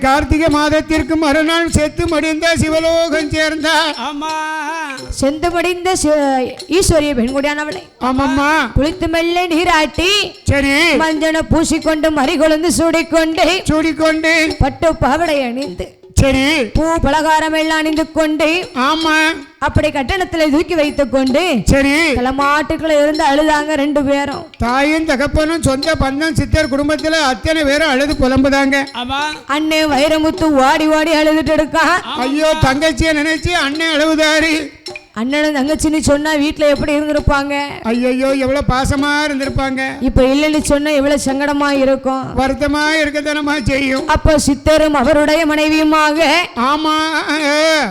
கார்த்திகை மாதத்திற்கு மறுநாள் செத்து மடிந்த சிவலோகம் சேர்ந்தா ஆமா செந்து மடிந்த ஈஸ்வரிய பெண்குடியானவளை ஆமம்மா குளித்து மெல்ல நீராட்டி சரி மஞ்சன பூசிக்கொண்டு மறிகொழுந்து சூடிக்கொண்டு பட்டு பாவடை அணிந்து சரி பூ பலகாரம் எல்லாம் அணிந்து கொண்டு ஆமா அப்படி கட்டணத்துல தூக்கி வைத்துக் கொண்டு சரி மாட்டுக்குள்ள இருந்து அழுதாங்க 2 பேரும் தாயும் தகப்பனும் சொந்த பந்தம் சித்தர் குடும்பத்துல அத்தனை பேரும் அழுது புலம்புதாங்க அண்ணே வைரமுத்து ஓடி அழுதுட்டு இருக்கான் ஐயோ தங்கச்சிய நினைச்சு அண்ணன் அழுவுதாரு அண்ணனும் தங்கச்சின்னு சொன்னா வீட்டுல எப்படி இருந்திருப்பாங்க ஐயோ எவ்வளவு பாசமா இருந்திருப்பாங்க இப்ப இல்லைன்னு சொன்னா எவ்வளவு சங்கடமா இருக்கும் வருத்தமா இருக்கத்தனமா செய்யும் அப்ப சித்தரும் அவருடைய மனைவியுமாக ஆமா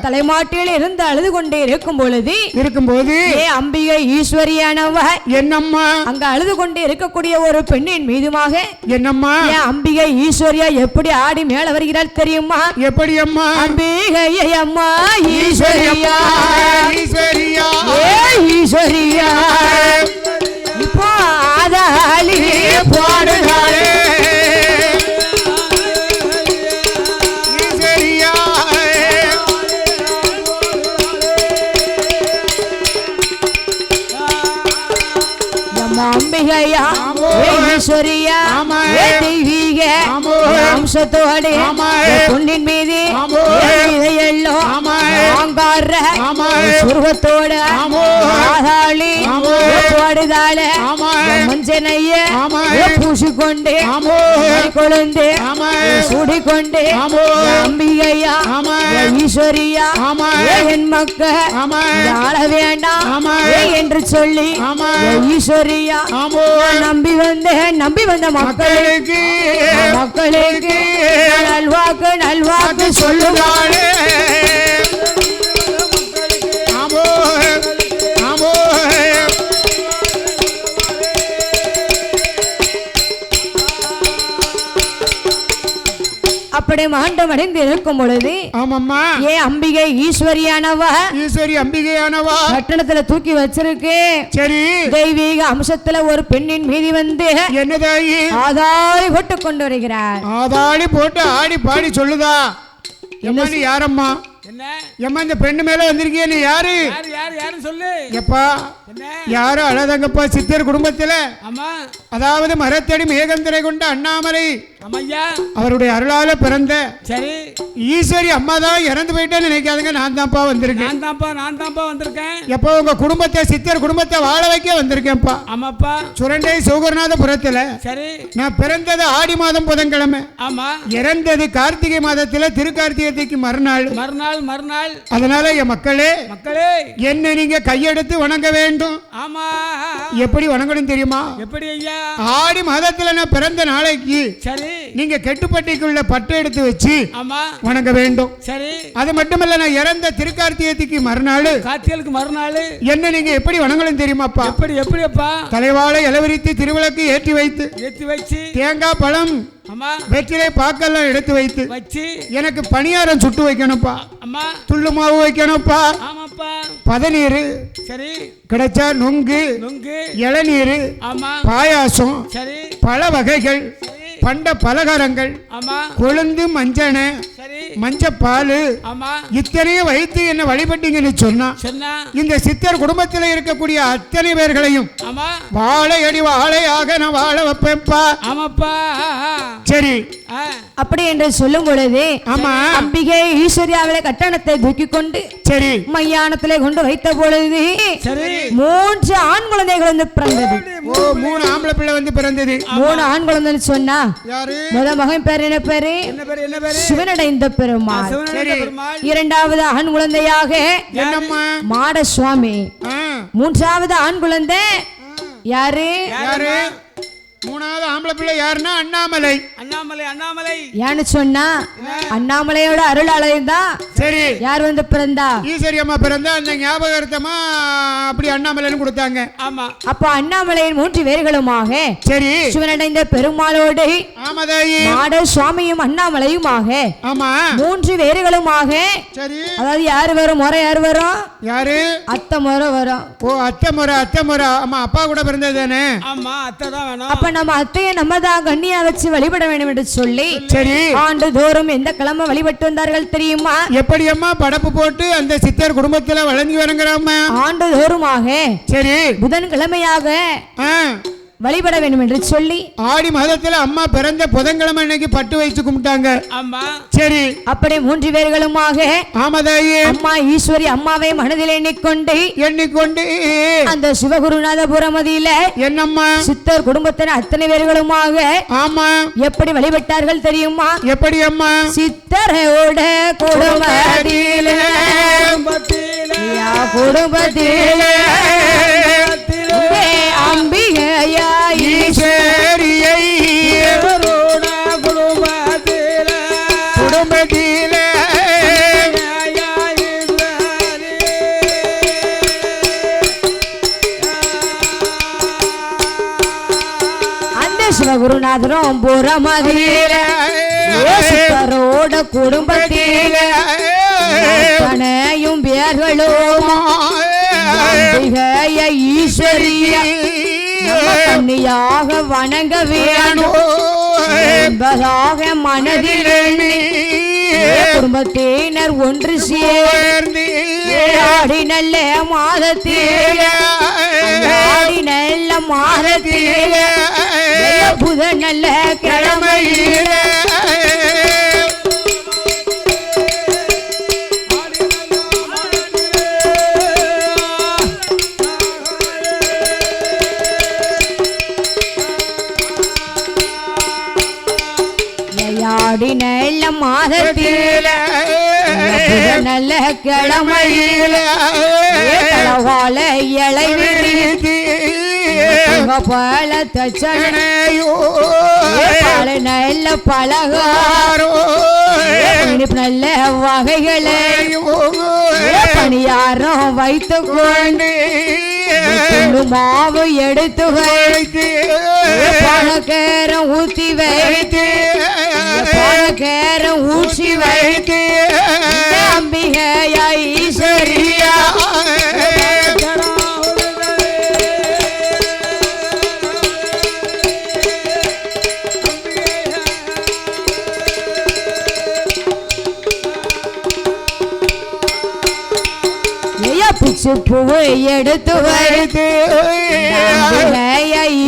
தலைமாட்டில் இருந்து அழுது கொண்டே இருக்கும்போது அம்பிகை ஈஸ்வரியானவ என்னம்மா அங்க அழுது கொண்டே இருக்கக்கூடிய ஒரு பெண்ணின் மீதுமாக என்னம்மா அம்பிகை ஈஸ்வரியா எப்படி ஆடி மேல வருகிறாள் தெரியுமா எப்படி அம்மா அம்பிகை அம்மா ஈஸ்வரியா ஈஸ்வரியா ஈஸ்வரியா இப்போ ஆதாளி பாடுகாளே ஈஸ்வரியா அம்பிகையா ஈஸ்வரியா தெய்வீக அம்சத்தோடு பொன்னின் மீது சுருவத்தோடு ஆதாளி பாடுதாள மஞ்சனைய பூசிக்கொண்டு கொழுந்து சூடிக்கொண்டு அம்பிகையா ஈஸ்வரியா என் மக்கள் ஆள வேண்டாம் என்று சொல்லி ஈஸ்வரியா நம்பி வந்த மக்களுக்கு நல்வாக்கு சொல்லுவாளே அப்படி மாண்டம் அடைந்து இருக்கும் பொழுது ஆமாம்மா அம்பிகை ஈஸ்வரியானவா கட்டணத்துல தூக்கி வச்சிருக்கு சரி தெய்வீக அம்சத்துல ஒரு பெண்ணின் மீதி வந்து என்னதாயி ஆதாளி போட்டு கொண்டு வருகிறார் ஆதாளி போட்டு ஆடி பாடி சொல்லுதா என்ன யாரம்மா எம்மா இந்த பெண்ணு மேல வந்திருக்கிய நீ யாரு சொல்லு எப்பா யாரும் அழதங்கப்பா சித்தர் குடும்பத்துல அதாவது மரத்தடி மேகந்தரை கொண்ட அண்ணாமலை ஐயா அவருடைய அருளால பிறந்த சரி ஈஸ்வரி அம்மா தான் இறந்து போயிட்டேன்னு நினைக்காதுங்க. நான் தான்ப்பா வந்திருக்கேன். நான் தான்ப்பா வந்திருக்கேன். எப்போ உங்க குடும்பத்தை சித்தர் குடும்பத்தை வாழ வைக்க வந்திருக்கேன்ப்பா. ஆமாப்பா. சுரண்டை சிவகுருநாதபுரத்துல சரி நான் பிறந்தது ஆடி மாதம் புதன்கிழமை. ஆமா. இறந்தது கார்த்திகை மாதத்துல திருக்கார்த்திகைக்கு மறுநாள். அதனால என் மக்களே என்ன நீங்க கையெடுத்து வணங்க வேண்டும். ஆமா. எப்படி வணங்கணும் தெரியுமா? எப்படி ஐயா? ஆடி மாதத்துல நான் பிறந்த நாளைக்கு சரி நீங்க கெட்டுப்பட்டிக்குள்ள பட்டு எடுத்து வச்சு ஆமா வணங்க வேண்டும். சரி அது மட்டுமல்ல நான் இறந்த திருக்கார்த்திகைக்கு மறுநாள் என்ன நீங்க எப்படி வணங்கணும் தெரியுமாப்பா? எப்படிப்பா? தலைவாழை இளவரித்து திருவிளக்கு ஏற்றி வைத்து தேங்காய் பழம் வெற்றிலை பாக்கெல்லாம் எடுத்து வைத்து எனக்கு பணியாரம் சுட்டு வைக்கணும்ப்பா. துள்ளு மாவு வைக்கணும்ப்பா. பதநீர் சரி கிடைச்சா நொங்கு இளநீர் பாயாசம் பல வகைகள் பண்ட பலகாரங்கள் கொழுந்து மஞ்சன மஞ்சப்பால் இத்தனையும் வைத்து என்ன வழிபட்டீங்கன்னு சொன்னா இந்த சித்தர் குடும்பத்தில் இருக்கக்கூடிய அத்தனை பேர்களையும் வாழையடி வாழையாக நான் வாழ வைப்பேன்ப்பா. சரி அப்படி என்று சொல்லும் பொழுது அம்பிகை ஈஸ்வரியாவிலே கட்டணத்தை தூக்கி கொண்டு சரி மையானத்திலே கொண்டு வைத்த பொழுது 3 ஆண் குழந்தைகள் வந்து பிறந்தது. 3 ஆம்பளை பிள்ளை வந்து பிறந்தது. 3 ஆண் குழந்தைன்னு சொன்னா முத மகன் பேர் என்ன பேரு? சிவனடைந்த பெருமாள். இரண்டாவது ஆண் குழந்தையாக மாட சுவாமி. மூன்றாவது ஆண் குழந்தை யாரு? மூணாவது ஆம்பளை பிள்ளை யாருன்னா அண்ணாமலை. ஏன்னு சொன்னா அண்ணாமலையோட அருளாலயம் தான். சரி யார் வந்து பிறந்தா? ஈஸ்வரி அம்மா பிறந்தா அந்த ஞாபகார்த்தமா அப்படி அண்ணாமலைன்னு கொடுத்தாங்க. ஆமா. அப்ப அண்ணாமலையின் 3 பேர்களுமாக சரி சிவனடைந்த பெருமாளோடு மாட சுவாமியும் அண்ணாமலையுமாக 3 பேர்களுமாக. சரி அதாவது யாரு வரும்? முறை யாரு வரும்? யாரு? அத்தை முறை வரும். ஓ அத்தை முறை. ஆமா அப்பா கூட பிறந்தது தானே. ஆமா அத்தை தான் வேணும். அப்ப நம்ம அத்தையை நம்ம தான் கண்ணியா வச்சு வழிபட வேண்டும் என்று சொல்லி சரி ஆண்டுதோறும் எந்த கிழமை வழிபட்டு வந்தார்கள் தெரியுமா? எப்படி அம்மா படப்பு போட்டு அந்த சித்தர் குடும்பத்துல வழங்கி வரங்கிறாம ஆண்டுதோறுமாக சரி புதன்கிழமையாக வழிபட வேண்டும் என்று சொல்லி ஆடி மாதத்துல அம்மா பிறந்த புதன்கிழமை அன்னைக்கு பட்டு வைத்து கும்பிட்டாங்க. ஆமா சரி அப்படி 3 பேர்களுமாக ஆமாதாயே அம்மா ஈஸ்வரி அம்மாவை மனதில் எண்ணிக்கொண்டு அந்த சிவகுருநாதபுரமதியில என்னம்மா சித்தர் குடும்பத்தின் அத்தனை பேர்களுமாக ஆமா எப்படி வழிபட்டார்கள் தெரியுமா? எப்படி அம்மா? சித்தரோட குடும்பத்திலே அம்பிகையா ஈஸ்வரியை குடும்பத்திலே அந்த சிவகுருநாதரும் புறமதியில சித்தரோட குடும்பத்திலே பனையும் பேர்களும் ஈஸ்வரிய கண்ணியாக வணங்க வேணும் என்பதாக மனதில் குடும்பத்தினர் ஒன்று சேர்ந்து ஆடி நல்ல மாதத்தில் புத நல்ல கிழமையில நல்ல மாதத்தில நல்ல கிழமையில வாழ இலை விரித்து பல தச்சனையோ நல்ல பலகாரோ நல்ல வகைகளையும் பணியாரம் வைத்து கொண்டு மாவு எடுத்து வைத்து பணக்கேரம் ஊற்றி வைத்து பணக்கேரம் ஊற்றி வைத்து அம்பிகையா ஈஸ்வரியா பிச்சு பூவை எடுத்து வைத்து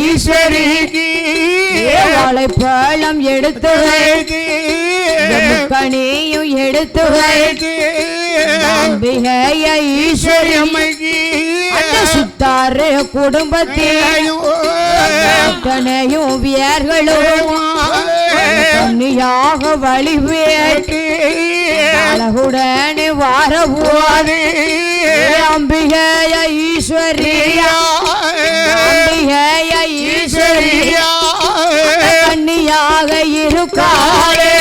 ஈஸ்வரிக்கு வாழைப்பழம் எடுத்து வைத்து கனியும் எடுத்து வைத்து அம்பிகைய ஈஸ்வரி அம்மைக்கு சுத்தாறு குடும்பத்தையும் வியர்களும் கன்னியாக வழிபேட்டு அழகுடனே வாரபோது அம்பிகைய ஈஸ்வரியா அம்பிகைய ஈஸ்வரியா கன்னியாக இருக்காளே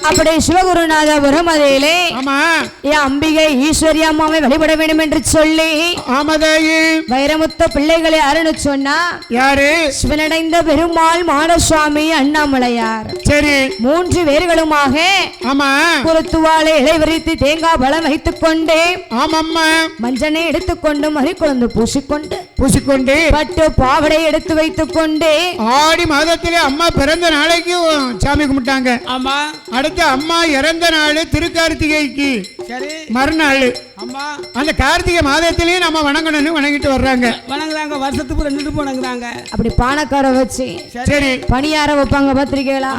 அப்படி சிவகுருநாதபுரம் அதிலே அம்பிகை ஈஸ்வரி அம்மாவை வழிபட வேண்டும் என்று சொல்லி வைரமுத்த பிள்ளைகளை அருணு சொன்னா யாரு சிவனடைந்த பெருமாள் மாடசுவாமி அண்ணாமலையார் சரி 3 பேர்களுமாக குருத்துவாளை இலைவரித்து தேங்காய் பழம் வைத்துக் கொண்டு மஞ்சனை எடுத்துக்கொண்டு மறிக்குழந்து பூசிக்கொண்டு பட்டு பாவடை எடுத்து வைத்துக் கொண்டு ஆடி மாதத்திலே அம்மா பிறந்த நாளைக்கு சாமி கும்பிட்டாங்க. அடுத்து அம்மா இறந்த நாள் திருக்கார்த்திகைக்கு மறுநாள் அந்த கார்த்திகை மாதத்திலேயே நம்ம வணங்கணும்னு வணங்கிட்டு வர்றாங்க. வருஷத்துக்கு 2 வணங்குறாங்க. அப்படி பானக்கார வச்சு சரி பணியார வைப்பாங்க. பத்திரிக்கைகளா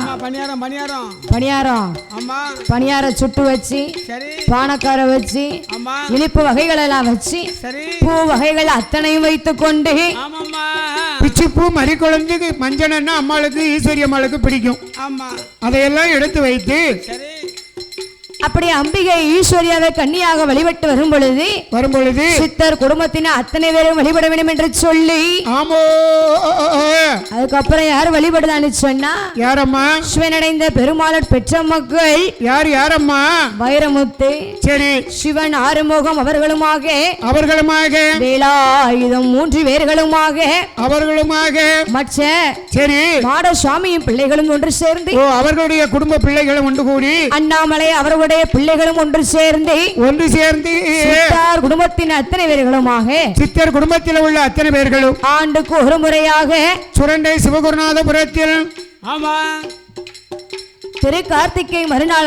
பணியார சுட்டு வச்சு பானக்கார வச்சு இனிப்பு வகைகள் எல்லாம் வச்சு பூ வகைகள் அத்தனையும் வைத்துக் கொண்டு பிச்சிப்பூ மறிக்குழந்து மஞ்சள்னா அம்மாளுக்கு ஈஸ்வரி அம்மாளுக்கு பிடிக்கும். அதையெல்லாம் எடுத்து வைத்து அப்படி அம்பிகை ஈஸ்வரியாவை கன்னியாக வழிபட்டு வரும் பொழுது சித்தர் குடும்பத்தின அத்தனை பேரும் வழிபட வேண்டும் என்று சொல்லி அதுக்கப்புறம் யார் வழிபடுதான்னு சொன்னா யாரம்மா சிவனடைந்த பெருமாளர் பெற்ற மக்கள் யாரம்மா வைரமுத்து சரி சிவன் ஆறுமுகம் அவர்களுமாக வேலாயுதம் 3 பேர்களுமாக மற்ற சரி மாடசுவாமியும் பிள்ளைகளும் ஒன்று சேர்ந்து அவர்களுடைய குடும்ப பிள்ளைகளும் ஒன்று கூடி அண்ணாமலை அவர்களுடைய பிள்ளைகளும் ஒன்று சேர்ந்து சித்தர் குடும்பத்தின் அத்தனை பேர்களுமாக சித்தர் குடும்பத்தில் உள்ள அத்தனை பேர்களும் ஆண்டுக்கு ஒரு முறையாக சுரண்டை சிவகுருநாதபுரத்தில் திரு கார்த்திகை மறுநாள்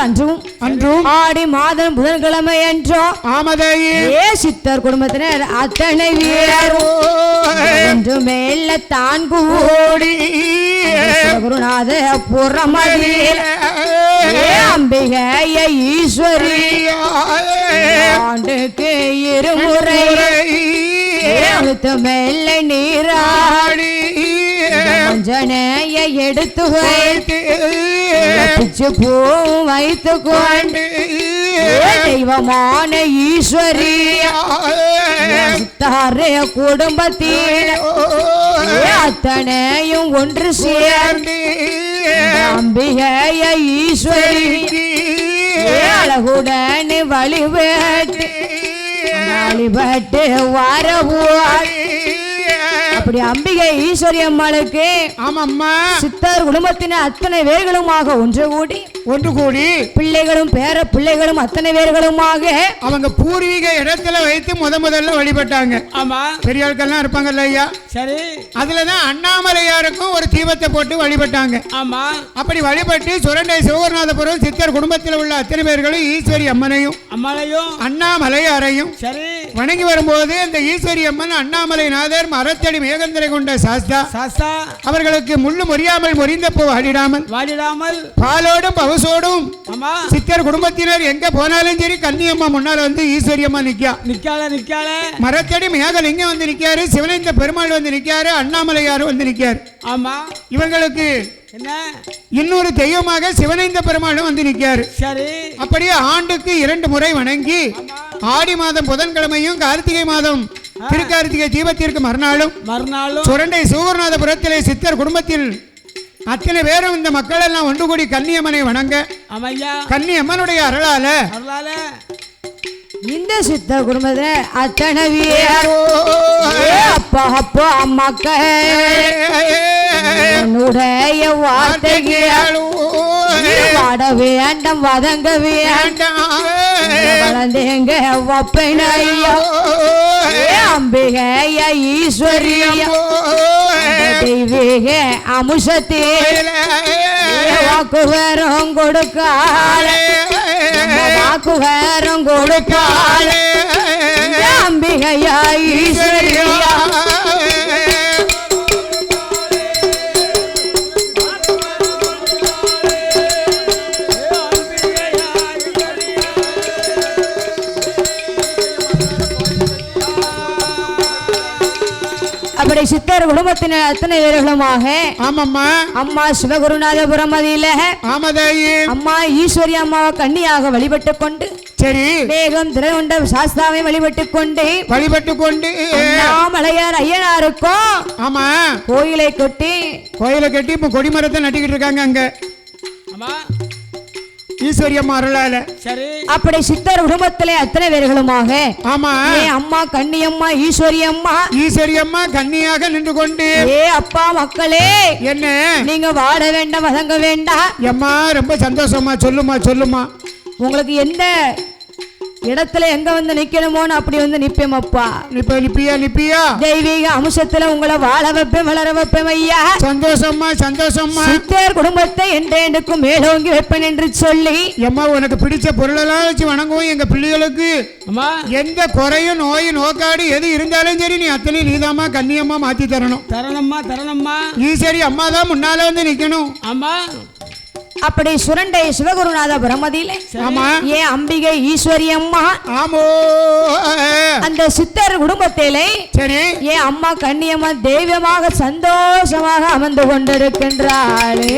அன்றும் ஆடி மாதம் புதன்கிழமை என்றும் சித்தர் குடும்பத்தினர் அத்தனை வீரரும் மேல தான் கூடி குருநாத புறமதியில் அம்பிகைய ஈஸ்வரி ஆண்டுக்கு 2 முறை மேல நீராடி மஞ்சனைய எடுத்து வைத்து பூ வைத்து கொண்டு தெய்வமான ஈஸ்வரி தாரே குடும்பத்தில் அத்தனையும் ஒன்று சேர்ந்து அம்பிகைய ஈஸ்வரி அழகுடன் வழிபட்டு வரவோர் அப்படி அம்பிகை ஈஸ்வரி அம்மாளுக்கு சித்தர் குடும்பத்தின அத்தனை பேர்களுமாக ஒன்று கூடி பிள்ளைகளும் பேர பிள்ளைகளும் அத்தனை பேர்களுமாக அவங்க பூர்வீக இடத்துல வைத்து முதல்ல வழிபட்டாங்க. பெரியாட்கள்லாம் இருப்பாங்கல்ல ஐயா சரி அதுலதான் அண்ணாமலையாருக்கும் ஒரு தீபத்தை போட்டு வழிபட்டாங்க. அப்படி வழிபட்டு சுரண்டை சிவகுருநாதபுரம் சித்தர் குடும்பத்தில் உள்ள அத்தனை பேர்களும் ஈஸ்வரி அம்மனையும் அண்ணாமலையாரையும் சரி வணங்கி வரும்போது அந்த ஈஸ்வரி அம்மன் அண்ணாமலைநாதர் மரத்தடி மேகந்தரை கொண்ட சாஸ்தா அவர்களுக்கு முள்ளு முறியாமல் முறிந்த பூ வாடிடாமல் பாலோடும் பவசோடும் சித்தர் குடும்பத்தினர் எங்க போனாலும் சரி கன்னியம்மா முன்னால வந்து ஈஸ்வரி அம்மா நிக்கால மரத்தடி மேகலிங்கம் வந்து நிக்காரு, சிவனைந்த பெருமாள் வந்து நிக்காரு, அண்ணாமலையார் வந்து நிக்காரு. இவங்களுக்கு இன்னொரு தெய்வமாக சிவனைந்த பெருமாளும் வந்து நிக்காரு. அப்படியே ஆண்டுக்கு 2 முறை வணங்கி ஆடி மாதம் புதன்கிழமையும் கார்த்திகை மாதம் திருக்கார்த்திகை தீபத்திற்கு மறுநாளும் சுரண்டை சிவகுருநாதபுரத்திலே சித்தர் குடும்பத்தில் அத்தனை பேரும் இந்த மக்கள் எல்லாம் ஒன்று கூடி கன்னியம்மனை வணங்க கன்னியம்மனுடைய அருளால இந்த சித்தர் குடும்பத்துல அத்தனை அப்பா அம்மாக்களுடைய வார்த்தைகள் வாட வேண்டாம் வதங்க வேண்டாம் வளர்ந்தேங்க ஒப்பனையா அம்பிகைய ஈஸ்வரியா தெய்வீக அமுஷத்தே வாக்கு வேறும் கொடுக்கால வாக்கு வேறும் கொடுக்கால அம்பிகையா ஈஸ்வரியா அப்படி சித்தர் குடும்பத்தினர் அத்தனை பேர்களுமாக ஆமாம்மா அம்மா சிவகுருநாதபுரம் அதில அம்மா ஈஸ்வரி அம்மாவை கன்னியாக வழிபட்டு கொண்டு சரி வேகம் திரையுண்ட சாஸ்தாவை வழிபட்டு கொண்டு மலையார் ஐயனாருக்கும் ஆமா கோயிலை கட்டி இப்ப கொடிமரத்தை நட்டிக்கிட்டு இருக்காங்க அங்க ஈஸ்வரி அம்மா அருளால சரி அப்படி சித்தர் குடும்பத்திலே அத்தனை பேர்களுமாக ஆமா அம்மா கன்னியம்மா ஈஸ்வரி அம்மா கன்னியாக நின்று கொண்டு அப்பா மக்களே என்ன நீங்க வாட வேண்டாம் வதங்க வேண்டாம் அம்மா ரொம்ப சந்தோஷமா சொல்லுமா உங்களுக்கு எந்த இடத்துல எங்க வந்து நிக்கணுமோன்னு அப்படி வந்து நிப்பேன் அப்பா நிப்பியா தெய்வீக அம்சத்துல உங்களை வாழ வைப்பேன் வளர வைப்பேன் ஐயா சந்தோஷமா சித்தர் குடும்பத்தை என்றென்றுக்கும் மேலோங்கி வைப்பேன் என்று சொல்லி அம்மா உனக்கு பிடிச்ச பொருளெல்லாம் வச்சு வணங்குவோம் எங்க பிள்ளைகளுக்கு எந்த குறையும் நோயும் நோக்காடு எது இருந்தாலும் சரி நீ அத்தனை நீதாமா கன்னியம்மா மாத்தி தரணும்மா ஈஸ்வரி அம்மா தான் முன்னால வந்து நிக்கணும் ஆமா அப்படி சுரண்டை சிவகுருநாத பிரமதியில ஏன் அம்பிகை ஈஸ்வரி அம்மா அந்த சித்தர் குடும்பத்திலே சரி ஏன் அம்மா கன்னியம்மா தெய்வமாக சந்தோஷமாக அமர்ந்து கொண்டிருக்கின்றாளே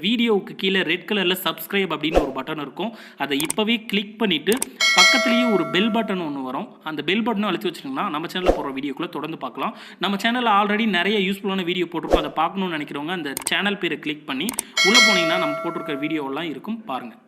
வீடியோவுக்கு கீழே ரெட் கலரில் சப்ஸ்கிரைப் அப்படின்னு ஒரு பட்டன் இருக்கும். அதை இப்போவே கிளிக் பண்ணிவிட்டு பக்கத்துலேயே ஒரு பெல் பட்டன் ஒன்று வரும். அந்த பெல் பட்டனை அழுத்தி வச்சிட்டிங்கன்னா நம்ம சேனலில் போடுற வீடியோக்குள்ளே தொடர்ந்து பார்க்கலாம். நம்ம சேனலில் ஆல்ரெடி நிறைய யூஸ்ஃபுல்லான வீடியோ போட்டிருக்கோம். அதை பார்க்கணுன்னு நினைக்கிறவங்க அந்த சேனல் பேரை கிளிக் பண்ணி உள்ளே போனீங்கன்னா நம்ம போட்டிருக்கிற வீடியோவெல்லாம் இருக்கும், பாருங்கள்.